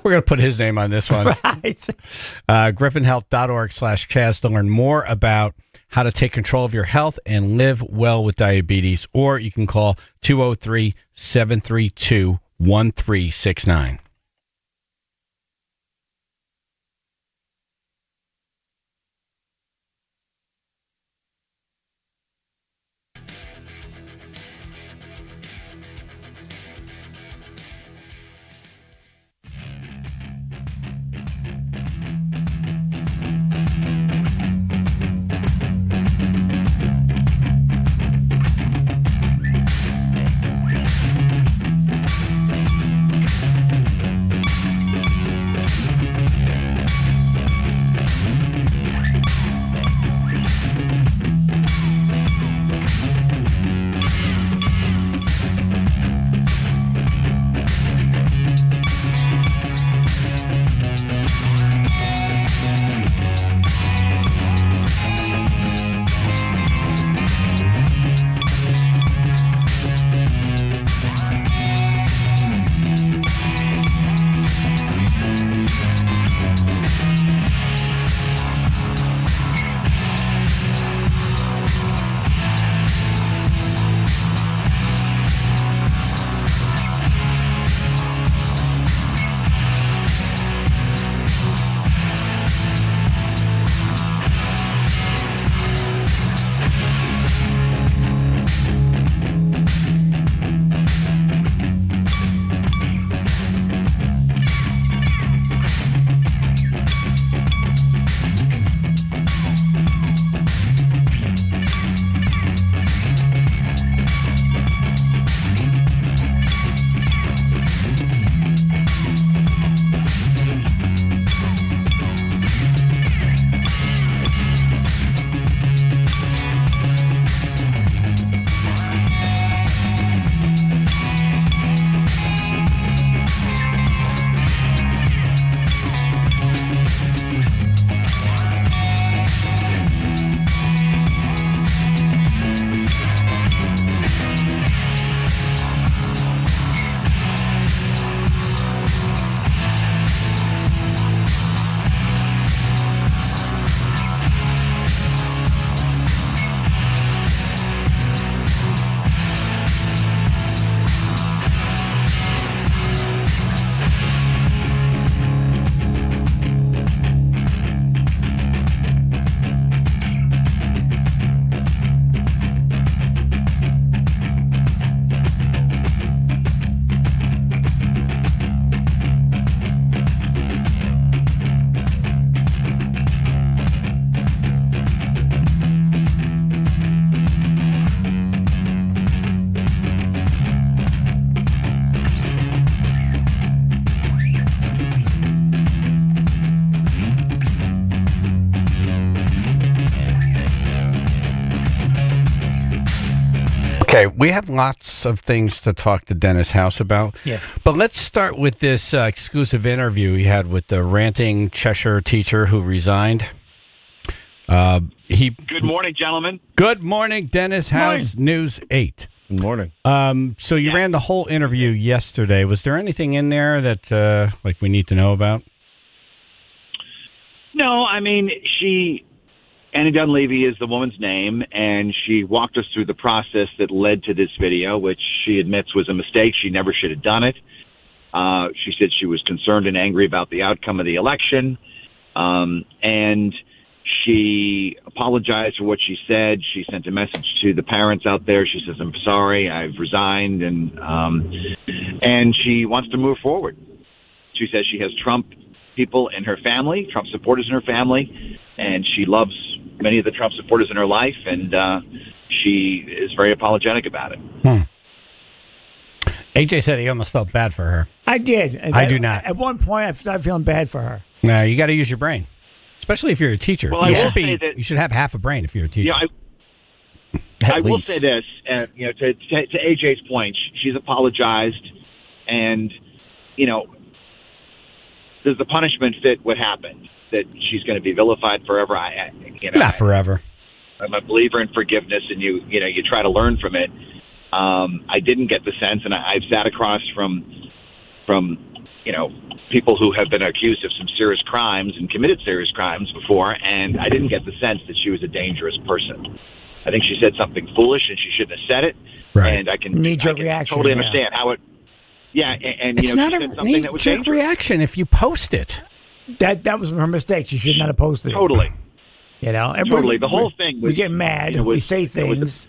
we're going to put his name on this one.
Right.
griffinhealth.org/Chaz to learn more about how to take control of your health and live well with diabetes. Or you can call 203-732-1369. Okay, we have lots of things to talk to Dennis House about.
Yes.
But let's start with this exclusive interview he had with the ranting Cheshire teacher who resigned.
Good morning, gentlemen.
Good morning, Dennis House, News 8.
Good morning.
So you ran the whole interview yesterday. Was there anything in there that we need to know about?
No, I mean, Annie Dunleavy is the woman's name, and she walked us through the process that led to this video, which she admits was a mistake. She never should have done it. She said she was concerned and angry about the outcome of the election, and she apologized for what she said. She sent a message to the parents out there. She says, "I'm sorry, I've resigned," and she wants to move forward. She says she has Trump people in her family, Trump supporters in her family, and she loves many of the Trump supporters in her life, and she is very apologetic about it.
AJ said he almost felt bad for her.
I did.
I do not.
At one point, I started feeling bad for her.
No, you got to use your brain, especially if you're a teacher.
Well,
you should have half a brain if you're a teacher.
I will say this, to AJ's point, she's apologized, and does the punishment fit what happened? That she's going to be vilified forever?
Not forever.
I'm a believer in forgiveness, and you try to learn from it. I didn't get the sense, and I've sat across from people who have been accused of some serious crimes and committed serious crimes before, and I didn't get the sense that she was a dangerous person. I think she said something foolish, and she shouldn't have said it.
Right.
And I can
reaction,
totally understand how it. Yeah, and
it's not
she said something that was
knee-jerk
dangerous.
reaction if you post it.
That was her mistake. She should not have posted it.
Totally.
Everybody,
The whole thing was.
We get mad. We say things.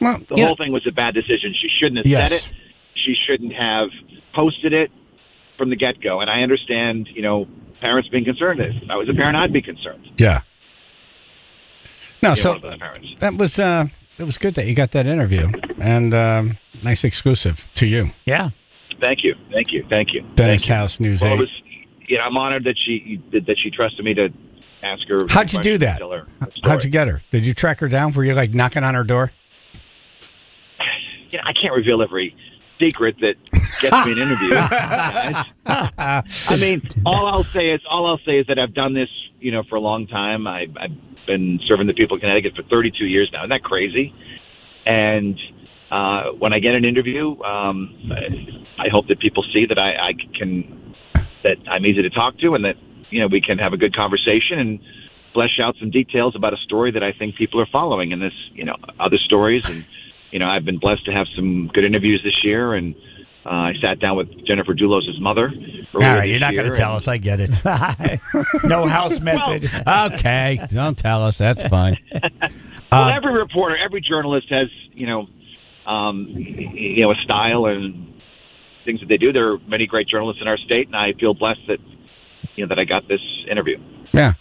Well,
the whole thing was a bad decision. She shouldn't have said it. She shouldn't have posted it from the get-go. And I understand, parents being concerned. If I was a parent, I'd be concerned.
Yeah. No,
So one of those parents.
that was it was good that you got that interview, and nice exclusive to you.
Yeah.
Thank you.
Dennis House, News 8.
Well, I'm honored that she trusted me to ask her.
How'd you do that?
Tell her
How'd you get her? Did you track her down? Were you knocking on her door?
I can't reveal every secret that gets me an interview. I mean, all I'll say is that I've done this, for a long time. I've been serving the people of Connecticut for 32 years now. Isn't that crazy? And when I get an interview, I hope that people see that that I'm easy to talk to, and that we can have a good conversation and flesh out some details about a story that I think people are following in this, other stories. And I've been blessed to have some good interviews this year, and I sat down with Jennifer Dulos' mother.
All right, you're not going to tell us. I get it.
No house method.
Okay, don't tell us. That's fine.
Well, every reporter, every journalist has, a style and things that they do. There are many great journalists in our state, and I feel blessed that, that I got this interview.
Yeah.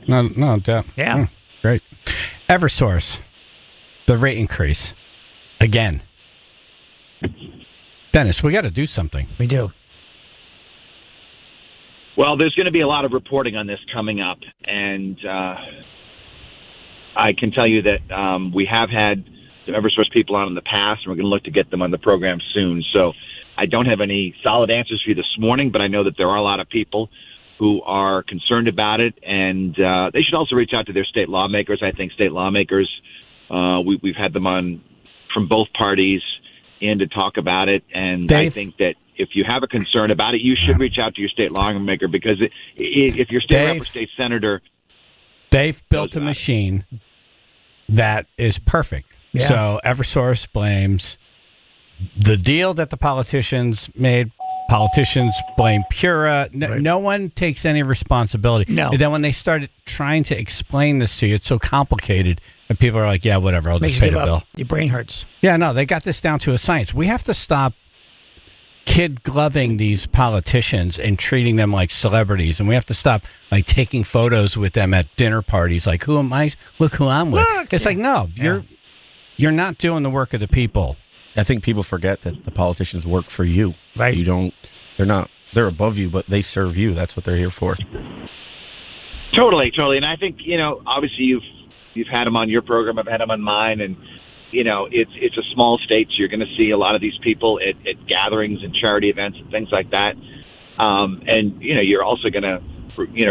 No doubt.
Yeah.
Great. Eversource, the rate increase. Again. Dennis, we got to do something.
We do.
Well, there's going to be a lot of reporting on this coming up, and I can tell you that we have had some Eversource people on in the past, and we're going to look to get them on the program soon. So I don't have any solid answers for you this morning, but I know that there are a lot of people who are concerned about it, and they should also reach out to their state lawmakers. I think state lawmakers, we've had them on from both parties in to talk about it, and
Dave,
I think that if you have a concern about it, you should reach out to your state lawmaker, because if your state rep or state senator...
They've built a machine that is perfect.
Yeah.
So Eversource blames the deal that the politicians made. Politicians blame Pura. No one takes any responsibility.
No.
And then when they started trying to explain this to you, it's so complicated that people are like, yeah, whatever, I'll just pay the bill.
Your brain hurts.
Yeah, no, they got this down to a science. We have to stop kid gloving these politicians and treating them like celebrities, and we have to stop taking photos with them at dinner parties. Like, who am I? Look who I'm with. It's like, no, you're not doing the work of the people.
I think people forget that the politicians work for you.
Right.
They're above you, but they serve you. That's what they're here for.
Totally. And I think, obviously you've had them on your program, I've had them on mine, and it's a small state, so you're going to see a lot of these people at gatherings and charity events and things like that. And you're also going to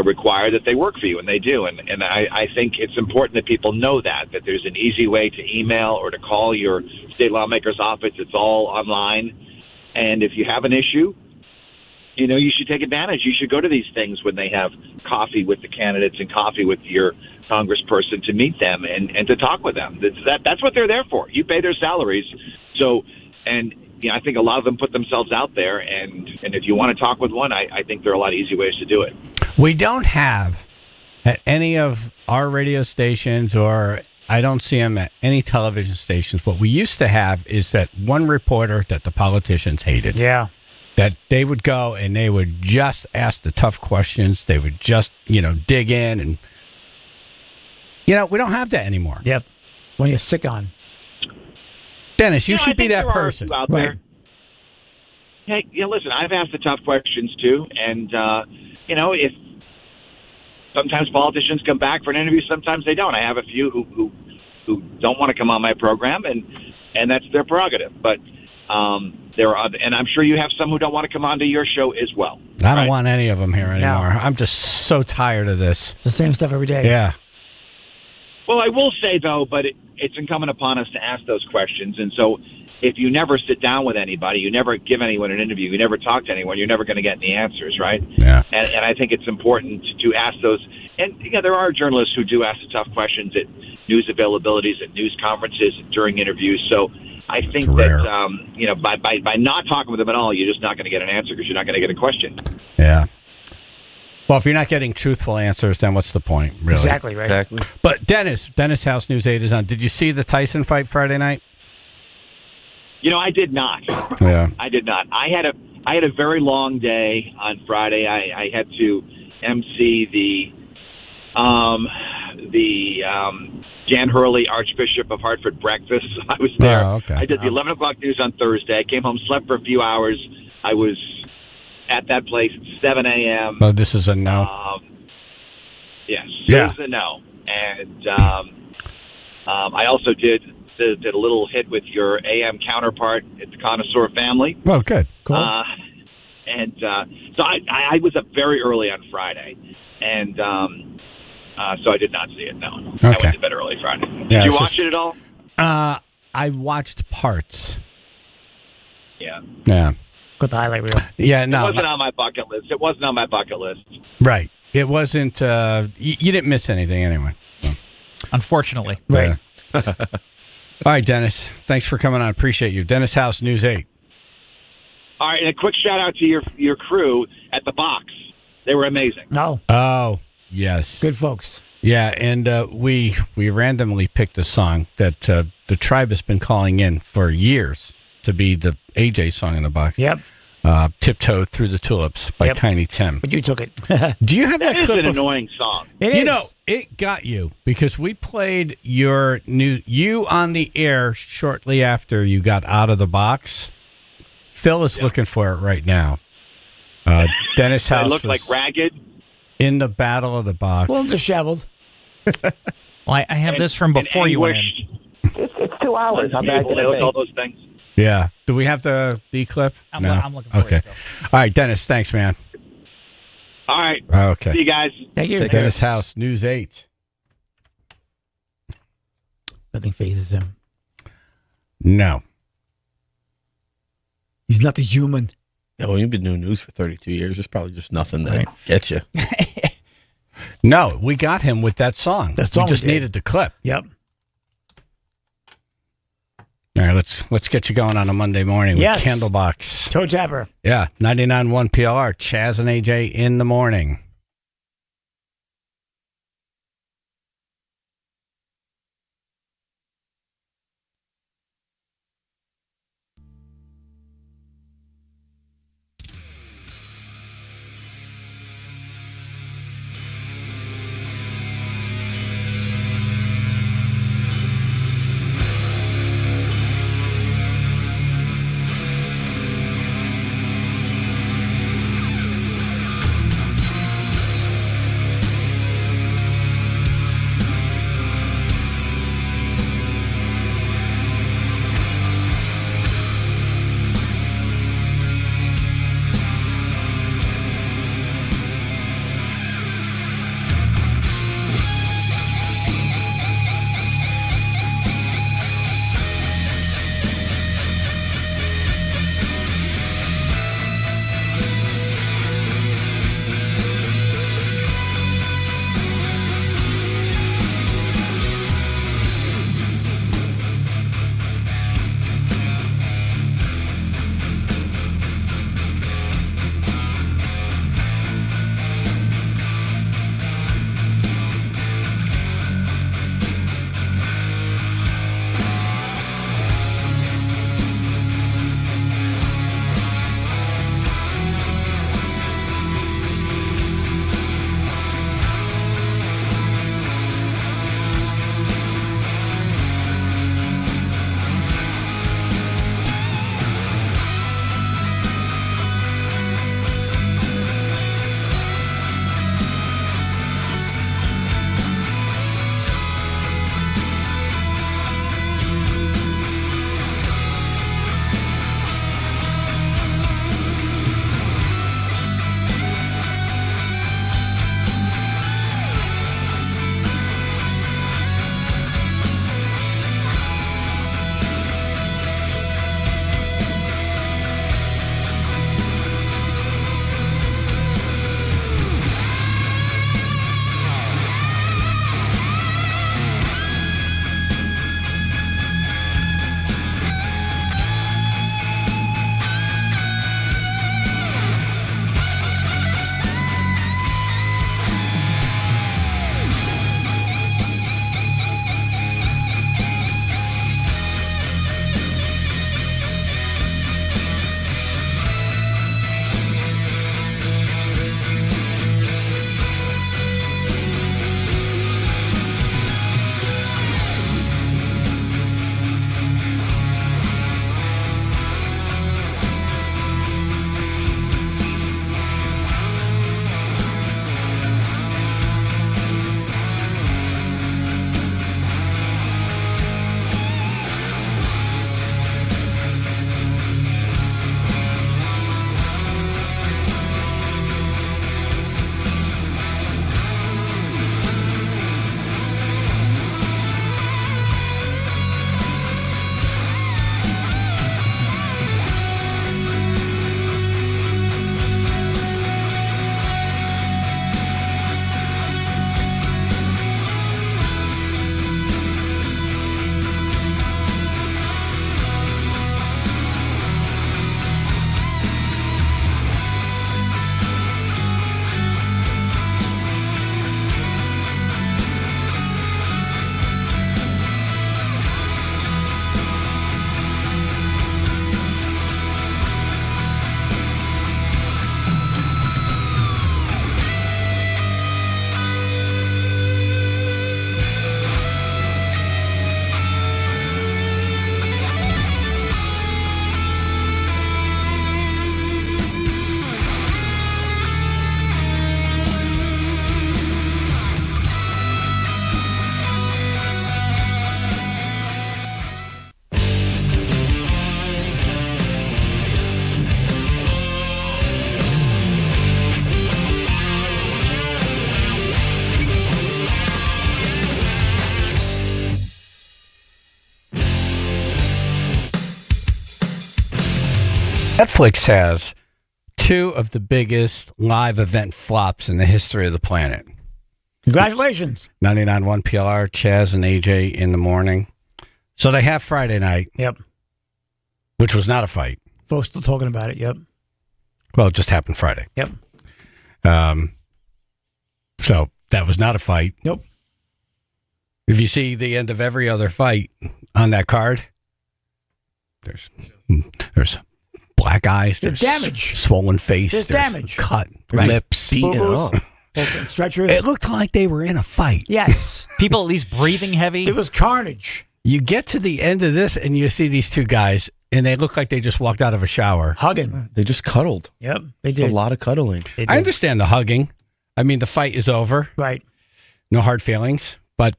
require that they work for you, and they do. And I think it's important that people know that there's an easy way to email or to call your state lawmaker's office. It's all online. And if you have an issue, you should take advantage. You should go to these things when they have coffee with the candidates and coffee with your congressperson to meet them and to talk with them. That's what they're there for. You pay their salaries. So, and I think a lot of them put themselves out there. And if you want to talk with one, I think there are a lot of easy ways to do it.
We don't have at any of our radio stations, or I don't see them at any television stations. What we used to have is that one reporter that the politicians hated.
Yeah.
That they would go and they would just ask the tough questions. They would just, dig in. And, we don't have that anymore.
Yep. When you're sick on.
Dennis, you should be that person.
Out there. Hey, listen, I've asked the tough questions too. And, if sometimes politicians come back for an interview, sometimes they don't. I have a few who don't want to come on my program, and that's their prerogative. But there are other, and I'm sure you have some who don't want to come onto your show as well.
I don't want any of them here anymore. I'm just so tired of this.
It's the same stuff every day.
Yeah.
Well, I will say, though, but it's incumbent upon us to ask those questions. And so if you never sit down with anybody, you never give anyone an interview, you never talk to anyone, you're never going to get any answers, right?
Yeah.
And I think it's important to ask those. And, there are journalists who do ask the tough questions at news availabilities, at news conferences, during interviews. So I think that, by not talking with them at all, you're just not going to get an answer because you're not going to get a question.
Yeah. Well, if you're not getting truthful answers, then what's the point, really?
Exactly, right?
Exactly.
But Dennis House News 8 is on. Did you see the Tyson fight Friday night?
I did not.
Yeah.
I did not. I had a very long day on Friday. I had to MC the Jan Hurley, Archbishop of Hartford breakfast. I was there.
Oh, okay.
I did the 11 o'clock news on Thursday. I came home, slept for a few hours. I was at that place at 7 a.m.
Oh, this is a no.
Yes.
Yeah.
This is a no. And I also did a little hit with your AM counterpart at the Connoisseur family.
Oh, good. Cool.
So I was up very early on Friday, and so I did not see it, no. I went to bed early Friday. Did you watch it at all?
I watched parts.
Yeah.
Yeah.
Got the highlight reel.
Yeah, no.
It wasn't on my bucket list.
Right. It wasn't, you didn't miss anything anyway. So.
Unfortunately.
Right. All right, Dennis. Thanks for coming on. Appreciate you. Dennis House, News 8.
All right, and a quick shout out to your crew at the box. They were amazing.
Oh, yes.
Good folks.
Yeah, and we randomly picked a song that the tribe has been calling in for years to be the AJ song in the box.
Yep.
Tiptoe Through the Tulips by Tiny Tim.
But you took it.
Do you have that
is
clip?
An annoying song.
It got you because we played you on the air shortly after you got out of the box. Phil is looking for it right now. Dennis House.
I looked like ragged.
In the battle of the box.
A little disheveled.
Well, I have this from before you went in.
It's 2 hours. How bad can it be?
All those things.
Yeah. Do we have the clip?
I'm looking for
it. Okay. All right, Dennis. Thanks, man.
All right.
Okay.
See you guys.
Thank you.
Dennis House, News 8.
Nothing phases him.
No.
He's not the human.
Yeah, well, you've been doing news for 32 years. There's probably just nothing that gets you.
No, we got him with that song. We just needed the clip.
Yep.
All right, let's get you going on a Monday morning with Candlebox.
Toe Tapper.
Yeah, 99.1 PLR. Chaz and AJ in the morning. Netflix has two of the biggest live event flops in the history of the planet.
Congratulations.
99.1 PLR, Chaz and AJ in the morning. So they have Friday night.
Yep.
Which was not a fight.
Folks still talking about it. Yep.
Well, it just happened Friday.
Yep.
So that was not a fight.
Nope.
If you see the end of every other fight on that card, there's black eyes,
there's damage,
swollen face,
there's damage,
cut, lips,
beating up.
Stretchers.
It looked like they were in a fight.
Yes.
People at least breathing heavy.
It was carnage.
You get to the end of this and you see these two guys, and they look like they just walked out of a shower.
Hugging.
They just cuddled.
Yep, they did.
It's a lot of cuddling.
I understand the hugging. I mean, the fight is over.
Right.
No hard feelings, but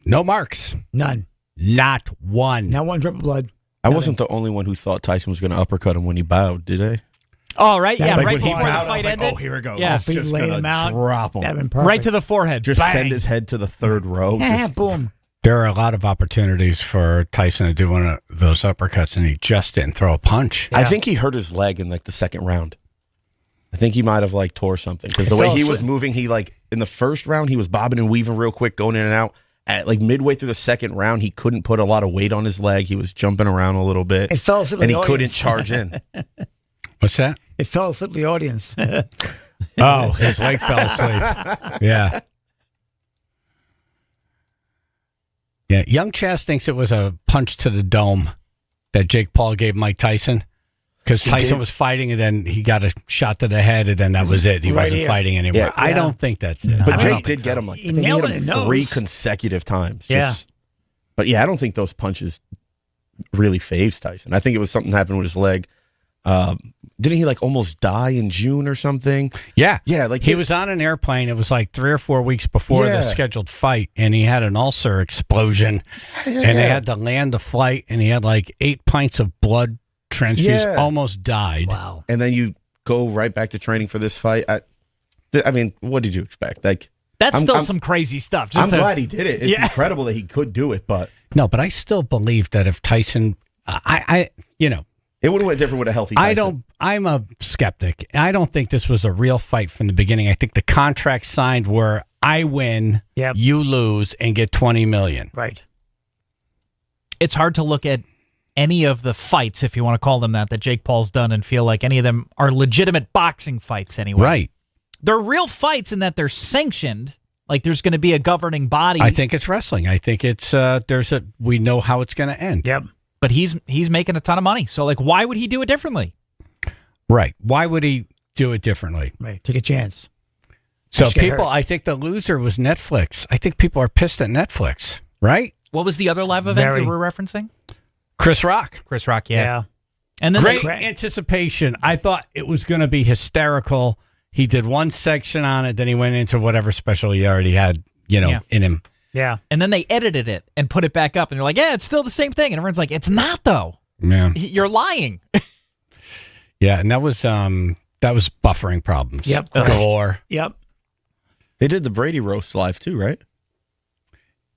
no marks.
None.
Not one.
Not one drop of blood.
I wasn't the only one who thought Tyson was going to uppercut him when he bowed, did I?
Oh, right. Yeah,
Like
right
when he
before the
bowed, I
fight
was like,
ended.
oh, here we go.
Yeah.
He's just
laying
gonna
him out.
drop him.
That'd been perfect.
Right to the forehead.
Just
Bang.
send his head to the third row.
Yeah,
Just-
boom.
There are a lot of opportunities for Tyson to do one of those uppercuts, and he just didn't throw a punch.
I think he hurt his leg in like the second round. I think he might have like tore something because the way he was moving, he like in the first round he was bobbing and weaving real quick, going in and out. At like midway through the second round, he couldn't put a lot of weight on his leg. He was jumping around a little bit,
It fell asleep
and
in
he
the
couldn't
audience.
charge in.
What's that?
It fell asleep in the audience.
Oh, his leg fell asleep. Yeah. Yeah, young Chaz thinks it was a punch to the dome that Jake Paul gave Mike Tyson because
He
Tyson
did.
was fighting and then he got a shot to the head and then that was it. He
Right
wasn't
here.
fighting anymore.
Yeah.
I don't think that's it.
But
I
Jake
don't
did
think
get
so.
him like
He
I think he
nailed
hit
it
him
in the
3
nose.
consecutive times.
Yeah.
But yeah, I don't think those punches really phased Tyson. I think it was something happened with his leg. Didn't he like almost die in June or something?
Yeah.
Yeah, like
He was on an airplane. It was like 3 or 4 weeks before
Yeah.
the scheduled fight, and he had an ulcer explosion. And they had to land the flight, and he had like 8 pints of blood transfused,
Yeah.
almost died.
Wow.
And then you go right back to training for this fight. I mean, what did you expect? Like
That's
I'm-
still
I'm-
some crazy stuff.
I'm glad he did it. It's
Yeah.
incredible that he could do it, but
No, but I still believe that if Tyson, I
it would have went different with a healthy Tyson.
I'm a skeptic. I don't think this was a real fight from the beginning. I think the contract signed where I win,
Yep.
you lose, and get $20 million.
Right.
It's hard to look at any of the fights, if you want to call them that Jake Paul's done and feel like any of them are legitimate boxing fights anyway.
Right.
They're real fights in that they're sanctioned. Like there's going to be a governing body.
I think it's wrestling. I think it's we know how it's going to end.
Yep.
But he's making a ton of money. So like, why would he do it differently?
Right. Why would he do it differently?
Right. Take a chance.
So
Just get
people,
hurt.
I think the loser was Netflix. I think people are pissed at Netflix, right?
What was the other live event
Very.
you were referencing?
Chris Rock.
Chris Rock, yeah.
Yeah.
And then
Great anticipation. I thought it was going to be hysterical. He did one section on it, then he went into whatever special he already had,
Yeah.
in him.
Yeah.
And then they edited it and put it back up, and they're like, "Yeah, it's still the same thing." And everyone's like, "It's not, though.
Yeah.
You're lying."
Yeah, and that was buffering problems.
Yep.
Galore.
Yep.
They did the Brady roast live too, right?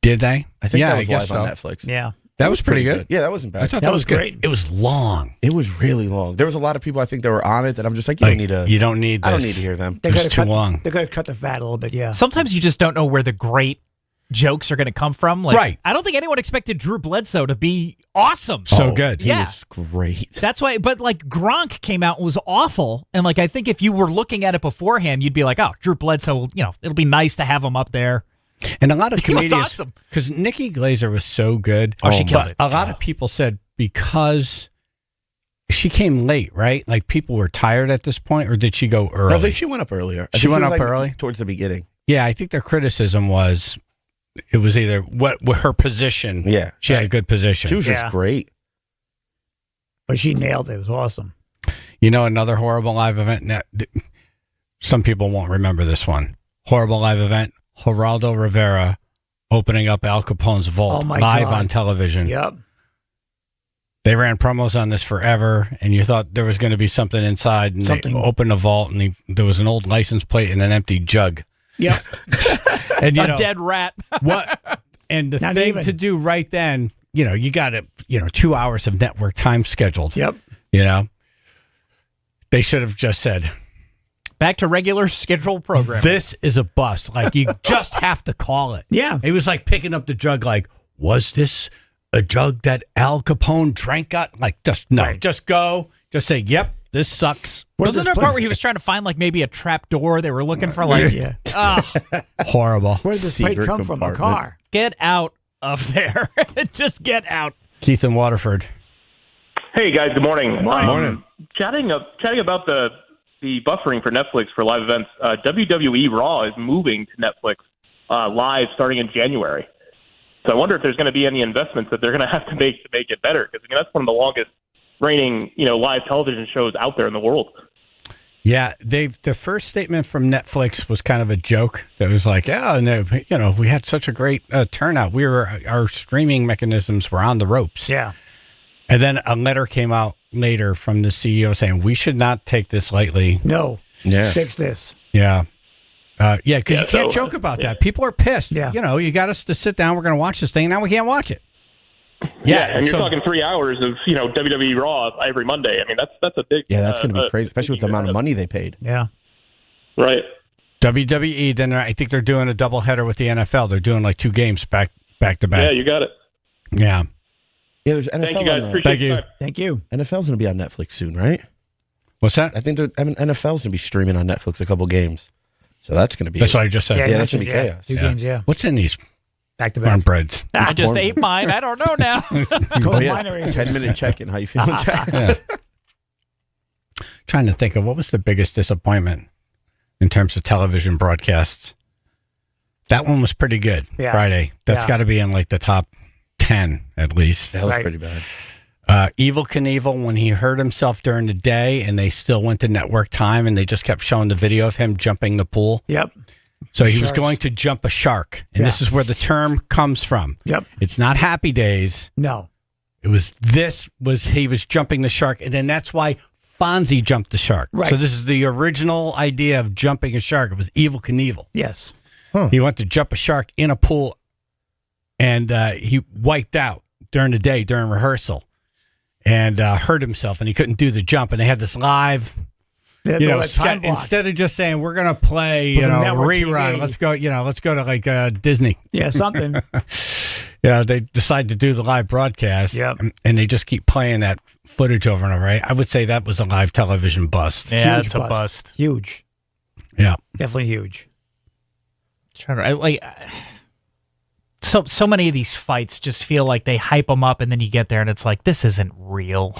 Did they?
I think
Yeah,
that was
I guess
live on
so.
Netflix.
Yeah.
That was pretty good.
Yeah, that wasn't bad.
I thought
That
that
was
was good.
great.
It was long.
It was really long. There was a lot of people I think that were on it that I'm just like, you don't need to.
You don't need this.
I don't need to hear them.
They
It was
coulda
too
cut,
long.
They could have cut the fat a little bit. Yeah.
Sometimes you just don't know where the great jokes are going to come from. Like,
Right.
I don't think anyone expected Drew Bledsoe to be awesome.
So good.
He
Yeah.
was great.
That's why, but like Gronk came out and was awful. And like, I think if you were looking at it beforehand, you'd be like, oh, Drew Bledsoe, it'll be nice to have him up there.
And a lot of
He was
comedians,
awesome.
because Nikki Glaser was so good.
Oh, she killed
but
it.
A lot of people said because she came late, right? Like people were tired at this point, or did she go early?
I think she went up earlier. I
She
think
went
was,
up
like,
early?
towards the beginning.
Yeah, I think their criticism was it was either what her position.
Yeah.
She had a good position.
She was
Yeah.
just great.
But she nailed it. It was awesome.
Another horrible live event. Now, some people won't remember this one. Horrible live event. Geraldo Rivera opening up Al Capone's vault
Oh, my
live
God.
on television.
Yep.
They ran promos on this forever, and you thought there was going to be something inside. And
Something.
They opened the vault, and there was an old license plate and an empty jug.
Yep.
And
A dead rat.
what? And the
Not
thing
even.
to do right then, you got it. 2 hours of network time scheduled.
Yep.
They should have just said,
back to regular scheduled programming.
this is a bust. Like, you just have to call it.
Yeah.
It was like picking up the drug, like, was this a drug that Al Capone drank? Like, just go. Just say, yep, this sucks.
Wasn't there a part where he was trying to find, like, maybe a trap door? They were looking for, like,
horrible.
Where did this plate come from? A car.
Get out of there. Just get out.
Keith in Waterford.
Hey guys, good morning.
Morning.
Chatting about the buffering for Netflix for live events. WWE Raw is moving to Netflix live starting in January. So I wonder if there's going to be any investments that they're going to have to make it better, because that's one of the longest reigning live television shows out there in the world.
Yeah, the first statement from Netflix was kind of a joke. That was like, we had such a great turnout. Our streaming mechanisms were on the ropes.
Yeah.
And then a letter came out later from the CEO saying, we should not take this lightly.
No.
Yeah.
Fix this.
Yeah. Because you can't joke about that. People are pissed. Yeah. You got us to sit down. We're going to watch this thing. Now we can't watch it.
Yeah, and you're talking 3 hours of WWE Raw every Monday. I mean, that's a big.
Yeah, that's going to be crazy, especially with the amount of money they paid.
Yeah,
right.
WWE. Then I think they're doing a doubleheader with the NFL. They're doing like 2 games back to back.
Yeah, you got it.
Yeah.
Yeah, there's NFL.
Thank you guys. Appreciate
Thank you.
NFL's going to be on Netflix soon, right?
What's that?
I think NFL's going to be streaming on Netflix a couple games, so that's going to be.
That's what I just said.
Yeah, that's going to be chaos.
2 games. Yeah.
What's in these?
Back to back.
Cornbreads.
I just ate mine. I don't know now.
10-minute check-in. How you feeling, Jack?
Yeah. Trying to think of what was the biggest disappointment in terms of television broadcasts. That one was pretty good.
Yeah.
Friday. That's got to be in like the top 10 at least.
That was pretty bad.
Evel Knievel, when he hurt himself during the day and they still went to network time and they just kept showing the video of him jumping the pool.
Yep.
So he was going to jump a shark, and this is where the term comes from.
Yep.
It's not Happy Days.
No.
He was jumping the shark, and then that's why Fonzie jumped the shark.
Right.
So this is the original idea of jumping a shark. It was Evel Knievel.
Yes.
He went to jump a shark in a pool, and he wiped out during the day during rehearsal, and hurt himself, and he couldn't do the jump. And they had this live. Instead of just saying we're going to play, rerun,
TV.
let's go to like Disney.
Yeah, something.
They decide to do the live broadcast.
Yep.
And they just keep playing that footage over and over. I would say that was a live television bust.
Yeah, it's a bust.
Huge.
Yeah,
definitely huge.
So many of these fights just feel like they hype them up, and then you get there and it's like, this isn't real.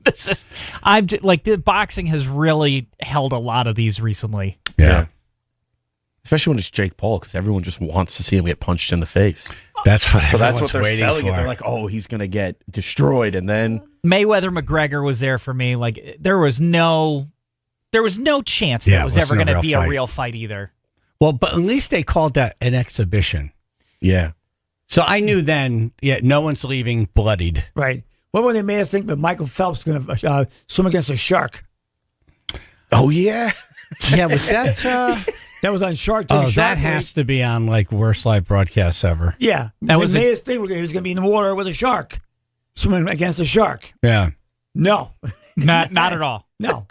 The boxing has really held a lot of these recently.
Yeah.
Especially when it's Jake Paul, because everyone just wants to see him get punched in the face.
That's what
they're
waiting
selling
for.
it. They're like, oh, he's going to get destroyed, and then
Mayweather McGregor was there for me. Like there was no chance that it was ever going to be a real fight either.
Well, but at least they called that an exhibition.
Yeah.
So I knew then, no one's leaving bloodied.
Right. What when they made us think that Michael Phelps going to swim against a shark?
Oh, yeah.
Yeah, was that...
that was on Shark
Tank. Oh, that has to be on like worst live broadcasts ever.
Yeah. They made us think he was going to be in the water with a shark, swimming against a shark.
Yeah.
No.
Not at all.
No.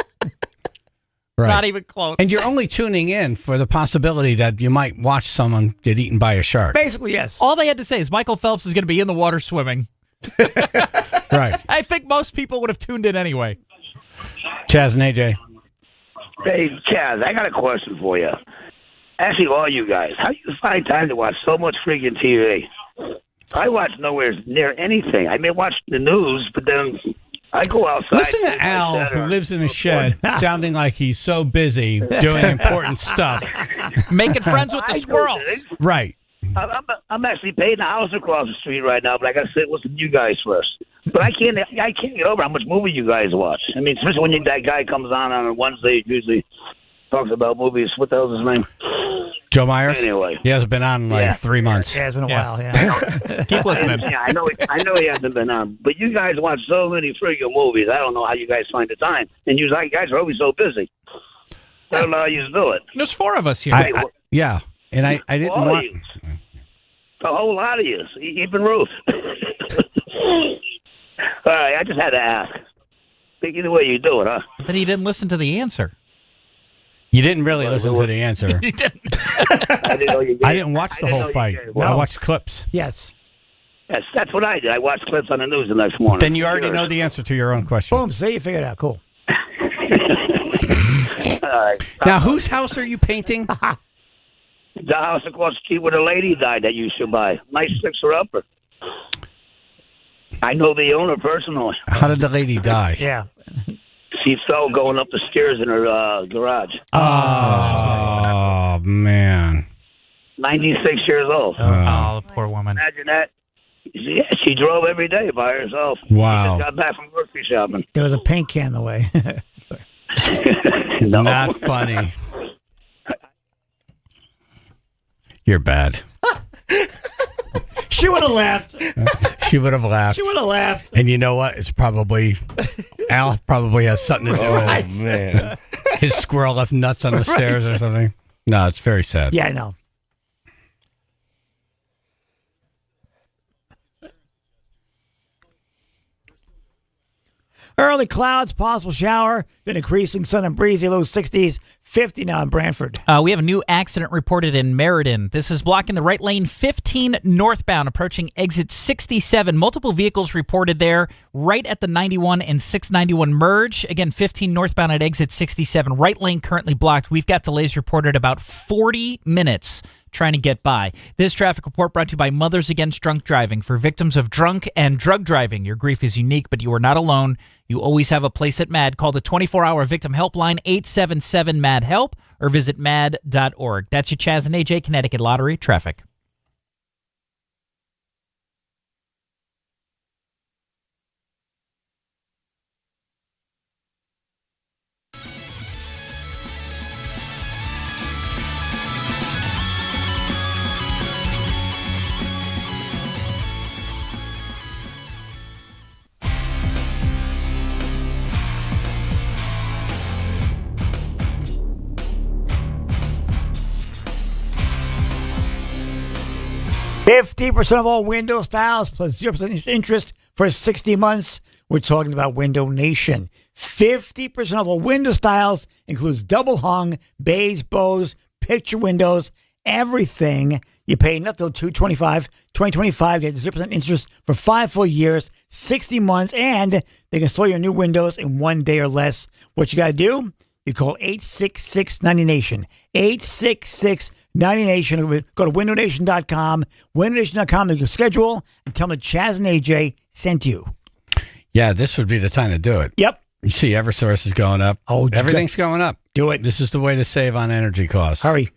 Right.
Not even close.
And you're only tuning in for the possibility that you might watch someone get eaten by a shark.
Basically, yes.
All they had to say is Michael Phelps is going to be in the water swimming.
Right.
I think most people would have tuned in anyway.
Chaz and AJ.
Hey, Chaz, I got a question for you. Actually, all you guys, how do you find time to watch so much freaking TV? I watch nowhere near anything. I may watch the news, but then I go outside.
Listen to Al, who lives in a shed, sounding like he's so busy doing important stuff.
Making friends with the squirrels.
Right.
I'm actually painting a house across the street right now, but I got to sit with you guys first. But I can't get over how much movie you guys watch. I mean, especially when that guy comes on a Wednesday, usually talks about movies. What the hell's his name?
Joe Myers?
Anyway.
He hasn't been on in 3 months.
Yeah, it's been a while, yeah.
Keep listening.
Yeah, I know he hasn't been on. But you guys watch so many freaking movies. I don't know how you guys find the time. And you guys are always so busy. I don't know how you do it.
There's 4 of us here.
Yeah, and I didn't want...
A whole lot of you. Even Ruth. All right, I just had to ask. Think either way you do it, huh?
But then he didn't listen to the answer.
You didn't really listen to the answer.
He didn't.
I didn't know you did.
I didn't watch the whole fight. I watched clips.
Yes.
Yes, that's what I did. I watched clips on the news the next morning.
Then you already know the answer to your own question.
Boom. See, you figured it out. Cool.
All right.
Now, whose house are you painting?
The house across the street where the lady died that you should buy. Nice fixer-upper. I know the owner personally.
How did the lady die?
Yeah.
She fell going up the stairs in her garage.
Oh, man.
96 years old.
Oh, the poor woman.
Imagine that. Yeah, she drove every day by herself.
Wow.
She just got back from grocery shopping.
There was a paint can in the way.
No.
Not funny. You're bad.
She would have laughed.
She would have laughed.
She would have laughed.
And you know what? It's probably Al probably has something to do with
Oh,
it.
man.
His squirrel left nuts on the stairs or something. No, it's very sad.
Yeah, I know. Early clouds, possible shower, then increasing sun and breezy, low 60s, 50 now in Brantford.
We have a new accident reported in Meriden. This is blocking the right lane 15 northbound, approaching exit 67. Multiple vehicles reported there right at the 91 and 691 merge. Again, 15 northbound at exit 67. Right lane currently blocked. We've got delays reported about 40 minutes trying to get by. This traffic report brought to you by Mothers Against Drunk Driving. For victims of drunk and drug driving, your grief is unique, but you are not alone. You always have a place at MAD. Call the 24-hour victim helpline, 877-MAD-HELP, or visit mad.org. That's your Chaz and AJ Connecticut Lottery traffic.
Fifty percent of all window styles plus 0% interest for 60 months. We're talking about Window Nation. 50% of all window styles includes double hung, beige, bows, picture windows, everything. You pay nothing until 2025, get 0% interest for 5 full years, 60 months, and they can install your new windows in 1 day or less. What you got to do? You call 866-90-NATION. 866-90-NATION. Go to windownation.com. Windownation.com. They can schedule and tell them that Chaz and AJ sent you.
Yeah, this would be the time to do it.
Yep.
You see, Eversource is going up.
Oh,
everything's going up.
Do it.
This is the way to save on energy costs.
Hurry.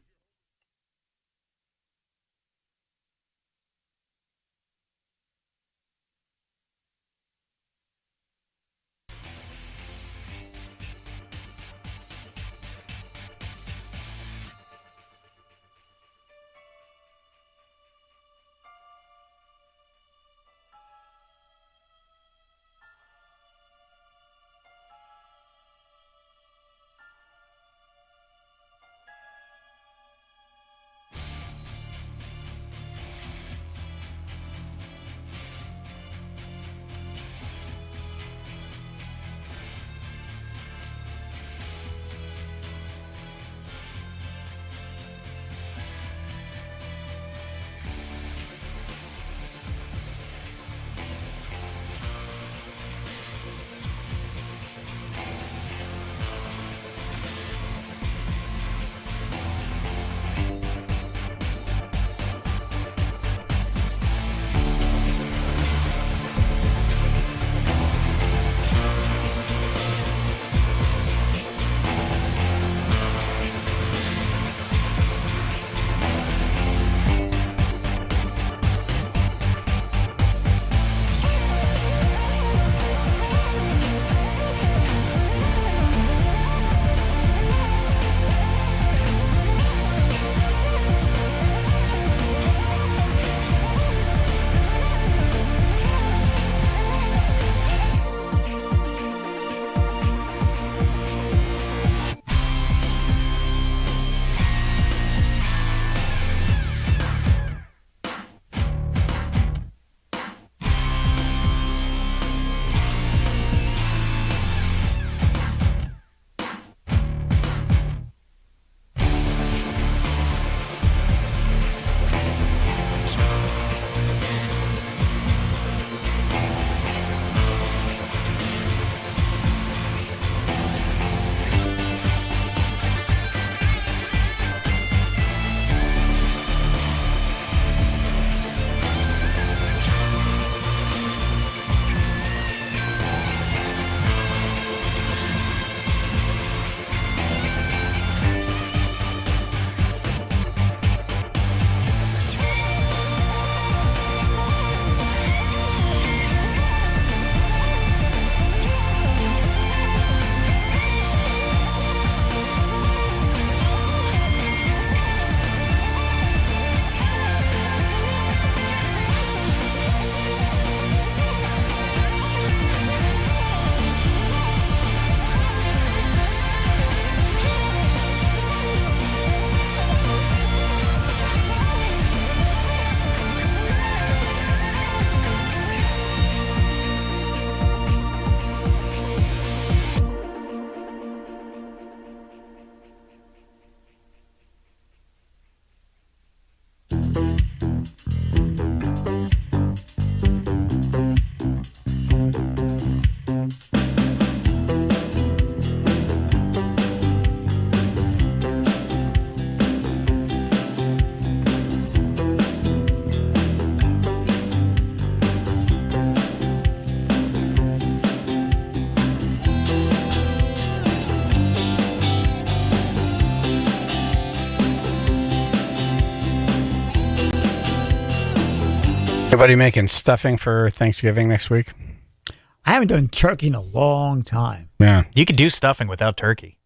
Anybody making stuffing for Thanksgiving next week?
I haven't done turkey in a long time.
Yeah.
You could do stuffing without turkey.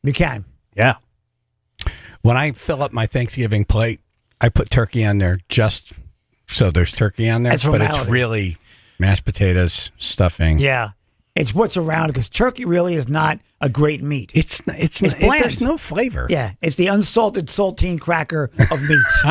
You can.
Yeah.
When I fill up my Thanksgiving plate, I put turkey on there just so there's turkey on there.
That's
but it's
formality.
really mashed potatoes, stuffing.
Yeah. It's what's around it because turkey really is not a great meat.
It's bland. There's no flavor.
Yeah. It's the unsalted saltine cracker of meats.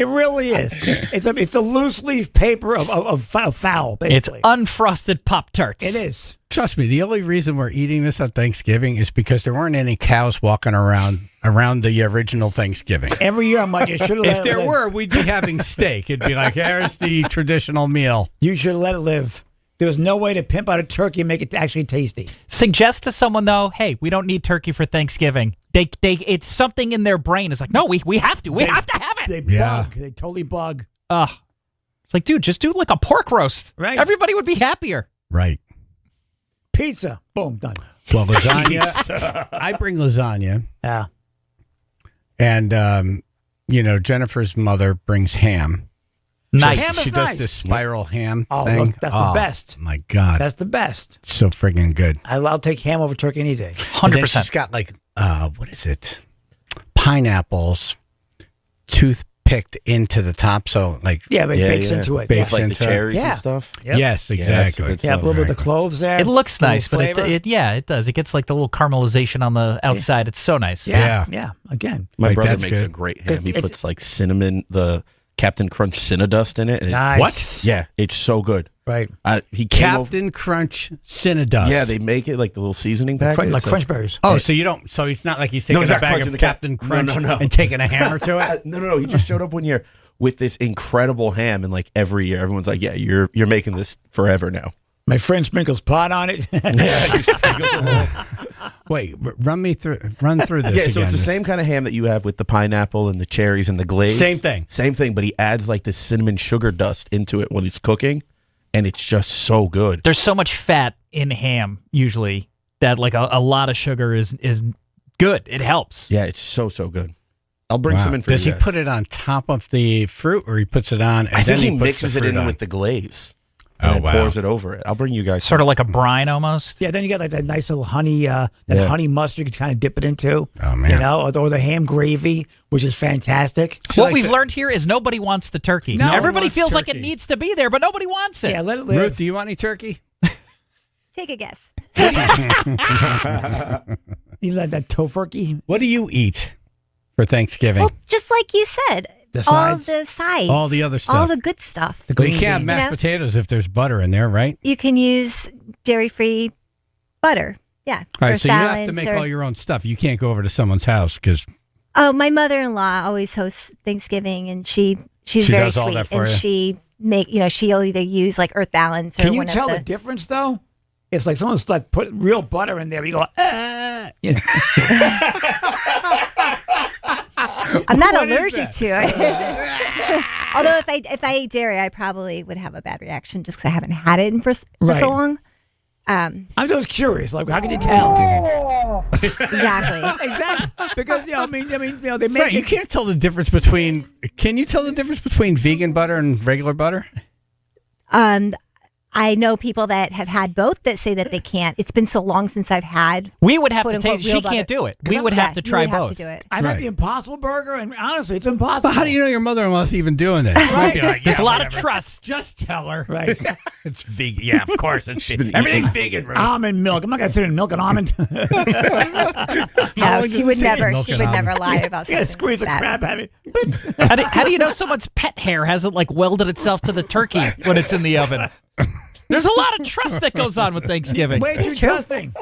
It really is. It's a loose leaf paper of foul, basically.
It's unfrosted Pop-Tarts.
It is.
Trust me, the only reason we're eating this on Thanksgiving is because there weren't any cows walking around the original Thanksgiving.
Every year I'm like, you should have let
If
it
there
live.
were, we'd be having steak. It'd be like, here's the traditional meal.
You should let it live. There was no way to pimp out a turkey and make it actually tasty.
Suggest to someone, though, hey, we don't need turkey for Thanksgiving. It's something in their brain. It's like, no, we have to. We have to have it.
They bug. They totally bug.
It's like, dude, just do like a pork roast.
Right.
Everybody would be happier.
Right.
Pizza. Boom. Done.
Well, lasagna. I bring lasagna.
Yeah.
And, Jennifer's mother brings ham.
Nice.
Ham is
She does
nice.
this spiral ham
Oh,
thing.
look, that's the best.
My God.
That's the best.
So friggin' good.
I'll take ham over turkey any day.
100%.
And then she's got like, what is it? Pineapples toothpicked into the top. So like,
Yeah, but it bakes into it.
Bakes
like
into
the cherries
Yeah.
and stuff.
Yep.
Yes, exactly.
Yeah, that's
Yeah, a little bit of the cloves there.
It looks
Little
nice, but
flavor.
it does. It gets like the little caramelization on the outside. It's so nice.
Yeah. Again.
My
Like,
brother
that's
makes a
good.
great ham. He
It's-
puts like cinnamon, the Captain Crunch Cinnadust in it. And
Nice.
What?
Yeah, it's so good.
Right.
He came over-
Captain Crunch Cinnadust.
Yeah, they make it like the little seasoning packet.
Like
It's
Crunch berries.
Oh, so you don't? So it's not like he's taking
he's
a
not
bag
crunching
of
the
Captain
No,
Crunch
no.
and taking a hammer to it.
No. He just showed up one year with this incredible ham, and like every year, everyone's like, "Yeah, you're making this forever now."
My friend sprinkles pot on it.
Wait, run through this.
Yeah, so
again.
it's the same kind of ham that you have with the pineapple and the cherries and the glaze.
Same thing.
Same thing, but he adds like this cinnamon sugar dust into it when he's cooking, and it's just so good.
There's so much fat in ham usually that like a lot of sugar is good. It helps.
Yeah, it's so good. I'll bring some in for
Does
you
he
guys.
put it on top of the fruit, or he puts it on? And
I think
then
he
puts
mixes
the
it
fruit
in
on?
with the glaze. And then pours it over it. I'll bring you guys
Sort of like a brine almost.
Yeah, then you got like that nice little honey, honey mustard you can kind of dip it into.
Oh man,
You know, or the ham gravy, which is fantastic.
What we've learned here is nobody wants the turkey.
No one
Everybody
wants
feels like
turkey.
it needs to be there, but nobody wants it.
Yeah, let it live.
Ruth, do you want any turkey?
Take a guess.
You like that tofurkey?
What do you eat for Thanksgiving?
Well, just like you said,
The
all
sides?
the sides,
All the other stuff.
all the good stuff.
The
Well,
green
you can't have
beans.
mashed
You know?
potatoes if there's butter in there, right?
You can use dairy-free butter. Yeah.
All
or
right, so you have to
salads
make
or-
all your own stuff. You can't go over to someone's house because
Oh, my mother-in-law always hosts Thanksgiving, and she's
She
very
does all
sweet,
that for
and
you.
she'll either use like Earth Balance or
Can you
one
tell
of
the difference though? It's like someone's like put real butter in there. You go, you know.
I'm not
What is
allergic to it. Although if I ate dairy, I probably would have a bad reaction just because I haven't had it for
Right.
so long.
I'm just curious. Like, how can you tell?
Exactly.
Exactly. Because they make
right, you can't tell the difference between. Can you tell the difference between vegan butter and regular butter?
I know people that have had both that say that they can't. It's been so long since I've had.
We would have
quote
to
unquote
taste.
real
She can't
butter.
do it. We would have to
you
try
would have
both.
to do it.
I've had the Impossible Burger, and honestly, it's impossible.
But how do you know your mother-in-law's even doing this?
Right.
You'd be like,
There's
yeah,
a lot of
whatever.
trust.
Just tell her.
Right.
It's vegan. Yeah, of course. It's vegan. Everything's vegan, Ruth.
Almond milk. I'm not gonna sit in milk and almond.
How
No,
long
she
does
would
it take?
never.
Milk
She
and
would
almond.
never lie about
Yeah,
something.
squeeze a
like
crab
that.
at it.
How do you know someone's pet hair hasn't like welded itself to the turkey when it's in the oven? There's a lot of trust that goes on with Thanksgiving.
Way too trusting.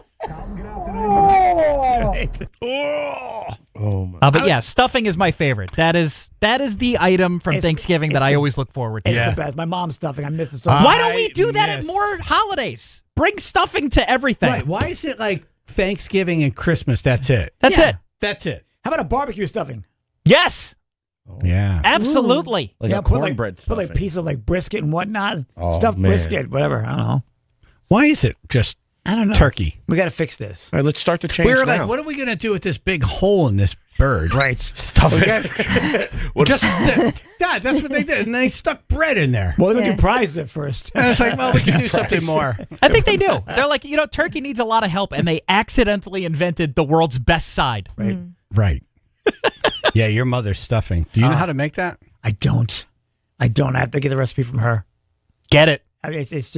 Oh my!
But yeah, stuffing is my favorite. That is the item from
It's-
Thanksgiving that
it's
I
the-
always look forward to.
It's
Yeah.
the best. My mom's stuffing. I miss it so
Uh,
much.
Why don't we do that at
miss-
more holidays? Bring stuffing to everything.
Right. Why is it like Thanksgiving and Christmas? That's it.
That's
Yeah.
it.
That's it.
How about a barbecue stuffing?
Yes,
Yeah.
absolutely.
Like a
put
cornbread
put like
stuffing.
piece of like brisket and whatnot.
Oh,
Stuffed
man.
brisket, whatever. I don't know.
Why is it just
I don't know.
turkey?
We got to fix this.
All right, let's start the change
We were
now.
like, what are we going to do with this big hole in this bird.
Right.
Stuff it.
Just that's what they did, and they stuck bread in there.
Well, they're going to do prizes at first.
And it's like, well, we can do something more.
I think they do. They're like, turkey needs a lot of help, and they accidentally invented the world's best side.
Right.
Right. Yeah, your mother's stuffing. Do you know how to make that?
I don't. I have to get the recipe from her.
Get it.
I mean, it's.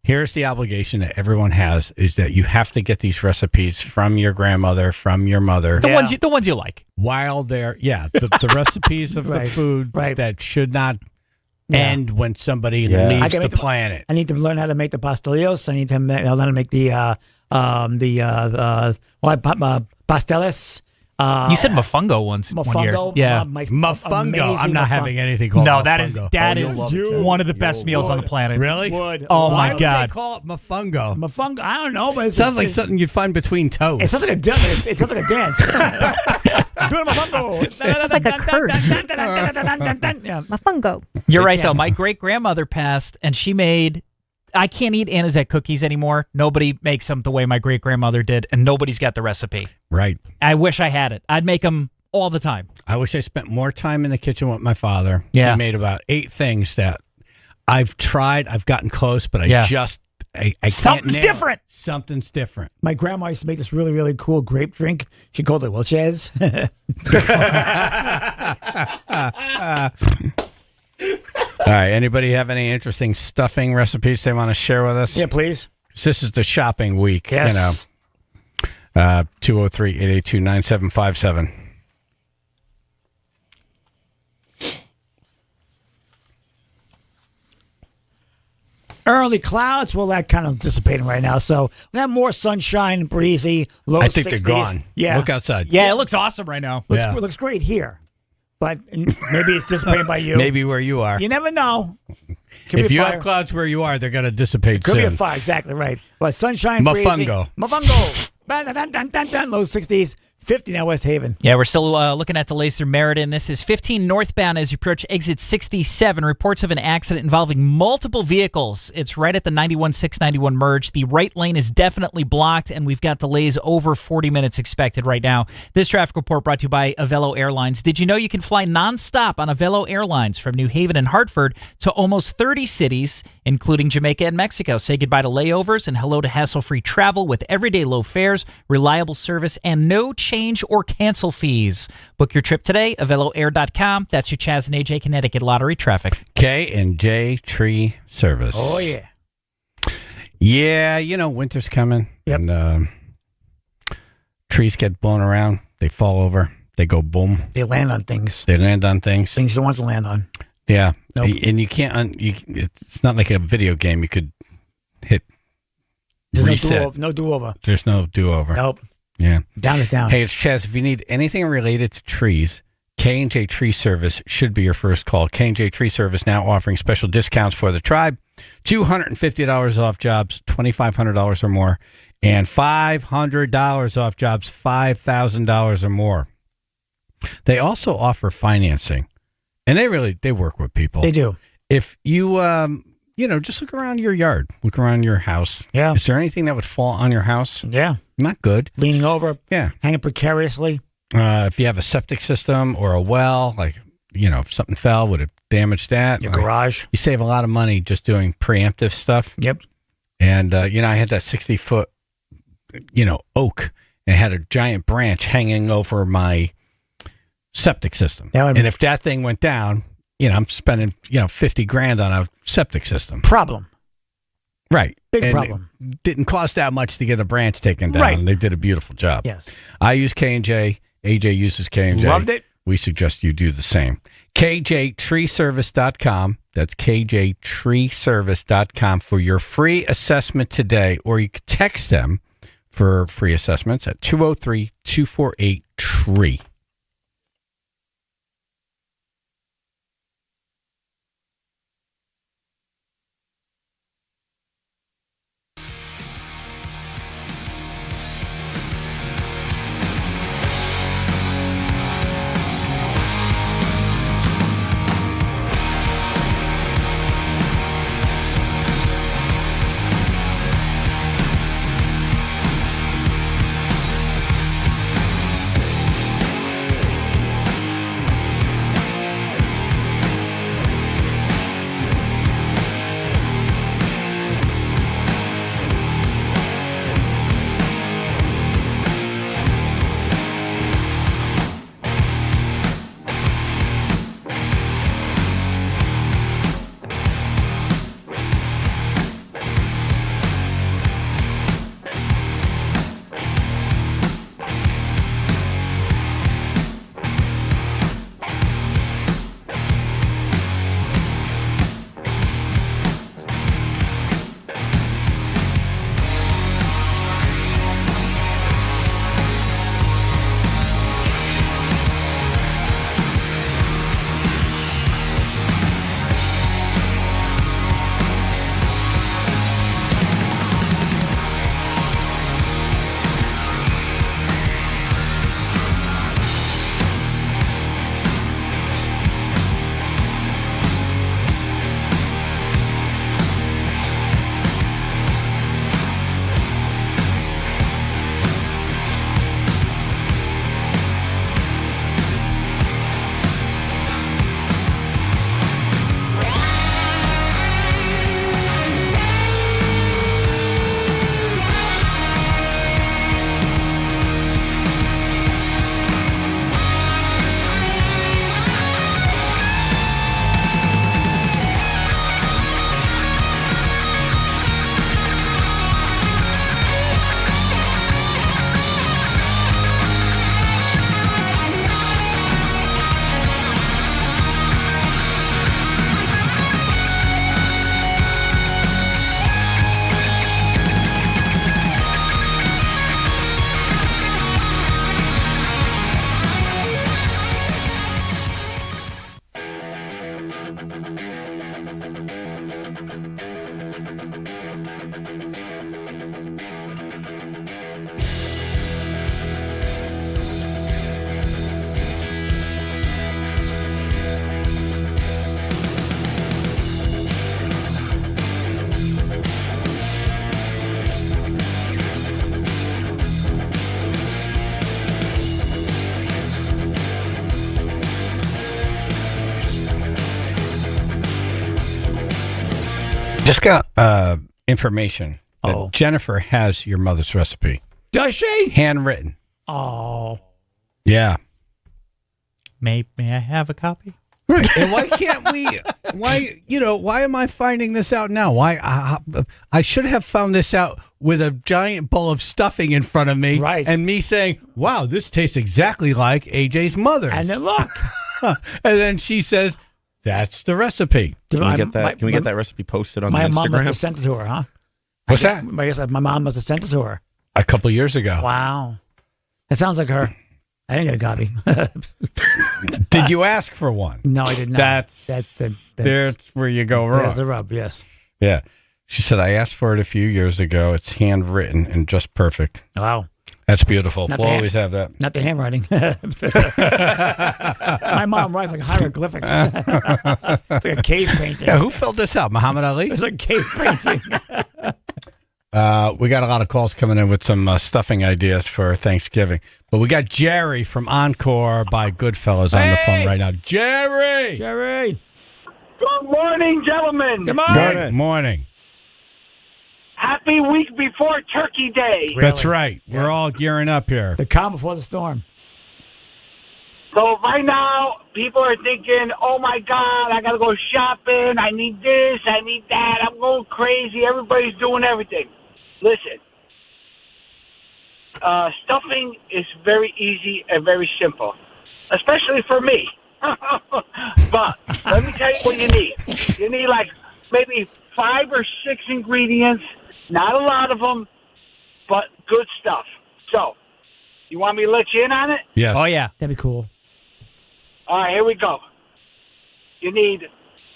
Here's the obligation that everyone has is that you have to get these recipes from your grandmother, from your mother.
The ones you like.
While they're, the recipes of the food that should not end when somebody leaves the planet.
I need to learn how to make the pastelillos. I need to learn how to make the pasteles.
You said mofongo once.
Mofongo,
one year. Yeah.
Mofongo. I'm not having anything called mofongo.
That is one of the best meals on the planet.
Really?
Oh
Why
my
would
God.
they call it mofongo?
Mofongo. I don't know, but it
sounds like something you'd find between toes.
It sounds like a dance. It sounds like a dance. Doing mofongo.
It sounds like a curse. Mofongo.
You're right though. My great grandmother passed, and she made. I can't eat Anisette cookies anymore. Nobody makes them the way my great-grandmother did, and nobody's got the recipe.
Right.
I wish I had it. I'd make them all the time.
I wish I spent more time in the kitchen with my father.
Yeah.
He made about 8 things that I've tried. I've gotten close, but I can't
Something's
nail
different.
It. Something's different.
My grandma used to make this really, really cool grape drink. She called it Chaz.
All right. Anybody have any interesting stuffing recipes they want to share with us?
Yeah, please.
This is the shopping week.
Yes.
203-882-9757.
Early clouds, well, that kind of dissipating right now. So we have more sunshine, breezy, low 60s.
I think they're gone.
Yeah.
Look outside.
Yeah, it looks awesome right now.
Looks great here. But maybe it's dissipating by you.
Maybe where you are.
You never know.
If you have clouds where you are, they're going to dissipate
Could
soon.
be a fire, exactly right. But sunshine,
Mofongo.
breezy. Mofongo. Low 60s. 50 now, West Haven.
Yeah, we're still looking at delays through Meriden. This is 15 northbound as you approach exit 67. Reports of an accident involving multiple vehicles. It's right at the 91-691 merge. The right lane is definitely blocked, and we've got delays over 40 minutes expected right now. This traffic report brought to you by Avelo Airlines. Did you know you can fly nonstop on Avelo Airlines from New Haven and Hartford to almost 30 cities, including Jamaica and Mexico? Say goodbye to layovers and hello to hassle-free travel with everyday low fares, reliable service, and no change or cancel fees. Book your trip today, AveloAir.com. That's your Chaz and AJ Connecticut lottery traffic.
K&J Tree Service.
Oh, yeah.
Yeah, winter's coming.
Yep.
And trees get blown around. They fall over. They go boom.
They land on things.
Things you
don't want to land on.
Yeah.
Nope.
And you can't, it's not like a video game. You could hit
There's
reset.
no do-over.
There's no do-over.
Nope.
Yeah.
Down is down.
Hey, it's Chaz. If you need anything related to trees, K&J Tree Service should be your first call. K&J Tree Service now offering special discounts for the tribe. $250 off jobs, $2,500 or more, and $500 off jobs, $5,000 or more. They also offer financing, and they work with people.
They do.
If you, just look around your yard, look around your house.
Yeah.
Is there anything that would fall on your house?
Yeah.
Not good.
Leaning over.
Yeah.
Hanging precariously.
If you have a septic system or a well, if something fell, would have damaged that.
Your garage.
You save a lot of money just doing preemptive stuff.
Yep.
And, I had that 60-foot, oak, and it had a giant branch hanging over my septic system. And if that thing went down, I'm spending, $50,000 on a septic system.
Problem.
Right.
Big problem.
It didn't cost that much to get a branch taken down.
Right.
They did a beautiful job.
Yes.
I use K&J. AJ uses K&J.
Loved it.
We suggest you do the same. KJTreeService.com. That's KJTreeService.com for your free assessment today, or you can text them for free assessments at 203-248-TREE. Just got information that Jennifer has your mother's recipe.
Does she?
Handwritten.
Oh.
Yeah.
May I have a copy?
Right. And why can't we? Why am I finding this out now? Why? I should have found this out with a giant bowl of stuffing in front of me.
Right.
And me saying, wow, this tastes exactly like AJ's mother's.
And then look.
And then she says, that's the recipe.
Can we get that? Can we get that recipe posted on the Instagram?
My mom must have sent it to her, huh?
What's that?
I guess my mom must have sent it to her.
A couple years ago.
Wow. That sounds like her. I didn't get a copy.
Did you ask for one?
No, I did not. That's
where you go wrong.
There's the rub, yes.
Yeah. She said, I asked for it a few years ago. It's handwritten and just perfect.
Wow.
That's beautiful.
Not
We'll
the
always have that.
Not the handwriting. My mom writes like hieroglyphics. It's like a cave painting.
Yeah, who filled this out? Muhammad Ali?
It's like a cave painting.
We got a lot of calls coming in with some stuffing ideas for Thanksgiving. But we got Jerry from Encore by Goodfellas on the phone right now. Jerry!
Jerry!
Good morning, gentlemen.
Good
Good morning.
Happy week before Turkey Day.
That's right. Yeah. We're all gearing up here.
The calm before the storm.
So right now, people are thinking, oh, my God, I got to go shopping. I need this. I need that. I'm going crazy. Everybody's doing everything. Listen, stuffing is very easy and very simple, especially for me. But let me tell you what you need. You need like maybe 5 or 6 ingredients, not a lot of them, but good stuff. So, you want me to let you in on it?
Yes.
Oh, yeah.
That'd be cool.
All right, here we go. You need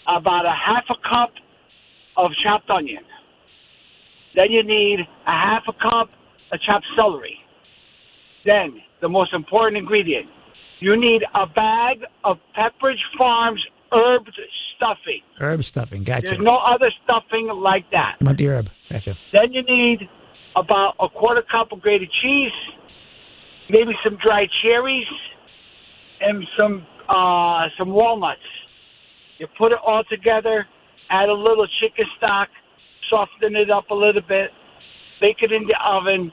about a half a cup of chopped onion. Then you need a half a cup of chopped celery. Then, the most important ingredient, you need a bag of Pepperidge Farms herb stuffing.
Herb stuffing, gotcha.
There's no other stuffing like that.
I want the herb, gotcha.
Then you need about a quarter cup of grated cheese, maybe some dried cherries, and some walnuts. You put it all together, add a little chicken stock, soften it up a little bit, bake it in the oven,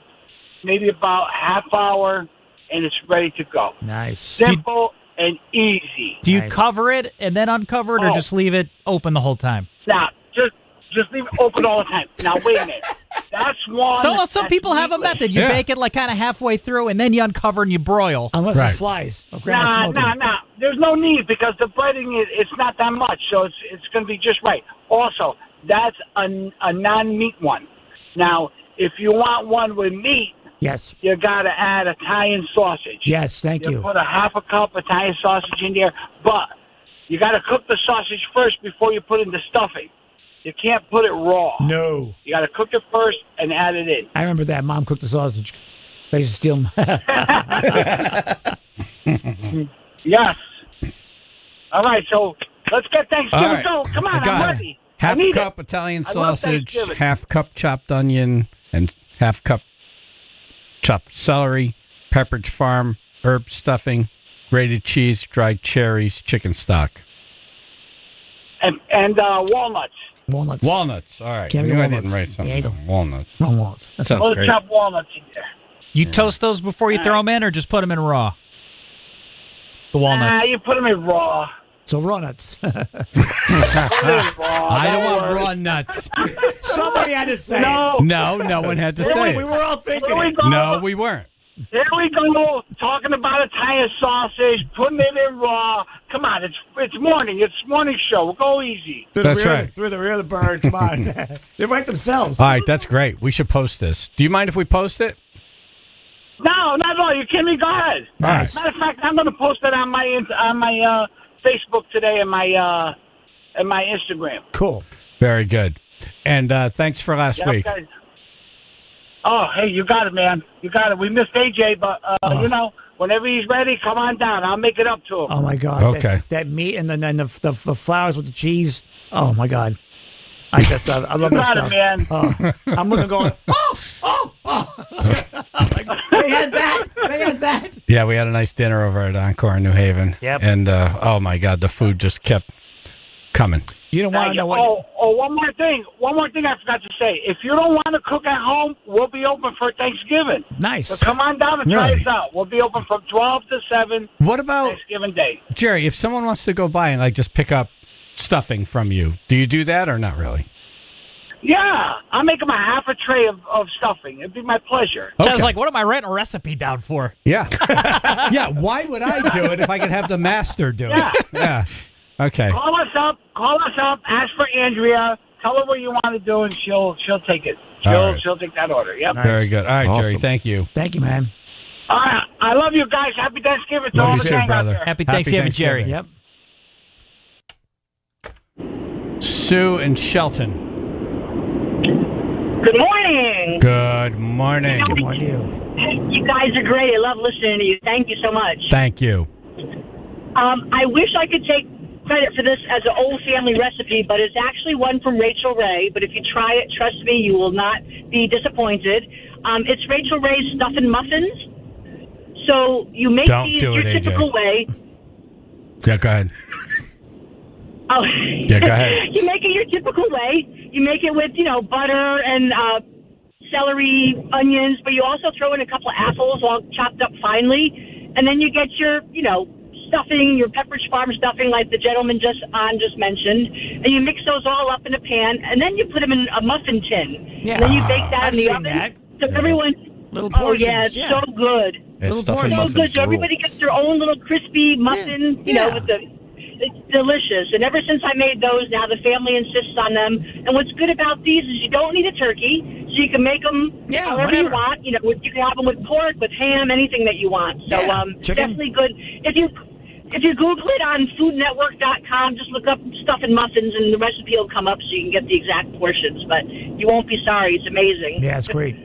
maybe about half hour, and it's ready to go.
Nice.
Simple and easy.
Do you cover it and then uncover it, or just leave it open the whole time?
Now, just leave it open all the time. Now, wait a minute. That's one.
Some people have a method. You bake it like kind of halfway through, and then you uncover and you broil.
Unless it flies.
Nah. There's no need because the breading it's not that much, so it's going to be just right. Also, that's a non-meat one. Now, if you want one with meat,
yes,
you got to add Italian sausage.
Yes, thank you.
Put a half a cup Italian sausage in there, but you got to cook the sausage first before you put in the stuffing. You can't put it raw.
No.
You got to cook it first and add it in.
I remember that. Mom cooked the sausage. I used to steal them.
Yes. All right, so let's get Thanksgiving
All right.
going. Come on,
I got
I'm
it.
ready.
Half
I need
cup
it.
Italian
I love
sausage,
Thanksgiving.
half cup chopped onion, and half cup chopped celery, Pepperidge Farm herb stuffing, grated cheese, dried cherries, chicken stock.
And walnuts.
Walnuts.
Walnuts. All right.
Can't
I
be
knew I
walnuts.
didn't write something.
Yeah, I
down. Walnuts.
Walnuts.
That sounds
Let's
great.
chop walnuts in there.
You toast those before you throw them in, or just put them in raw? The walnuts.
You put them in raw.
So raw nuts.
Put it in raw.
I don't want
worry.
raw nuts.
Somebody had to say
No.
it.
No one had to say
We
it.
were all thinking
Here we
it.
go.
No, we weren't.
Here we go, talking about Italian sausage, putting it in raw. Come on, it's morning. It's morning show. Go easy.
That's right.
Through the rear of the bird. Come on. They write themselves.
All right, that's great. We should post this. Do you mind if we post it?
No, not at all. You kidding me? Go ahead.
Nice.
Matter of fact, I'm going to post it on my Facebook today and my Instagram.
Cool.
Very good. And thanks for last
Yep,
week.
guys. Oh, hey, you got it, man. You got it. We missed AJ, but whenever he's ready, come on down. I'll make it up to him.
Oh my God.
Okay.
That meat and then the flowers with the cheese. Oh my God. I love
You
that
got
stuff.
it, man.
Oh, I'm gonna go. Oh. They had that.
Yeah, we had a nice dinner over at Encore in New Haven.
Yep.
And oh my God, the food just kept coming.
You don't want to know what.
One more thing. One more thing I forgot to say. If you don't want to cook at home, we'll be open for Thanksgiving.
Nice.
So come on down and try us out. We'll be open from 12 to 7.
What about
Thanksgiving Day?
Jerry, if someone wants to go by and like just pick up stuffing from you, do you do that or not really?
Yeah, I'll make them a half a tray of stuffing. It'd be my pleasure.
So I was like, what am I writing a recipe down for?
Yeah. Yeah, why would I do it if I could have the master do it? Yeah. Okay.
Call us up, ask for Andrea, tell her what you want to do, and she'll take it. She'll take that order. Yep.
Very good. All right, Jerry, thank you.
Thank you, man.
All right, I love you guys. Happy Thanksgiving to
Love
all
you
the
too,
gang out
brother.
there.
Happy Thanksgiving, Jerry.
Yep.
Sue and Shelton.
Good morning.
Good morning.
Good morning to you.
You guys are great. I love listening to you. Thank you so much.
Thank you.
I wish I could take credit for this as an old family recipe, but it's actually one from Rachel Ray. But if you try it, trust me, you will not be disappointed. It's Rachel Ray's stuffing muffins. So you make these your typical way.
Yeah, go ahead.
Oh,
yeah, go ahead.
You make it your typical way. You make it with, butter and celery, onions, but you also throw in a couple of apples all chopped up finely. And then you get your, stuffing, your Pepperidge Farm stuffing like the gentleman just mentioned. And you mix those all up in a pan. And then you put them in a muffin tin.
Yeah.
And then you bake that
I've
in the
seen
oven.
that.
So everyone...
Little
oh,
portions,
yeah, it's so good.
It's
So good. So everybody gets their own little crispy muffin, with it's delicious. And ever since I made those, now the family insists on them. And what's good about these is you don't need a turkey, so you can make them however you want. You can have them with pork, with ham, anything that you want. So definitely good. If you Google it on foodnetwork.com, just look up stuffing muffins, and the recipe will come up so you can get the exact portions. But you won't be sorry. It's amazing.
Yeah, it's great.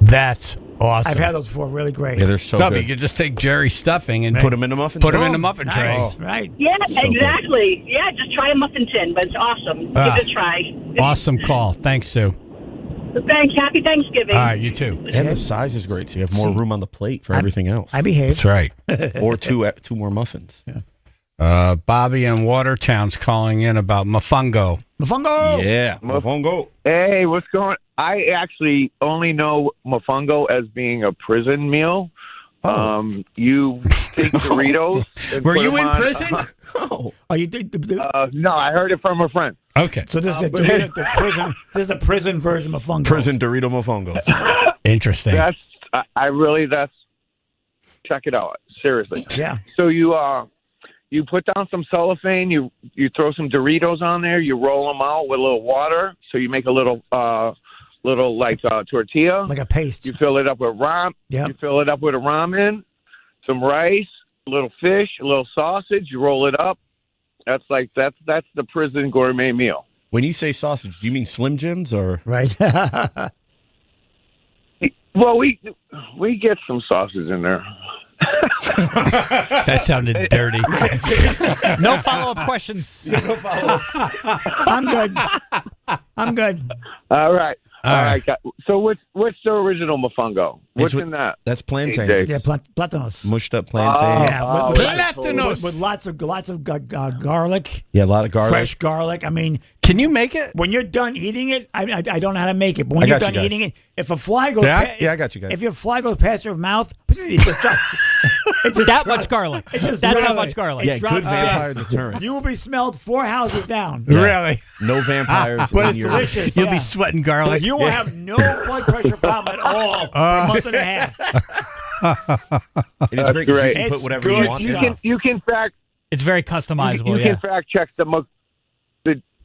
That's awesome.
I've had those before. Really great.
Yeah, they're so
no,
good.
but you could just take Jerry's stuffing and
put them in a muffin.
Put them in a muffin tray.
Nice. Right.
Yeah,
So
exactly. Yeah, just try a muffin tin, but it's awesome. Give it a try.
Awesome call. Thanks, Sue.
Thanks. Happy Thanksgiving.
All right, you too.
And the size is great, so you have more room on the plate for everything else.
I behave.
That's right.
Or two more muffins.
Yeah.
Bobby in Watertown's calling in about mofongo.
Mofongo.
Yeah, mofongo.
Hey, what's going on? I actually only know mofongo as being a prison meal. You take Doritos. And
Were
put
you
them
in
on-
prison?
Oh, you did.
No, I heard it from a friend.
Okay.
So this is the prison. This is the prison version of mofongo.
Prison Dorito mofongos.
Interesting.
That's check it out. Seriously.
Yeah.
So you put down some cellophane, you throw some Doritos on there, you roll them out with a little water, so you make a little tortilla,
like a paste.
You fill it up with You fill it up with a ramen, some rice, a little fish, a little sausage. You roll it up. That's the prison gourmet meal.
When you say sausage, do you mean Slim Jims or
right?
Well, we get some sausage in there.
That sounded dirty.
No follow-up questions.
No follow-ups. I'm good.
All right. So what's the original mofongo? What's in that?
That's plantains.
Yeah, platanos.
Mushed up plantains.
With lots of garlic.
Yeah, a lot of garlic.
Fresh garlic. I mean,
can you make it?
When you're done eating it, I don't know how to make it. But when you're done eating it, if a fly goes,
I got you guys.
If your fly goes past your mouth, it's just
that much garlic. That's how much garlic.
Yeah, good vampire deterrent.
You will be smelled 4 houses down.
Yeah.
Really?
No vampires.
But
in
it's
your
delicious.
You'll be sweating garlic.
You will have no blood pressure problem at all for a month and a half.
And it's great 'cause you can put whatever you want.
You can fact.
It's very customizable.
You can fact check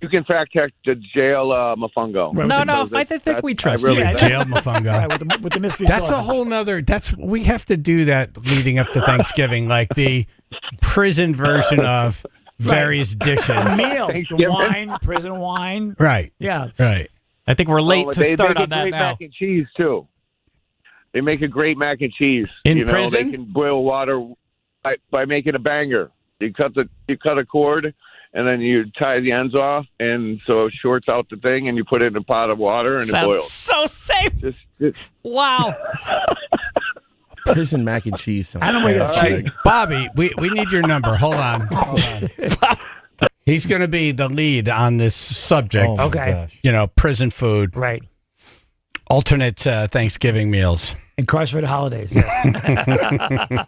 you can fact check the jail mofongo.
No, I think we trust you.
Jail mofongo.
With the mystery
That's
sauce.
a whole nother. We have to do that leading up to Thanksgiving, like the prison version of various dishes.
Meal, wine, prison wine.
Right.
Yeah.
Right.
I think we're late to start on that
They make a great
now.
mac and cheese too. They make a great mac and cheese.
In prison?
They can boil water by making a banger. You cut a cord, and then you tie the ends off, and so it shorts out the thing, and you put it in a pot of water, and
Sounds
it boils.
so safe.
Just
Wow.
Prison mac and cheese.
I don't know where you
Bobby, we need your number. Hold on. He's going to be the lead on this subject.
Oh, my gosh.
You know, prison food.
Right.
Alternate Thanksgiving meals.
Incarcerated holidays. Yes.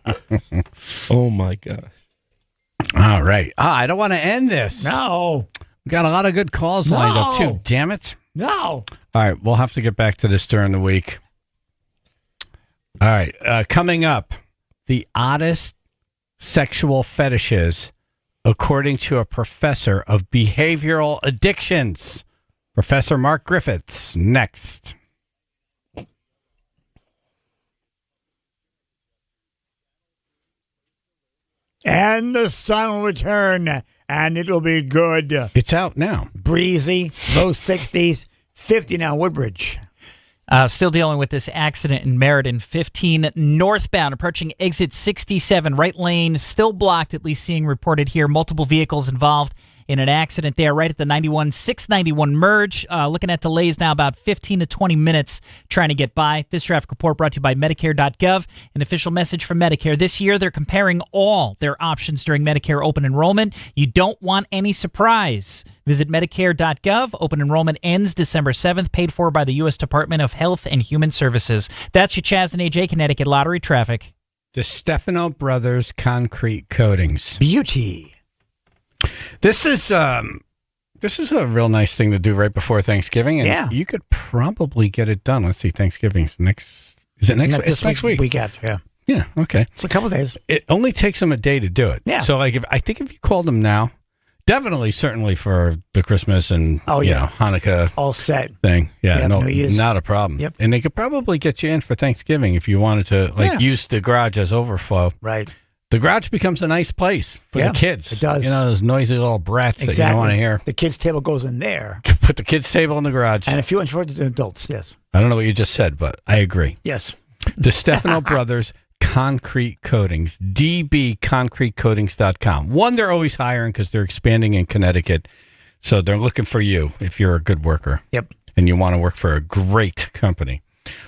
Oh, my gosh.
All right. I don't want to end this.
No.
We got a lot of good calls lined up, too. Damn it.
No.
All right. We'll have to get back to this during the week. All right. Coming up, the oddest sexual fetishes according to a professor of behavioral addictions. Professor Mark Griffiths, next.
And the sun will return, and it'll be good.
It's out now.
Breezy, low 60s, 50 now, Woodbridge.
Still dealing with this accident in Meriden, 15 northbound, approaching exit 67. Right lane still blocked, at least seeing reported here. Multiple vehicles involved in an accident there right at the 91-691 merge. Looking at delays now about 15 to 20 minutes trying to get by. This traffic report brought to you by Medicare.gov. An official message from Medicare. This year, they're comparing all their options during Medicare open enrollment. You don't want any surprise. Visit Medicare.gov. Open enrollment ends December 7th, paid for by the U.S. Department of Health and Human Services. That's your Chaz and AJ Connecticut Lottery traffic.
The Stefano Brothers Concrete Coatings.
Beauty.
This is a real nice thing to do right before Thanksgiving, and you could probably get it done. Let's see, Thanksgiving's next. Is it next week? It's next week.
Week after, yeah.
Yeah, okay.
It's a couple days.
It only takes them a day to do it.
Yeah.
So, like, I think if you called them now, certainly for the Christmas and Hanukkah
all set
thing. Yeah,
yep,
no, not a problem.
Yep.
And they could probably get you in for Thanksgiving if you wanted to, use the garage as overflow.
Right.
The garage becomes a nice place for the kids.
It does.
You know, those noisy little brats that you don't want to hear.
The kids' table goes in there.
Put the kids' table in the garage.
And a few inches for the adults, yes.
I don't know what you just said, but I agree.
Yes.
The Stefano Brothers Concrete Coatings, dbconcretecoatings.com. One, they're always hiring because they're expanding in Connecticut. So they're looking for you if you're a good worker.
Yep.
And you want to work for a great company.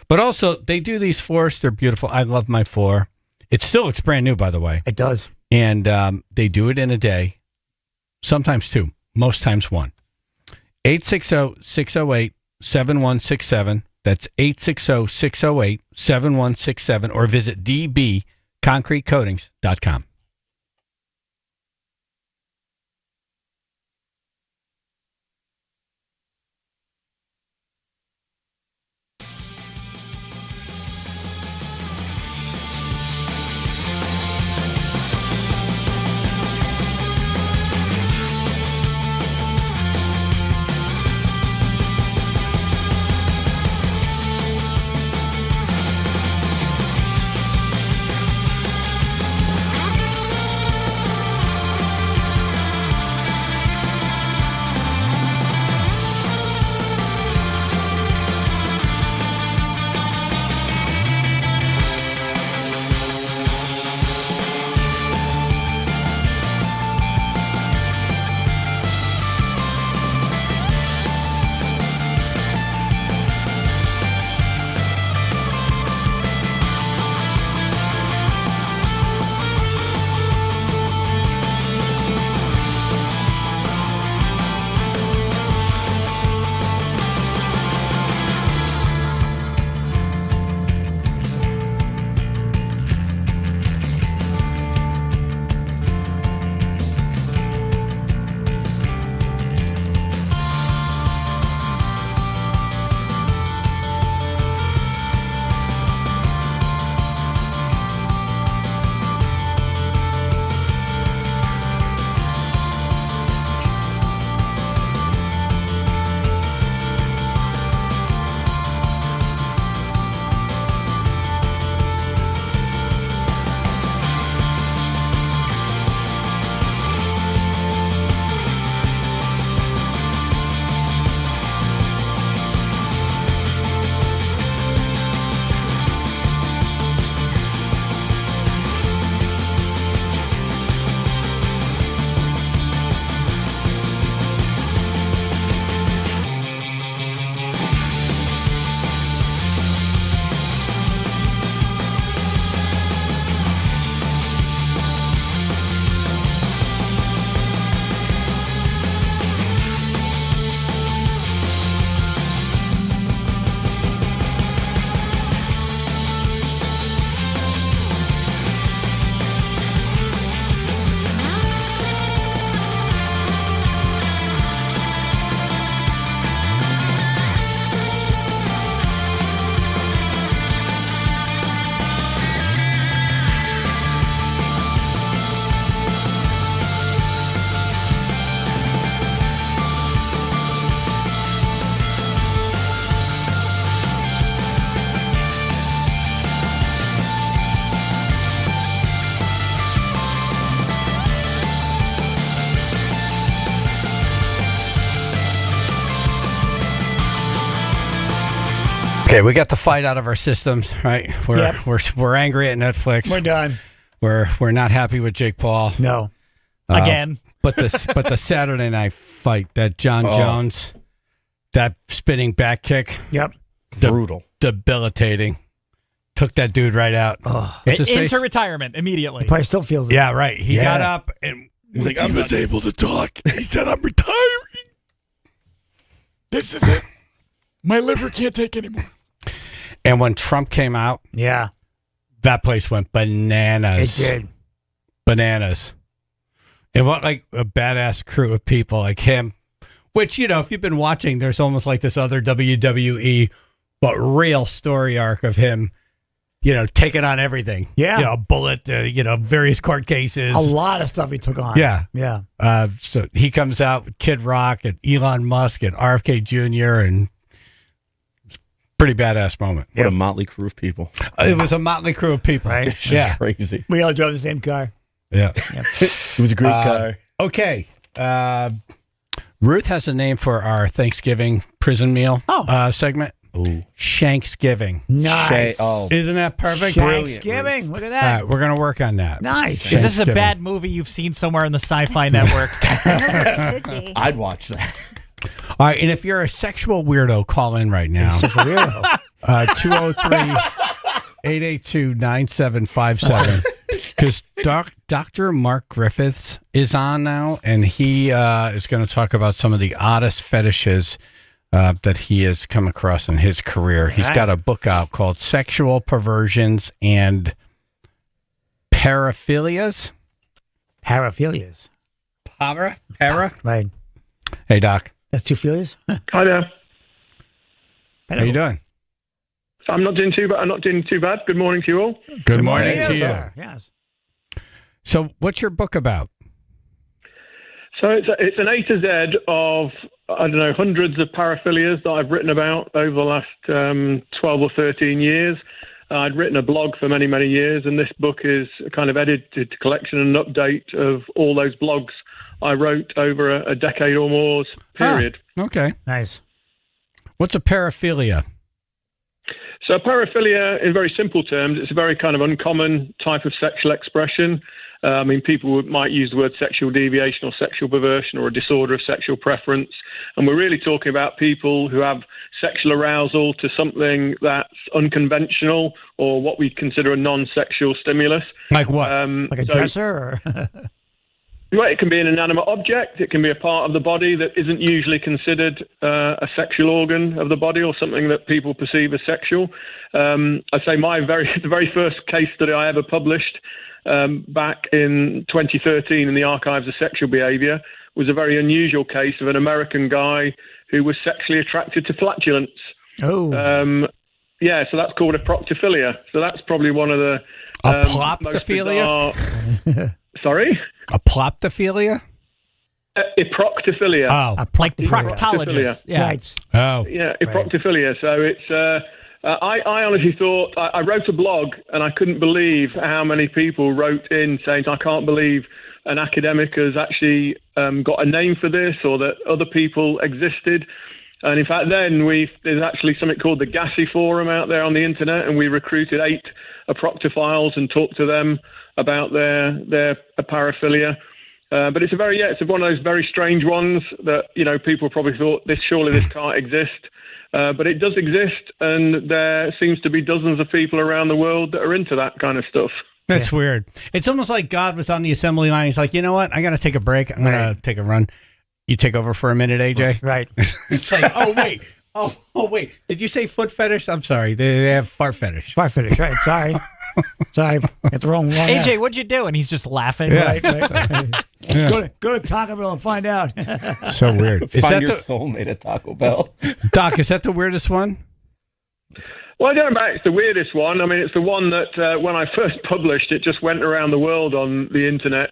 But also, they do these floors. They're beautiful. I love my floor. It still looks brand new, by the way.
It does.
And they do it in a day, sometimes two, most times one. 860-608-7167. That's 860-608-7167. Or visit dbconcretecoatings.com. Okay, we got the fight out of our systems, right? We're angry at Netflix.
We're done.
We're not happy with Jake Paul.
No.
Again.
But the Saturday night fight, that John Jones, that spinning back kick.
Yep.
Brutal.
Debilitating. Took that dude right out.
Into retirement immediately.
He probably still feels it.
Yeah, right. He got up and
He's like, I was able to talk. He said, I'm retiring. This is it. My liver can't take anymore.
And when Trump came out, that place went bananas.
It did.
Bananas. It went like a badass crew of people like him, which, if you've been watching, there's almost like this other WWE, but real story arc of him, taking on everything.
Yeah.
Bullet, various court cases.
A lot of stuff he took on.
Yeah.
Yeah.
So he comes out with Kid Rock and Elon Musk and RFK Jr. and pretty badass moment.
What a motley crew of people.
It was a motley crew of people.
Right?
It's just crazy.
We all drove the same car.
Yeah.
It was a great car.
Okay. Ruth has a name for our Thanksgiving prison meal segment.
Ooh.
Shanksgiving.
Nice.
Isn't that perfect?
Thanksgiving. Look at that.
All right, we're going to work on that.
Nice.
Is this a bad movie you've seen somewhere on the Sci-Fi Network?
Should be.
I'd watch that.
All right, and if you're a sexual weirdo, call in right now. 203-882-9757. Because Dr. Mark Griffiths is on now, and he is going to talk about some of the oddest fetishes that he has come across in his career. He's got a book out called Sexual Perversions and Paraphilias.
Paraphilias.
Para?
Right.
Hey, Doc.
That's two philias?
Hi there.
How you doing?
I'm not doing too bad. Good morning to you all.
Good morning to you.
Sir. Yes.
So what's your book about?
So it's an A to Z of, hundreds of paraphilias that I've written about over the last 12 or 13 years. I'd written a blog for many, many years, and this book is a kind of edited collection and update of all those blogs I wrote over a decade or more's period.
Okay.
Nice.
What's a paraphilia?
So paraphilia, in very simple terms, it's a very kind of uncommon type of sexual expression. People might use the word sexual deviation or sexual perversion or a disorder of sexual preference. And we're really talking about people who have sexual arousal to something that's unconventional or what we consider a non-sexual stimulus.
Like what?
Like a dresser? Or
Well, it can be an inanimate object. It can be a part of the body that isn't usually considered a sexual organ of the body or something that people perceive as sexual. I'd say the very first case study I ever published back in 2013 in the Archives of Sexual Behavior was a very unusual case of an American guy who was sexually attracted to flatulence.
Oh.
So that's called a proctophilia. So that's probably one of the
a ploptophilia?
Sorry?
A ploptophilia?
Eproctophilia.
Oh.
Like proctologist. Yeah.
Right.
Oh.
Yeah, eproctophilia. So it's... I honestly thought, I wrote a blog and I couldn't believe how many people wrote in saying, I can't believe an academic has actually got a name for this or that other people existed. And in fact, then there's actually something called the Gassy Forum out there on the internet, and we recruited 8 proctophiles and talked to them about their paraphilia. But it's one of those very strange ones that, people probably thought surely this can't exist. But it does exist, and there seems to be dozens of people around the world that are into that kind of stuff.
That's weird. It's almost like God was on the assembly line. He's like, you know what? I got to take a break. I'm going to take a run. You take over for a minute, AJ?
Right.
It's like, oh, wait. Oh, wait. Did you say foot fetish? I'm sorry. They have fart fetish.
Fart fetish, right. Sorry. Got the wrong one.
AJ, what'd you do? And he's just laughing.
Yeah. Right. Yeah. Go to Taco Bell and find out.
So weird.
Find your soulmate at Taco Bell.
Doc, is that the weirdest one?
Well, I don't know. It's the weirdest one. I mean, it's the one that when I first published, it just went around the world on the internet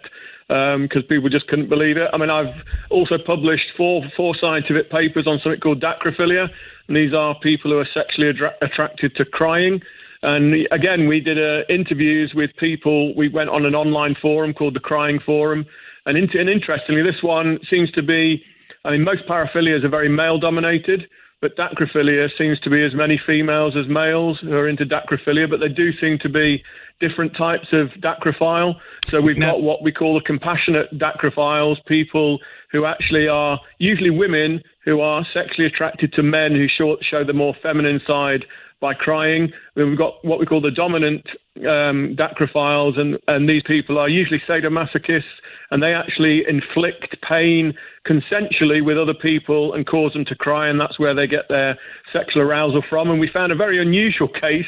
because people just couldn't believe it. I mean, I've also published four scientific papers on something called dacrophilia, and these are people who are sexually attracted to crying. And again, we did interviews with people. We went on an online forum called the Crying Forum. And interestingly, this one seems to be, most paraphilias are very male-dominated, but dacrophilia seems to be as many females as males who are into dacrophilia, but they do seem to be different types of dacrophile. So we've got what we call the compassionate dacrophiles, people who actually are usually women who are sexually attracted to men who show the more feminine side by crying. Then we've got what we call the dominant dacrophiles, and these people are usually sadomasochists, and they actually inflict pain consensually with other people and cause them to cry, and that's where they get their sexual arousal from. And we found a very unusual case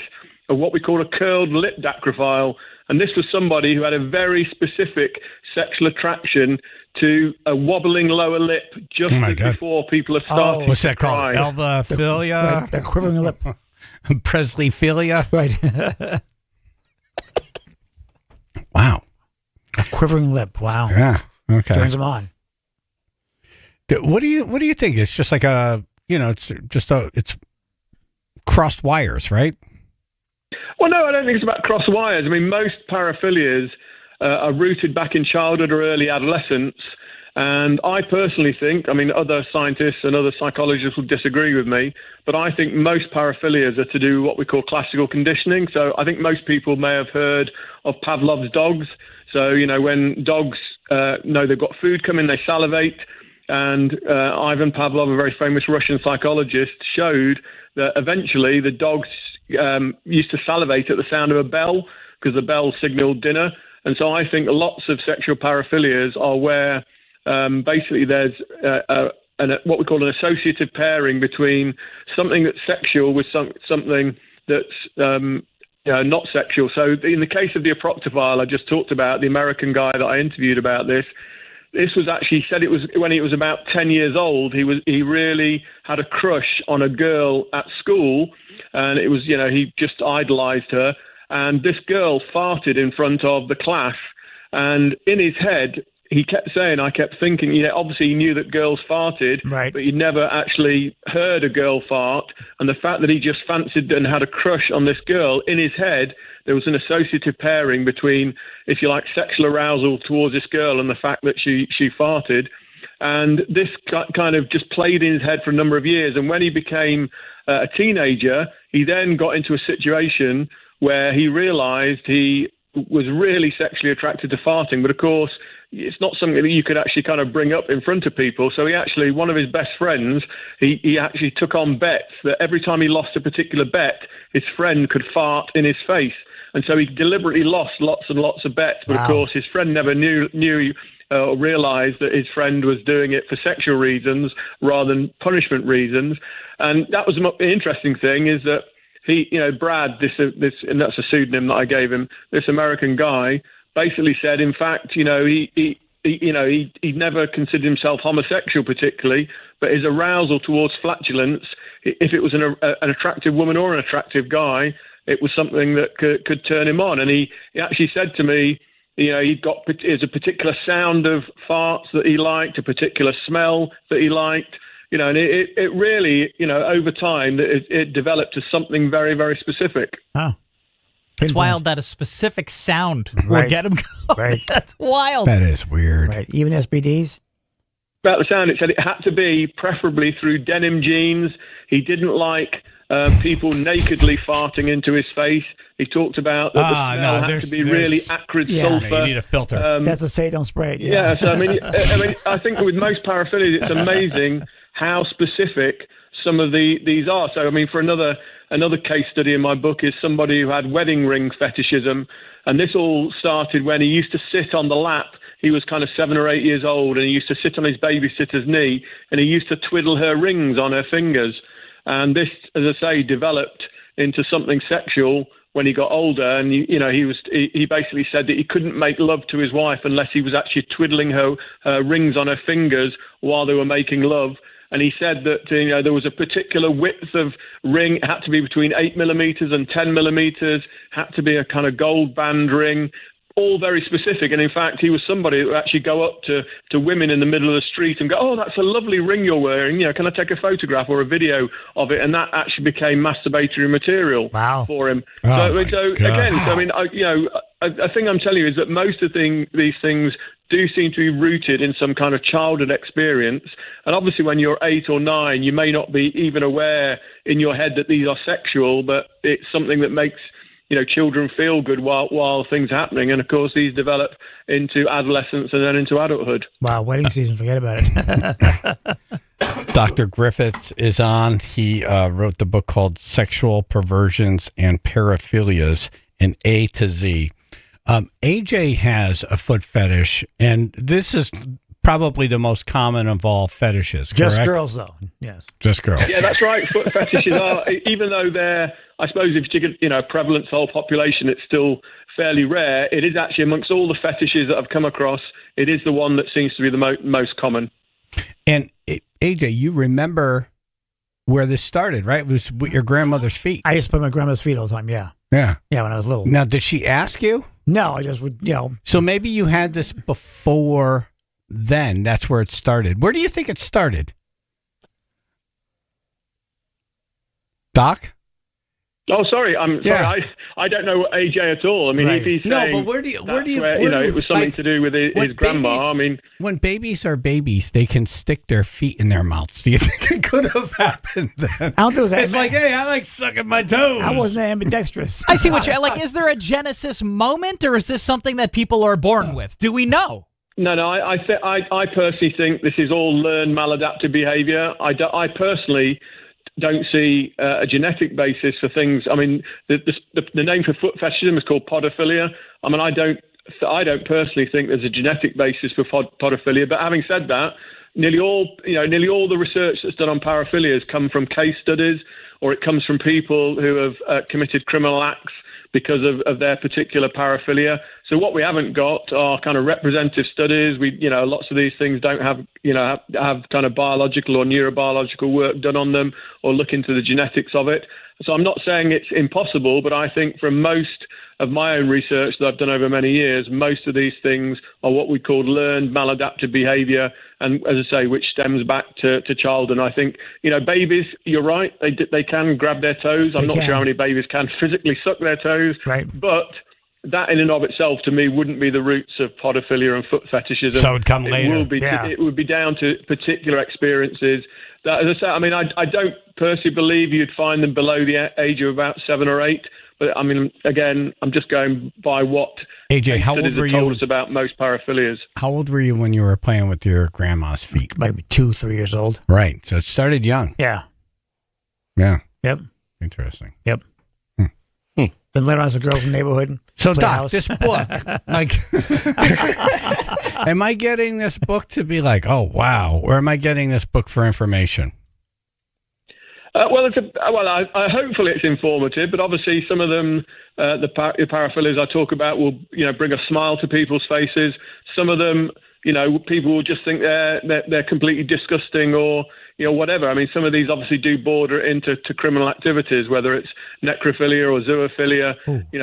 of what we call a curled lip dacrophile, and this was somebody who had a very specific sexual attraction to a wobbling lower lip just before people have started.
What's that
to cry.
called? Elvaphilia?
The quivering lip.
Presleyphilia?
Right.
Wow.
A quivering lip. Wow.
Yeah. Okay.
Turns them on.
What do you think? It's just like it's crossed wires, right?
Well, no, I don't think it's about cross wires. I mean, most paraphilias are rooted back in childhood or early adolescence. And I personally think, I mean, other scientists and other psychologists will disagree with me, but I think most paraphilias are to do what we call classical conditioning. So I think most people may have heard of Pavlov's dogs. So, when dogs know they've got food coming, they salivate. And Ivan Pavlov, a very famous Russian psychologist, showed that eventually the dogs used to salivate at the sound of a bell because the bell signaled dinner. And so I think lots of sexual paraphilias are where basically there's what we call an associative pairing between something that's sexual with something that's not sexual. So in the case of the eproctophile I just talked about, the American guy that I interviewed about this was actually, he said it was when he was about 10 years old, he really had a crush on a girl at school, and it was, he just idolized her. And this girl farted in front of the class, and in his head, he kept saying, I kept thinking, obviously he knew that girls farted, right, but he'd never actually heard a girl fart. And the fact that he just fancied and had a crush on this girl, in his head, there was an associative pairing between, if you like, sexual arousal towards this girl and the fact that she farted. And this kind of just played in his head for a number of years. And when he became a teenager, he then got into a situation where he realized he was really sexually attracted to farting. But of course, it's not something that you could actually kind of bring up in front of people. So he actually, one of his best friends, he actually took on bets that every time he lost a particular bet, his friend could fart in his face. And so he deliberately lost lots and lots of bets. But of course, his friend never knew or realized that his friend was doing it for sexual reasons rather than punishment reasons. And that was the interesting thing, is that he, Brad, this, and that's a pseudonym that I gave him, this American guy, basically said, in fact, he never considered himself homosexual particularly, but his arousal towards flatulence, if it was an attractive woman or an attractive guy, it was something that could turn him on. And he actually said to me, there's a particular sound of farts that he liked, a particular smell that he liked. And it really, over time, it developed to something very, very specific.
Oh.
It's wild that a specific sound will get him going.
Right.
That's wild.
That is weird.
Right. Even SBDs?
About the sound, it said it had to be preferably through denim jeans. He didn't like people nakedly farting into his face. He talked about that the smell had to be really acrid sulfur.
You need a filter.
That's to say, don't spray it.
Yeah. So I think with most paraphilias, it's amazing how specific some of these are. So for another case study in my book is somebody who had wedding ring fetishism, and this all started when he used to sit on the lap. He was kind of 7 or 8 years old, and he used to sit on his babysitter's knee, and he used to twiddle her rings on her fingers. And this, as I say, developed into something sexual when he got older. And he basically said that he couldn't make love to his wife unless he was actually twiddling her rings on her fingers while they were making love. And he said that there was a particular width of ring. It had to be between 8 millimeters and 10 millimeters. Had to be a kind of gold band ring. All very specific. And in fact, he was somebody who would actually go up to women in the middle of the street and go, "Oh, that's a lovely ring you're wearing. Can I take a photograph or a video of it?" And that actually became masturbatory material for him. I think I'm telling you is that most of these things do seem to be rooted in some kind of childhood experience. And obviously when you're 8 or 9, you may not be even aware in your head that these are sexual, but it's something that makes, children feel good while things are happening. And of course, these develop into adolescence and then into adulthood.
Wow, wedding season, forget about it.
Dr. Griffiths is on. He wrote the book called Sexual Perversions and Paraphilias, an A to Z. AJ has a foot fetish, and this is probably the most common of all fetishes, correct?
Just girls, though. Yes.
Just girls.
Yeah, that's right. Foot fetishes are, even though they're, I suppose, if you take prevalence, the whole population, it's still fairly rare. It is actually amongst all the fetishes that I've come across, it is the one that seems to be the most common.
And AJ, you remember where this started, right? It was with your grandmother's feet.
I used to put my grandmother's feet all the time, yeah.
Yeah.
Yeah, when I was little.
Now, did she ask you?
No, I just would,
So maybe you had this before then. That's where it started. Where do you think it started? Doc?
Oh, sorry. I'm sorry. I don't know AJ at all. I mean, if he's saying
but where do you
it was something to do with his grandma. I mean,
when babies are babies, they can stick their feet in their mouths. Do you think it could have happened then?
I don't think it was that.
It's like, hey, I like sucking my toes.
I wasn't ambidextrous.
I see what you're like. Is there a genesis moment, or is this something that people are born with? Do we know?
No. I personally think this is all learned maladaptive behavior. I personally don't see a genetic basis for things. I mean, the name for foot fetishism is called podophilia. I mean, I don't personally think there's a genetic basis for podophilia. But having said that, nearly all the research that's done on paraphilias come from case studies, or it comes from people who have committed criminal acts because of their particular paraphilia. So what we haven't got are kind of representative studies. Lots of these things don't have kind of biological or neurobiological work done on them or look into the genetics of it. So I'm not saying it's impossible, but I think from most of my own research that I've done over many years, most of these things are what we call learned maladaptive behavior, and as I say, which stems back to childhood. And I think, babies, you're right, they can grab their toes. I'm not sure how many babies can physically suck their toes,
right?
But that in and of itself, to me, wouldn't be the roots of podophilia and foot fetishism.
So it would come later.
It would be down to particular experiences. That, as I say, I mean, I don't personally believe you'd find them below the age of about 7 or 8. But I mean, again, I'm just going by what
AJ, how old were you?
Told us about most paraphilias.
How old were you when you were playing with your grandma's feet?
Maybe 2, 3 years old.
Right. So it started young.
Yeah.
Yeah.
Yep.
Interesting.
Yep. Been living as a girl from the neighborhood.
So, Doc, this book, am I getting this book to be like, oh wow, or am I getting this book for information?
Hopefully it's informative, but obviously some of them, the paraphilias I talk about, will bring a smile to people's faces. Some of them, people will just think they're completely disgusting or whatever. I mean, some of these obviously do border into criminal activities, whether it's necrophilia or zoophilia.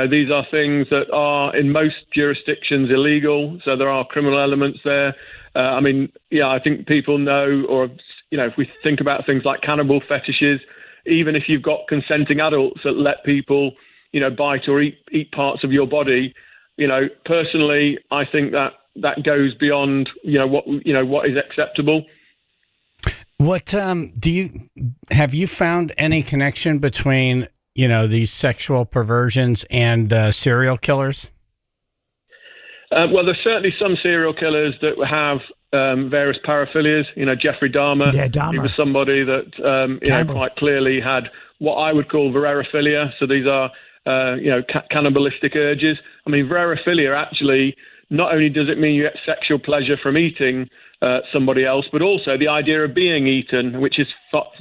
These are things that are in most jurisdictions illegal, so there are criminal elements there. I think people know, or if we think about things like cannibal fetishes, even if you've got consenting adults that let people, bite or eat parts of your body, personally, I think that goes beyond, what is acceptable.
What have you found any connection between, these sexual perversions and serial killers?
Well, there's certainly some serial killers that have various paraphilias. Jeffrey Dahmer.
Yeah, Dahmer.
He was somebody that quite clearly had what I would call vererophilia. So these are cannibalistic urges. I mean, vererophilia actually, not only does it mean you get sexual pleasure from eating somebody else, but also the idea of being eaten, which is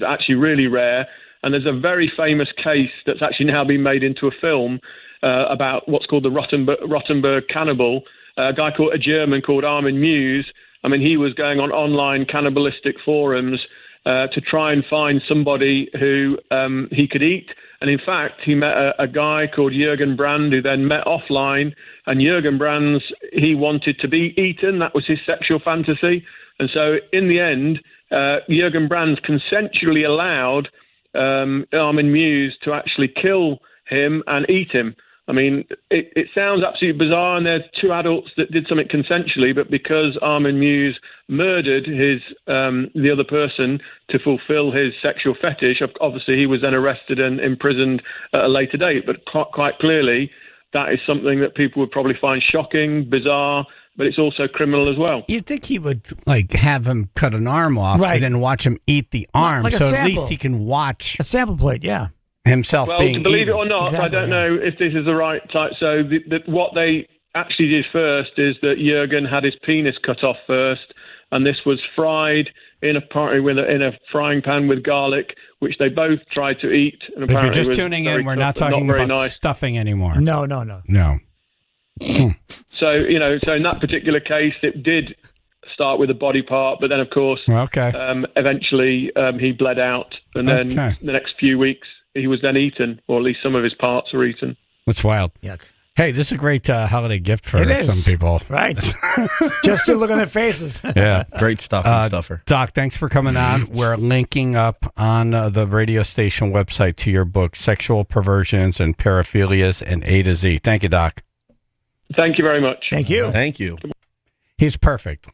actually really rare. And there's a very famous case that's actually now been made into a film about what's called the Rottenberg cannibal. A German called Armin Muse. I mean, he was going on online cannibalistic forums to try and find somebody who he could eat. And in fact, he met a guy called Jürgen Brand, who then met offline. And Jürgen Brand's, he wanted to be eaten. That was his sexual fantasy. And so in the end, Jürgen Brand consensually allowed Armin Muse to actually kill him and eat him. I mean, it sounds absolutely bizarre, and there's two adults that did something consensually, but because Armin Muse murdered the other person to fulfill his sexual fetish, obviously he was then arrested and imprisoned at a later date. But quite clearly, that is something that people would probably find shocking, bizarre, but it's also criminal as well.
You'd think he would have him cut an arm off and then watch him eat the arm,
like
so
at
least he can watch
a sample plate. Yeah,
himself.
Well,
being
believe
eaten.
it or not,
Exactly,
I don't know if this is the right type. So what they actually did first is that Jurgen had his penis cut off first, and this was fried in a frying pan with garlic, which they both tried to eat. And
If you're
apparently
just
was
tuning
very
in, we're
tough,
not
but
talking
very
about
nice.
stuffing anymore.
No.
No.
So so in that particular case, it did start with a body part, but then of course, eventually he bled out, and then the next few weeks he was then eaten, or at least some of his parts were eaten.
That's wild.
Yuck.
Hey, this is a great holiday gift for
It is.
some people.
Right. Just to look on their faces.
Yeah.
Great stocking stuffer.
Doc, thanks for coming on. We're linking up on the radio station website to your book, Sexual Perversions and Paraphilias and A to Z. Thank you, Doc.
Thank you very much.
Thank you.
Thank you.
He's perfect.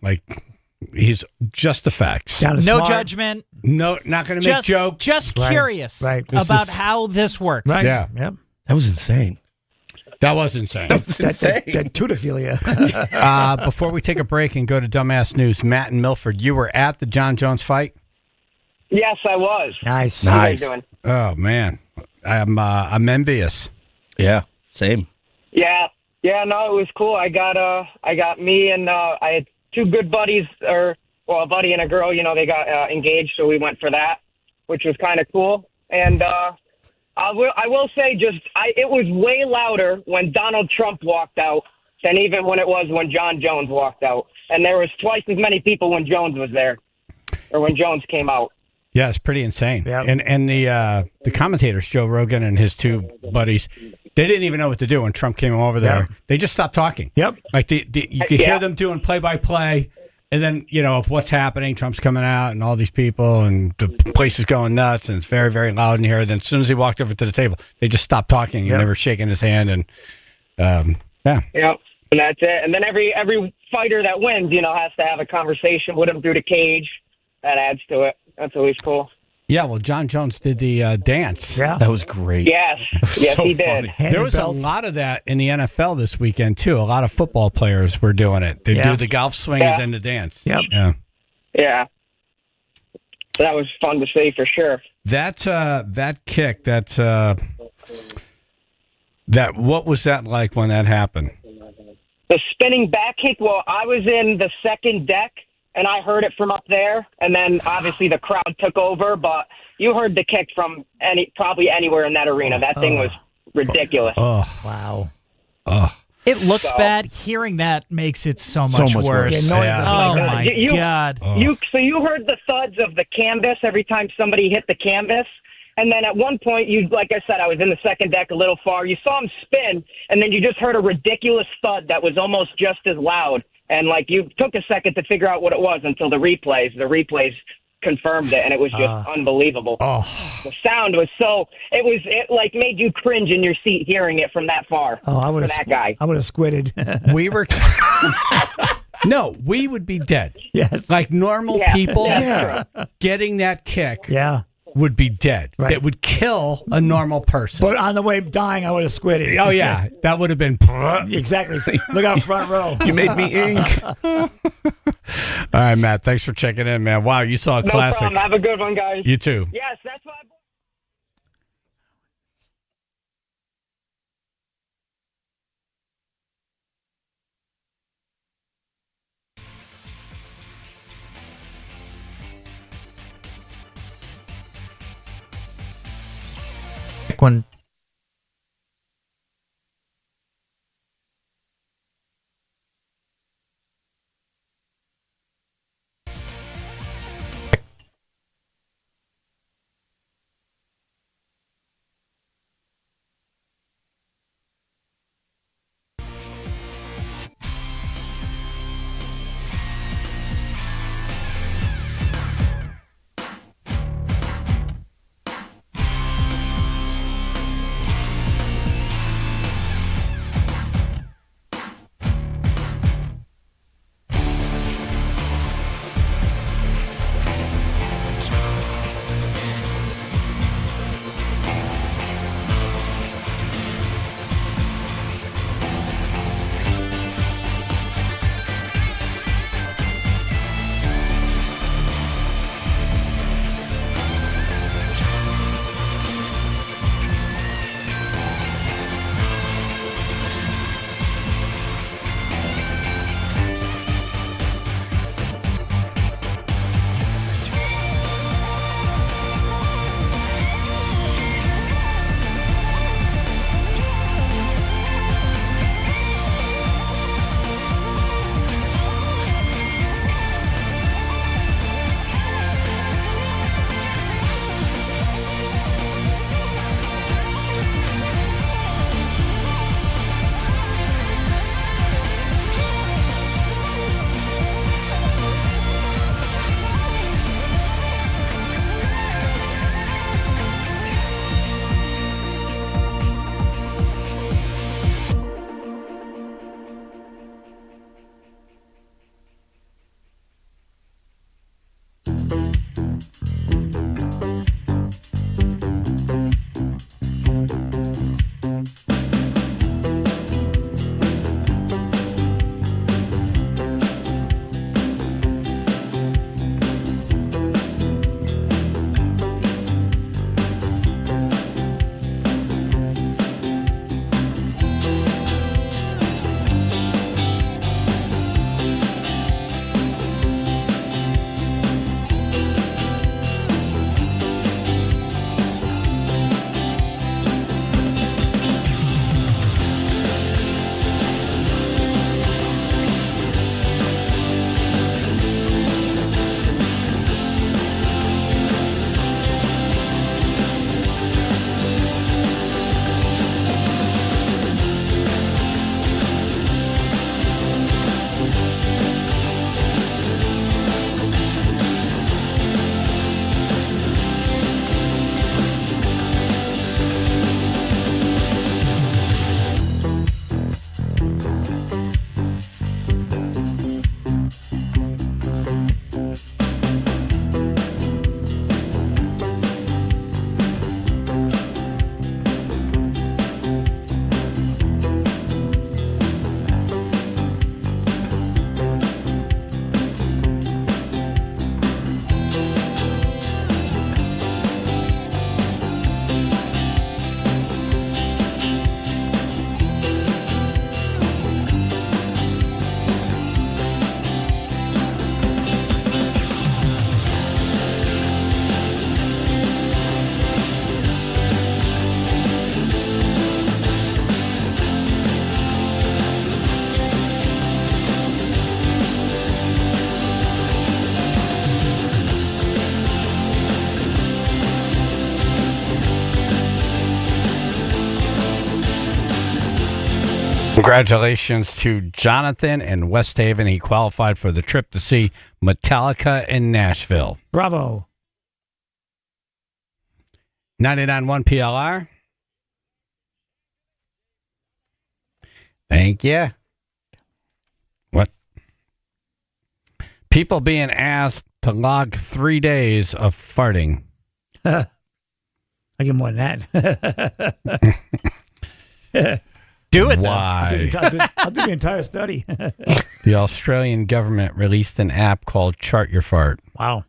He's just the facts.
No
smart.
judgment.
No, not going to make jokes.
Just curious about how this works.
Right.
Yeah.
Yep.
That was insane.
That was insane.
That tutophilia.
Before we take a break and go to Dumbass News, Matt and Milford, you were at the John Jones fight?
Yes, I was.
Nice.
How are you doing?
Oh, man. I'm envious.
Yeah, same.
Yeah, no, it was cool. I got me and I had two good buddies, a buddy and a girl. They got engaged, so we went for that, which was kind of cool. And I will say, it was way louder when Donald Trump walked out than even when it was when John Jones walked out. And there was twice as many people when Jones was there, or when Jones came out.
Yeah, it's pretty insane. Yep. And the commentators, Joe Rogan and his two buddies, they didn't even know what to do when Trump came over there. Yep. They just stopped talking.
Yep.
Like you could hear them doing play-by-play, and then, of what's happening, Trump's coming out and all these people, and the place is going nuts, and it's very, very loud in here. Then as soon as he walked over to the table, they just stopped talking, and they were shaking his hand, and yeah.
Yeah, and that's it. And then every fighter that wins, has to have a conversation with him through the cage. That adds to it. That's always cool.
Yeah, well, John Jones did the dance.
Yeah.
That was great.
Yes, yes,
so
he did.
Funny. There was a lot of that in the NFL this weekend, too. A lot of football players were doing it. They do the golf swing and then the dance.
Yep.
Yeah. That was fun to see for sure.
That kick, what was that like when that happened?
The spinning back kick, well, I was in the second deck, and I heard it from up there, and then obviously the crowd took over, but you heard the kick from probably anywhere in that arena. That thing was ridiculous.
Oh,
wow.
Oh.
It looks bad. Hearing that makes it so much worse.
Yeah,
oh, my God.
So you heard the thuds of the canvas every time somebody hit the canvas, and then at one point, like I said, I was in the second deck a little far. You saw him spin, and then you just heard a ridiculous thud that was almost just as loud. And you took a second to figure out what it was until the replays confirmed it, and it was just unbelievable. The sound was it made you cringe in your seat hearing it from that far.
I would have
that guy.
I would have squidded.
We were no, we would be dead.
Yes.
Like normal people getting that kick.
Yeah.
Would be dead. Right. That would kill a normal person.
But on the way dying, I would have squidded.
Oh, yeah. That would have been...
Exactly. Look out front row.
You made me ink.
All right, Matt. Thanks for checking in, man. Wow, you saw a classic.
No problem. Have a good one, guys.
You too.
Yes, that's why...
When
Congratulations to Jonathan in West Haven. He qualified for the trip to see Metallica in Nashville.
Bravo.
99.1 PLR. Thank you. What? People being asked to log 3 days of farting.
I get more than that.
Do it.
Why?
I'll do the entire study.
The Australian government released an app called Chart Your Fart.
Wow.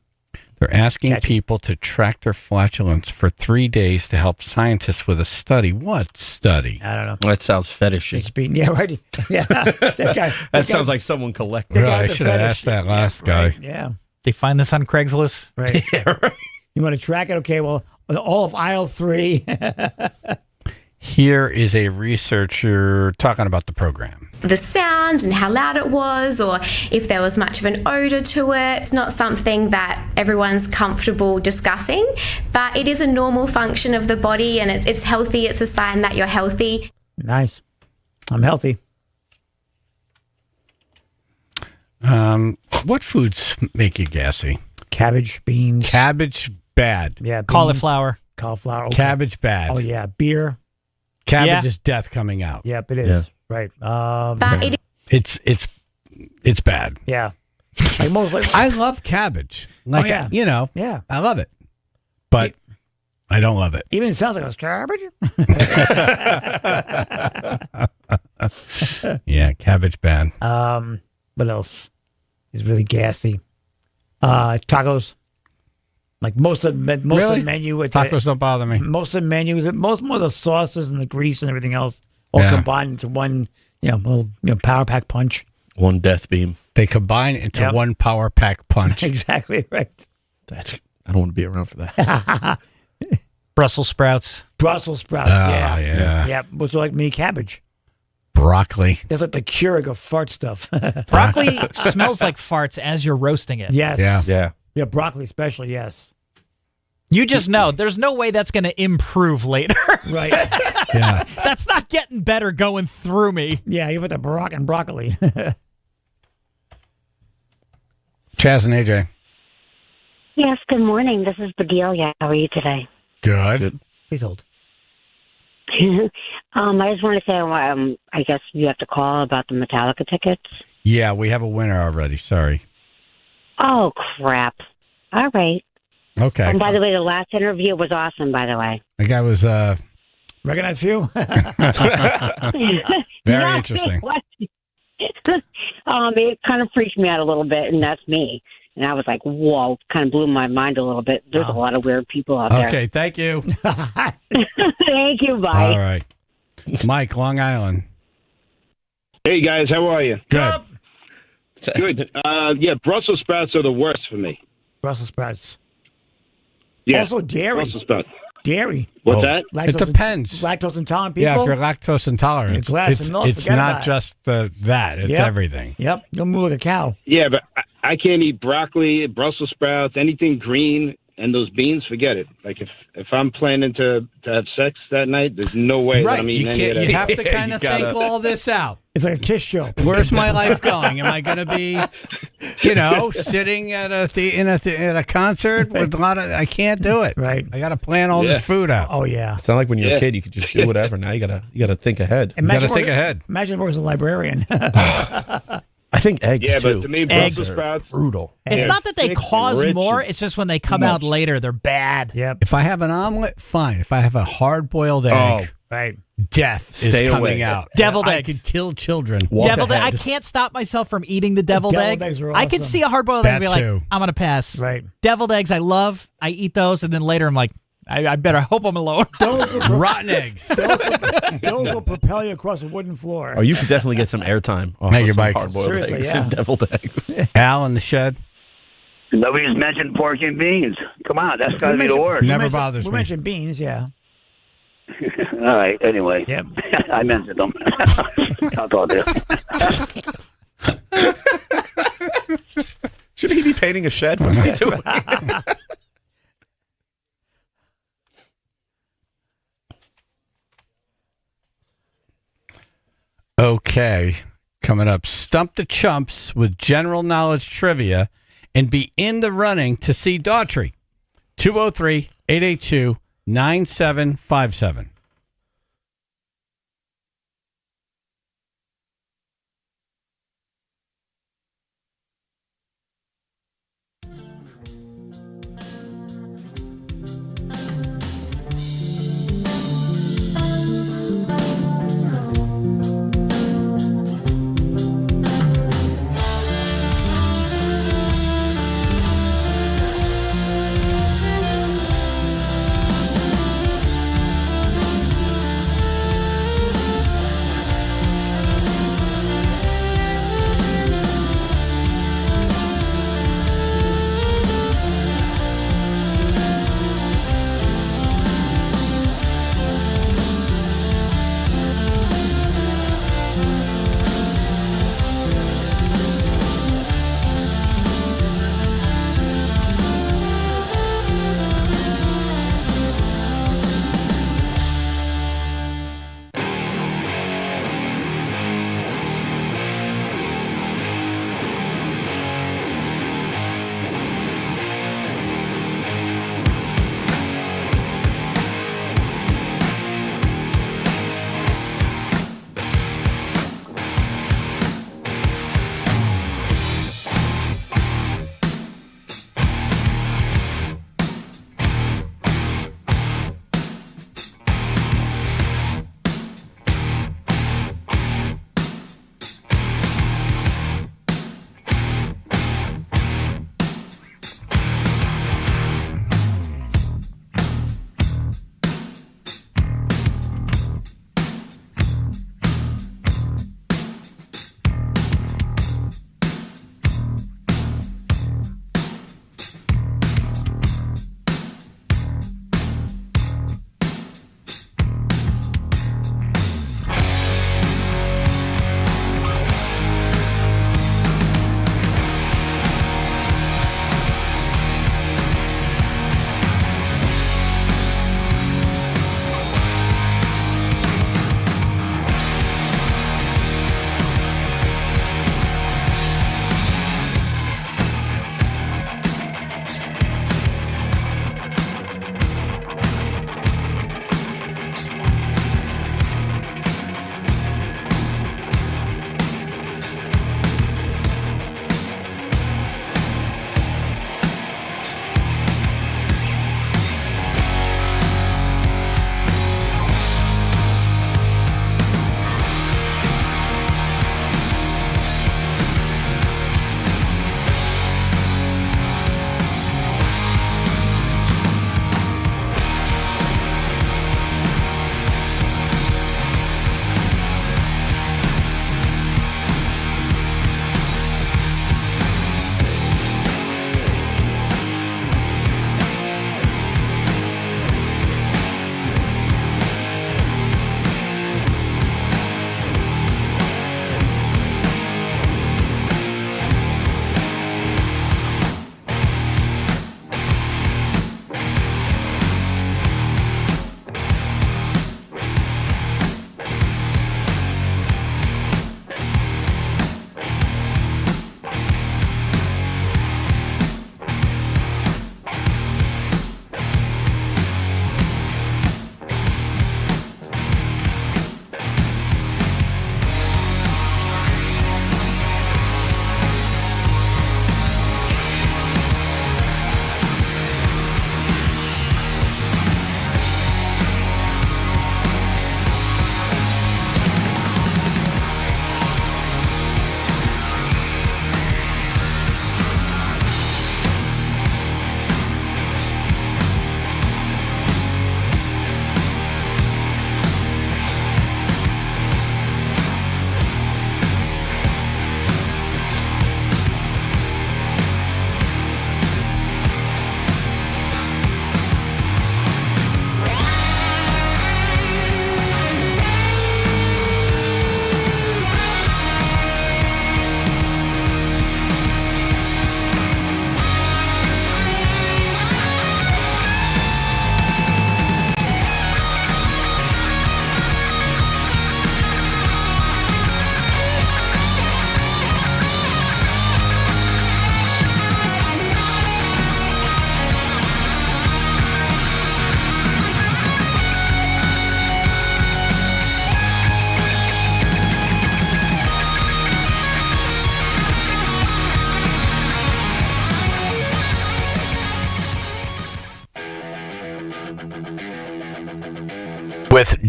They're asking people to track their flatulence for 3 days to help scientists with a study. What study?
I don't know.
That sounds fetishy.
Yeah, right. Yeah.
That sounds like someone collecting.
Really, I should have asked that last guy.
Right, yeah.
They find this on Craigslist.
Right. You want to track it? Okay, well, all of aisle 3.
Here is a researcher talking about the program.
The sound and how loud it was, or if there was much of an odor to it. It's not something that everyone's comfortable discussing, but it is a normal function of the body, and it's healthy. It's a sign that you're healthy.
Nice. I'm healthy.
What foods make you gassy?
Cabbage, beans.
Cabbage, bad.
Yeah. Beans,
Cauliflower.
Okay.
Cabbage, bad.
Oh, yeah. Beer.
Cabbage is death coming out.
Yep, it is.
Yeah.
Right.
But
It's bad.
Yeah. Like most,
I love cabbage. Like,
yeah.
Yeah. I love it. But I don't love it.
Even it sounds like it was cabbage.
Yeah, cabbage bad.
What else is really gassy? Tacos. Like most of the menu.
Tacos don't bother me.
Most of the menus, most of the sauces and the grease and everything else all combined into one, little power pack punch.
One death beam.
They combine into one power pack punch.
Exactly right.
I don't want to be around for that.
Brussels sprouts.
Yeah. Yeah. What's like mini cabbage?
Broccoli.
That's like the Keurig of fart stuff.
Broccoli smells like farts as you're roasting it.
Yes.
Yeah.
Yeah, broccoli especially, yes.
You just know there's no way that's going to improve later.
Right.
Yeah.
That's not getting better going through me.
Yeah, you put the broccoli.
Chaz and AJ.
Yes, good morning. This is Bedelia. How are you today?
Good.
Please hold.
I just want to say, I guess you have to call about the Metallica tickets.
Yeah, we have a winner already. Sorry.
Oh, crap. All right.
Okay.
And by the way, the last interview was awesome, by the way.
The guy was
recognized you?
Very interesting.
It kind of freaked me out a little bit, and that's me. And I was like, whoa, kind of blew my mind a little bit. There's a lot of weird people out there.
Okay, thank you.
Thank you, bye.
All right. Mike, Long Island.
Hey, guys, how are you?
Good.
Good. Yeah, Brussels sprouts are the worst for me.
Brussels sprouts.
Yeah.
Also dairy.
Brussels sprouts.
Dairy.
What's that?
It depends.
Lactose intolerant people?
Yeah, if you're lactose intolerant,
A glass of milk,
it's
forget
not
about it.
just that. It's
Yep.
everything.
Yep. You'll move like a cow.
Yeah, but I can't eat broccoli, Brussels sprouts, anything green, and those beans. Forget it. Like if I'm planning to have sex that night, there's no way that
Right.
I'm
You
eating any of
can't.
that.
You have to kind of think all this out.
It's like a kiss show.
Where's my life going? Am I going to be, sitting at a concert with a lot of? I can't do it.
Right.
I got to plan all this food out.
Oh yeah.
It's not like when you're a kid, you could just do whatever. Now you gotta think ahead.
Gotta think ahead.
Imagine working as a librarian.
I think eggs
Yeah,
too.
but to me,
Eggs.
Brussels sprouts.
Brutal.
It's not that they
thick and
cause
rich
more.
and
It's just when they come
too
out
much.
later, they're bad.
Yep.
If I have an omelet, fine. If I have a hard-boiled egg,
Right.
death
Stay
is coming
away.
out.
Deviled
I
eggs.
could kill children.
Deviled egg. I can't stop myself from eating the deviled egg.
Deviled eggs are
I can
awesome.
see a hard-boiled egg and be
That
like,
too.
I'm going to pass.
Right.
Deviled eggs I love. I eat those, and then later I'm like, I better hope I'm alone.
Those will,
Rotten eggs.
those will propel you across a wooden floor.
Oh, you could definitely get some airtime off
Thank
of
you,
some
Mike.
hard-boiled
Seriously,
eggs
yeah.
and deviled eggs.
Al in the shed.
Nobody's mentioned pork and beans. Come on, that's got to be the worst.
Never bothers
We
me.
mentioned beans, yeah.
All right. Anyway,
Yep.
I mentioned them. I'll talk to you.
Should he be painting a shed? What's he doing?
Okay. Okay. Coming up, Stump the Chumps with general knowledge trivia and be in the running to see Daughtry. 203-882-9757.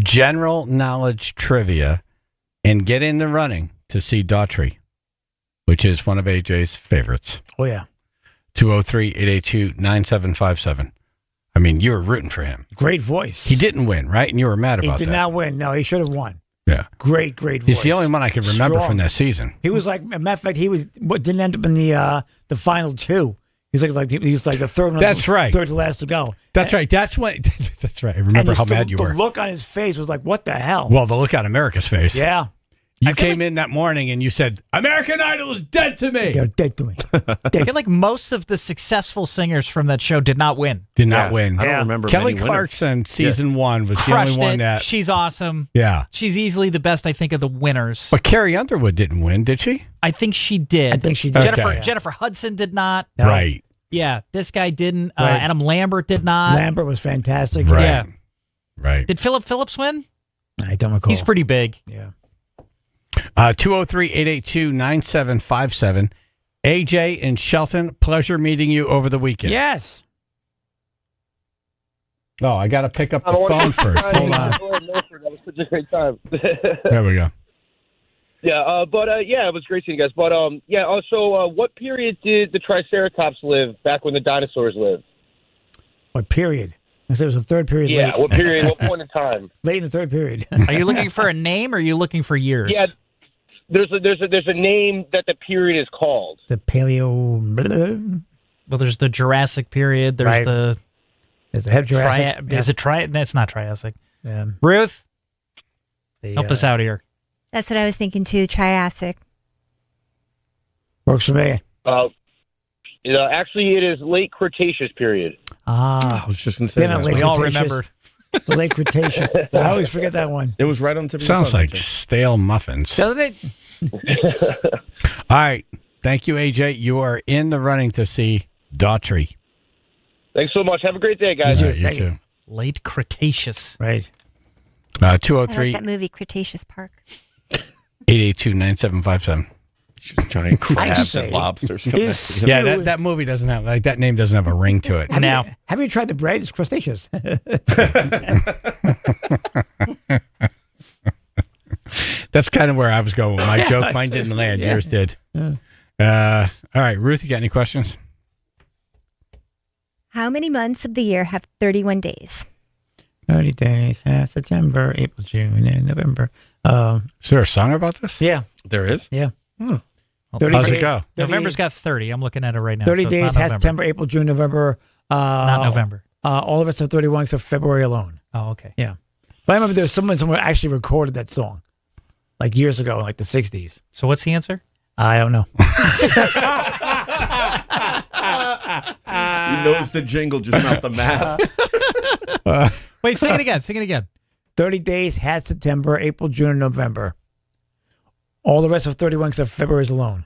general knowledge trivia and get in the running to see Daughtry, which is one of AJ's favorites.
Oh, yeah.
203-882-9757. I mean, you were rooting for him.
Great voice.
He didn't win, right? And you were mad about that.
He did not win. No, he should have won.
Yeah.
Great voice.
He's the only one I can remember
Strong.
from that season.
He was like, as a matter of fact, didn't end up in the final two. He's like the third one.
That's right.
Third to last to go.
That's right. That's when. That's right. I remember how mad you were.
The look on his face was like, what the hell?
Well, the look on America's face.
Yeah.
You came in that morning and you said, American Idol is dead to me.
They're dead to me.
I feel like most of the successful singers from that show did not win.
Did not win.
I don't remember
Kelly
many
Clarkson, season one, was the only one that.
She's awesome.
Yeah.
She's easily the best, I think, of the winners.
But Carrie Underwood didn't win, did she?
I think she did.
I think she did.
Jennifer Hudson did not.
No.
Right.
Yeah, this guy didn't.
Right.
Adam Lambert did not.
Lambert was fantastic.
Right.
Yeah.
Right.
Did Philip Phillips win?
I don't recall.
He's pretty big.
Yeah.
203-882-9757. AJ in Shelton, pleasure meeting you over the weekend.
Yes.
Oh, I got to pick up the phone first. Hold on.
That was such a great time.
There we go.
Yeah, it was great seeing you guys. But, also, what period did the Triceratops live back when the dinosaurs lived?
What period? I said it was the third period.
Yeah,
late.
what period, what point in time?
Late in the third period.
Are you looking for a name or are you looking for years?
Yeah, there's a name that the period is called.
The paleo.
Well, there's the Jurassic period. There's
Right. There's the head Jurassic.
Is it That's not Triassic.
Yeah.
Ruth,
The,
help us out here.
That's what I was thinking too. Triassic.
Works for me.
Actually, it is late Cretaceous period.
Ah.
I was just going to say that.
Late
We all
Cretaceous.
remember.
The late Cretaceous. I always forget that one.
It was right on the tip of
Sounds
your tongue,
like
AJ.
stale muffins.
Doesn't it?
All right. Thank you, AJ. You are in the running to see Daughtry.
Thanks so much. Have a great day, guys.
You too.
Late Cretaceous.
Right.
I like
203
that movie, Cretaceous Park.
882-9757.
Giant crabs
say,
and lobsters.
is-
Yeah, that movie doesn't have, like, that name doesn't have a ring to it.
Have you tried the bread? It's crustaceous.
That's kind of where I was going with my joke. Mine didn't land.
Yeah.
Yours did.
Yeah.
All right, Ruth, you got any questions?
How many months of the year have 31 days?
30 days, half September, April, June, and November.
Is there a song about this?
Yeah.
There is?
Yeah.
How's
30
it
days-
go?
30
November's got 30. I'm looking at it right now.
30
so it's
days,
not
half
November.
September, April, June, November.
Not November.
All of us are 31 except February alone.
Oh, okay.
Yeah. But I remember there was someone actually recorded that song like years ago, like the 60s.
So what's the answer?
I don't know.
He knows the jingle, just not the math.
Wait, sing it again. Sing it again.
30 days, half September, April, June, and November. All the rest of 31 except February's alone.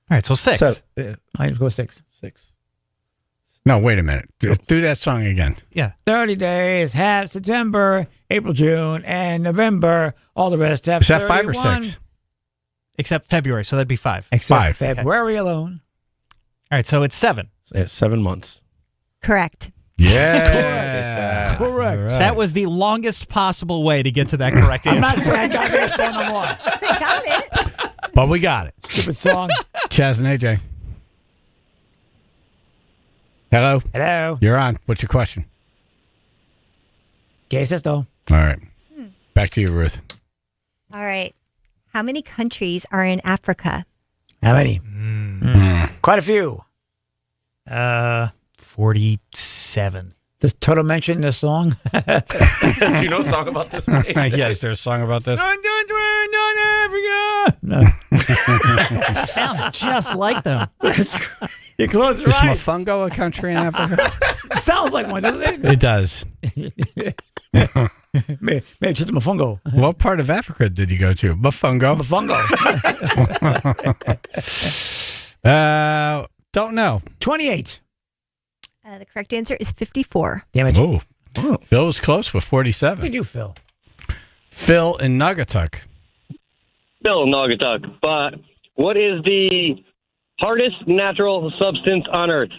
All right, so 6.
Yeah.
I just go 6.
6.
No, wait a minute. Do that song again.
Yeah.
30 days, half September, April, June, and November. All the rest have
Is that 5 or
31.
6?
Except February, so that'd be 5.
Except
5.
February alone.
All right, so it's 7.
Yeah, 7 months.
Correct.
Yeah.
Correct.
All right.
That was the longest possible way to get to that correct
I'm
answer.
not saying I got that song no more.
I got it.
But we got it.
Stupid song.
Chaz and AJ. Hello.
Hello.
You're on. What's your question?
¿Qué es esto?
All right. Back to you, Ruth.
All right. How many countries are in Africa?
How many? Quite a few.
47.
Does Toto mention this song?
Do you know a song about this one?
Yeah, is there a song about this?
No.
Sounds just like them.
You're close,
Is
right?
Mofongo a country in Africa?
It sounds like one, doesn't it?
It does.
Maybe just a mofongo.
What part of Africa did you go to? Mofongo.
Mofongo.
Don't know.
28.
The correct answer is 54.
Damn it.
Oh, Phil was close with
What did
47.
you, Phil?
Phil in Naugatuck.
Bill Naugatuck. But what is the hardest natural substance on Earth?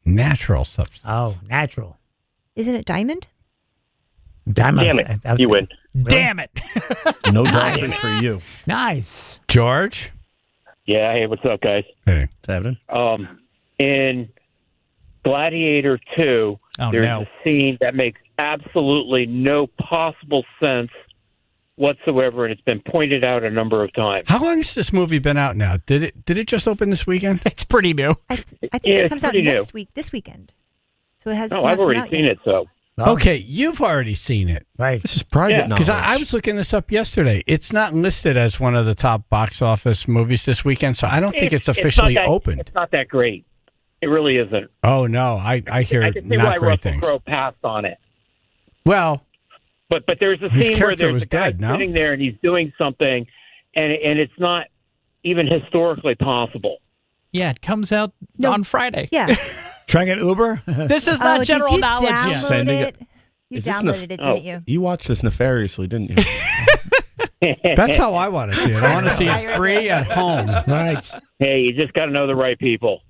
Natural substance.
Oh, natural.
Isn't it diamond?
Damn
it. You win.
Damn it.
No dollars for you.
Nice.
George?
Yeah, hey, what's up, guys?
Hey.
What's happening?
In Gladiator 2, there's
no.
a scene that makes absolutely no possible sense whatsoever, and it's been pointed out a number of times.
How long has this movie been out now? Did it just open this weekend?
It's pretty new.
I think
Yeah,
it
it's
comes out
pretty new.
next week, this weekend. So it has.
No,
not
I've
come
already
out
seen
yet.
it, so.
Okay, you've already seen it.
Right.
This is private
Yeah.
knowledge.
Because I was looking this up yesterday. It's not listed as one of the top box office movies this weekend, so I don't think it's officially
not that,
opened.
It's not that great. It really isn't.
Oh, no. I hear
I can see why
not great
Russell
things.
Crowe passed on it.
Well,
But there's a
his
scene where
character
there's
was
a guy
dead, no?
sitting there and he's doing something, and it's not even historically possible.
Yeah, it comes out on Friday.
Yeah.
Trying to get Uber?
This is not general
did you
knowledge yet.
download
Sending
it?
it-
You
Is this
downloaded it, didn't you?
You watched this nefariously, didn't you?
that's how I want to see it. I want to see it free at home.
Right.
Hey, you just got to know the right people.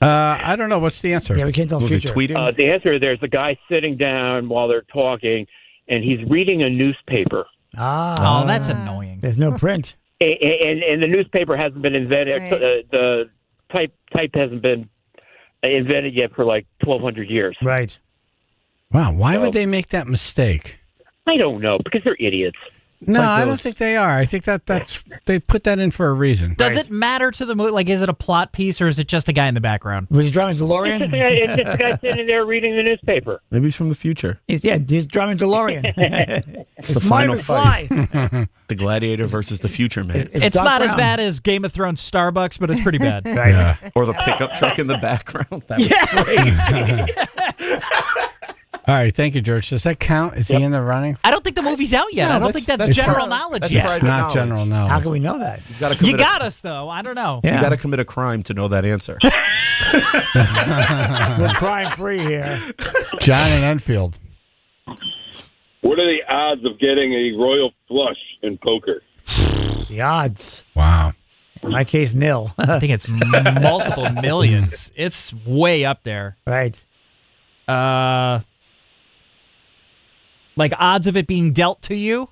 I don't know. What's the answer?
Yeah, we can't tell
Was he
future.
tweeting?
The answer, there's a guy sitting down while they're talking, and he's reading a newspaper.
Oh, that's annoying.
There's no print.
And the newspaper hasn't been invented.
Right.
The type hasn't been invented yet for like 1,200 years.
Right.
Wow, why would they make that mistake?
I don't know, because they're idiots.
No,
like
I don't
those-
think they are. I think that's they put that in for a reason.
Does it matter to the movie? Like, is it a plot piece or is it just a guy in the background?
Was he driving
It's
DeLorean?
just a guy sitting there reading the newspaper.
Maybe he's from the future.
He's driving DeLorean.
It's the final
fly.
fight. The Gladiator versus the future man.
It's
Doc
not as
Brown.
bad as Game of Thrones Starbucks, but it's pretty bad.
Right.
Yeah.
Or the pickup truck in the background. That was
All right, thank you, George. Does that count? Is he in the running?
I don't think the movie's out yet.
No,
I don't think that's general knowledge
that's
yet.
private
Not
knowledge.
general knowledge.
How can we know that?
You got us, though. I don't know.
You
Yeah.
got to commit a crime to know that answer.
We're crime free here.
John in Enfield.
What are the odds of getting a royal flush in poker?
The odds.
Wow.
In my case, nil.
I think it's multiple millions. It's way up there.
Right.
Like odds of it being dealt to you?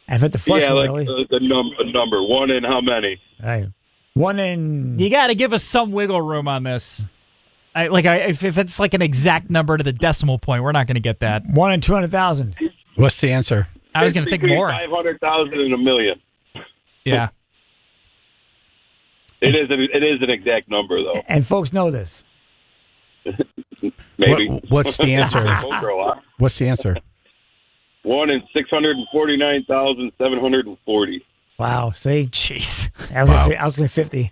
I've had the flush
yeah, like
really.
the number. One in how many?
Right. One in.
You got to give us some wiggle room on this. If it's like an exact number to the decimal point, we're not going to get that.
1 in 200,000.
What's the answer?
I was going to think more.
500,000 and a million.
Yeah.
It is an exact number though.
And folks know this.
Maybe.
What's the answer?
Poker a lot.
What's the answer?
1 in 649,740.
Wow. See?
Jeez.
I was going to say 50.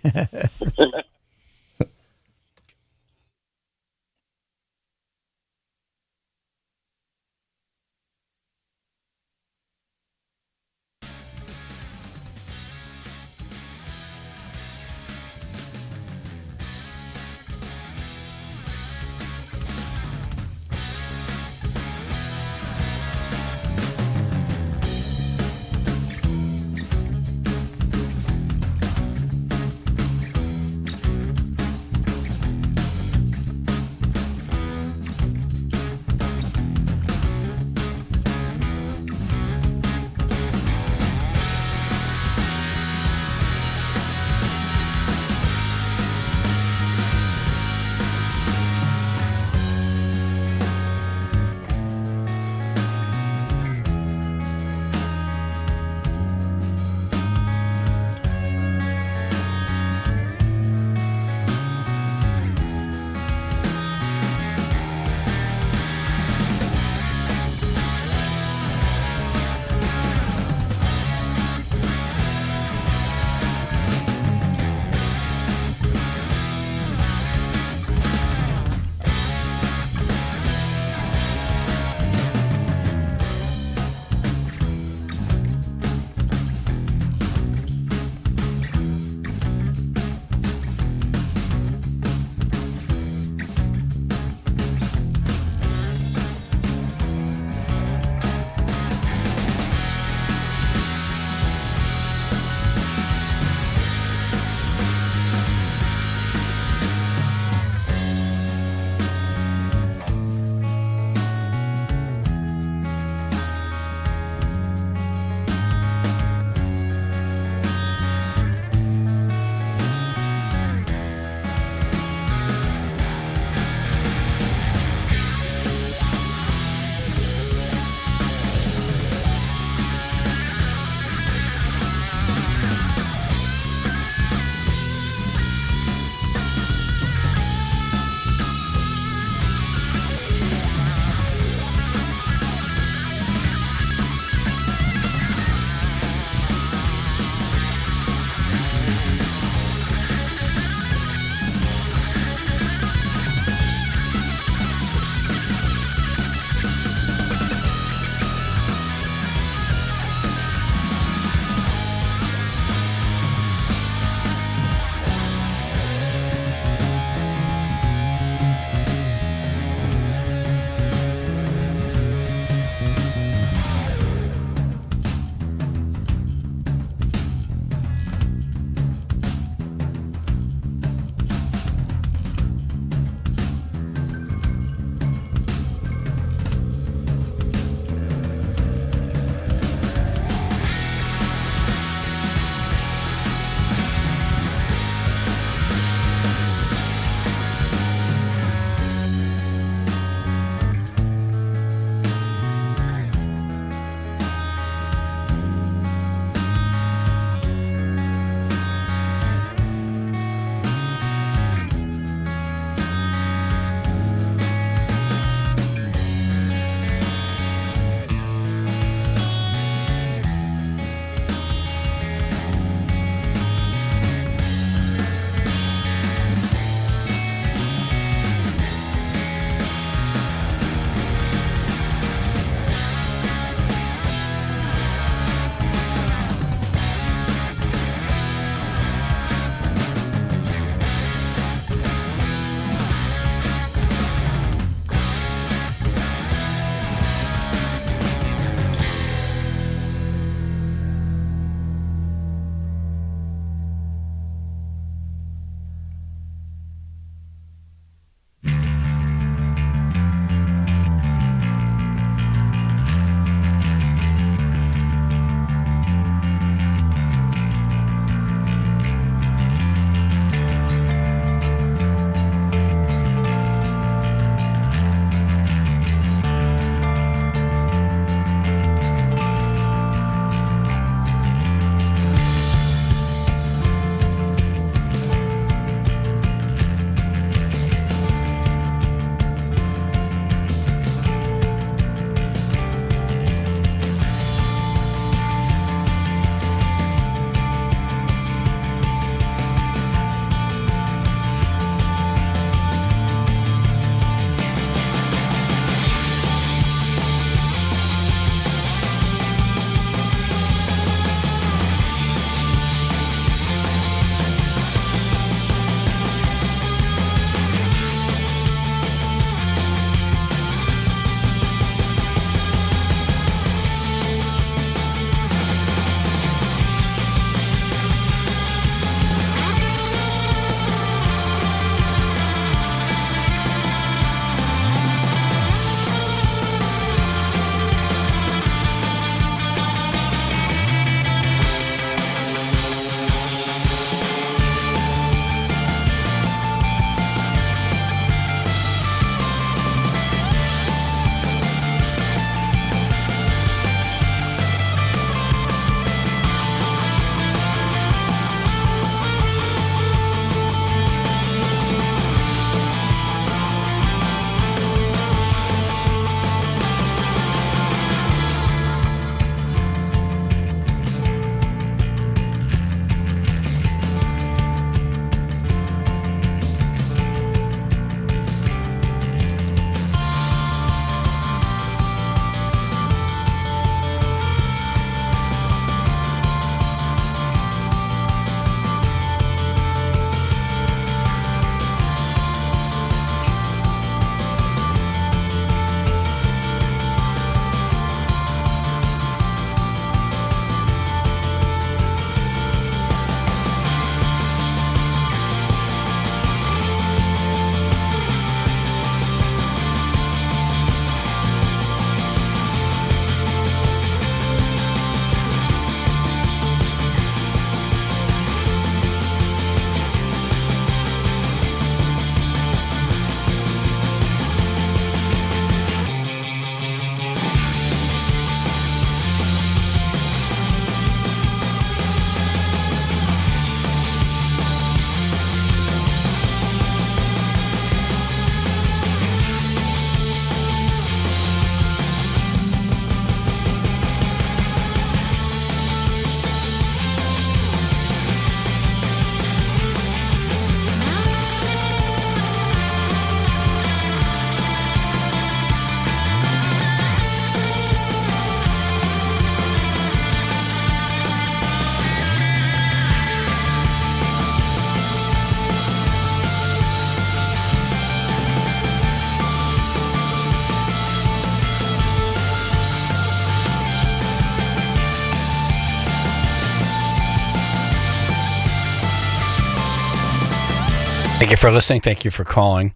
Thank you for listening. Thank you for calling.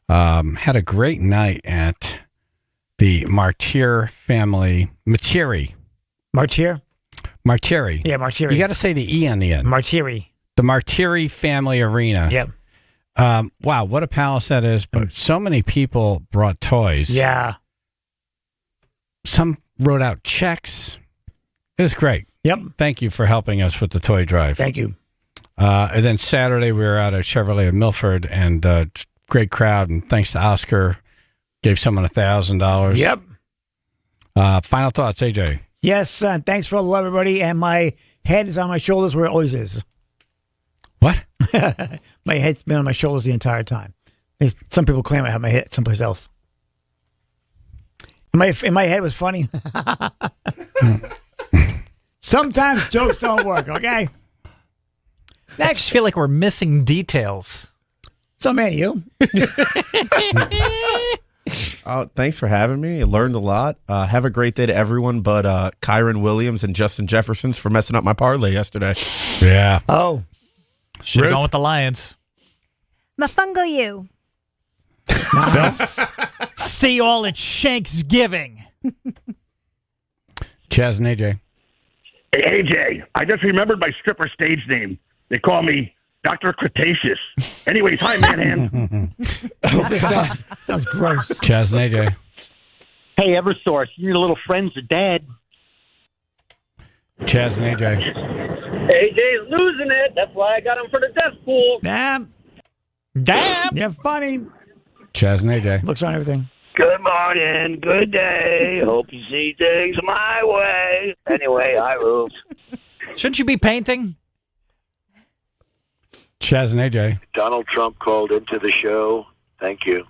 Had a great night at the Martyr family. Martyri.
Martyr?
Martyri.
Yeah, Martyri.
You got to say the E on the end.
Martyri.
The Martyri Family Arena.
Yep.
Wow, what a palace that is. But so many people brought toys.
Yeah.
Some wrote out checks. It was great.
Yep.
Thank you for helping us with the toy drive.
Thank you.
And then Saturday, we were out at Chevrolet of Milford, and great crowd. And thanks to Oscar, gave someone $1,000.
Yep.
Final thoughts, AJ.
Yes, thanks for all the love, everybody. And my head is on my shoulders where it always is.
What?
My head's been on my shoulders the entire time. Some people claim I have my head someplace else. In my head was funny. Sometimes jokes don't work, okay?
I just feel like we're missing details.
So many of you.
Thanks for having me. I learned a lot. Have a great day to everyone but Kyron Williams and Justin Jeffersons for messing up my parlay yesterday.
Yeah.
Oh.
Should have gone with the Lions.
Mafungo you.
See you all at Shanksgiving.
Chaz and AJ.
Hey, AJ, I just remembered my stripper stage name. They call me Dr. Cretaceous. Anyways, hi, Manhand.
Sounds gross.
Chaz and AJ.
Hey, Eversource, your little friends are dead.
Chaz and AJ.
AJ's losing it. That's why I got him for the death pool.
Damn.
You're
funny.
Chaz and AJ.
Looks on everything.
Good morning. Good day. Hope you see things my way. Anyway, I moved.
Shouldn't you be painting?
Chaz and AJ.
Donald Trump called into the show. Thank you.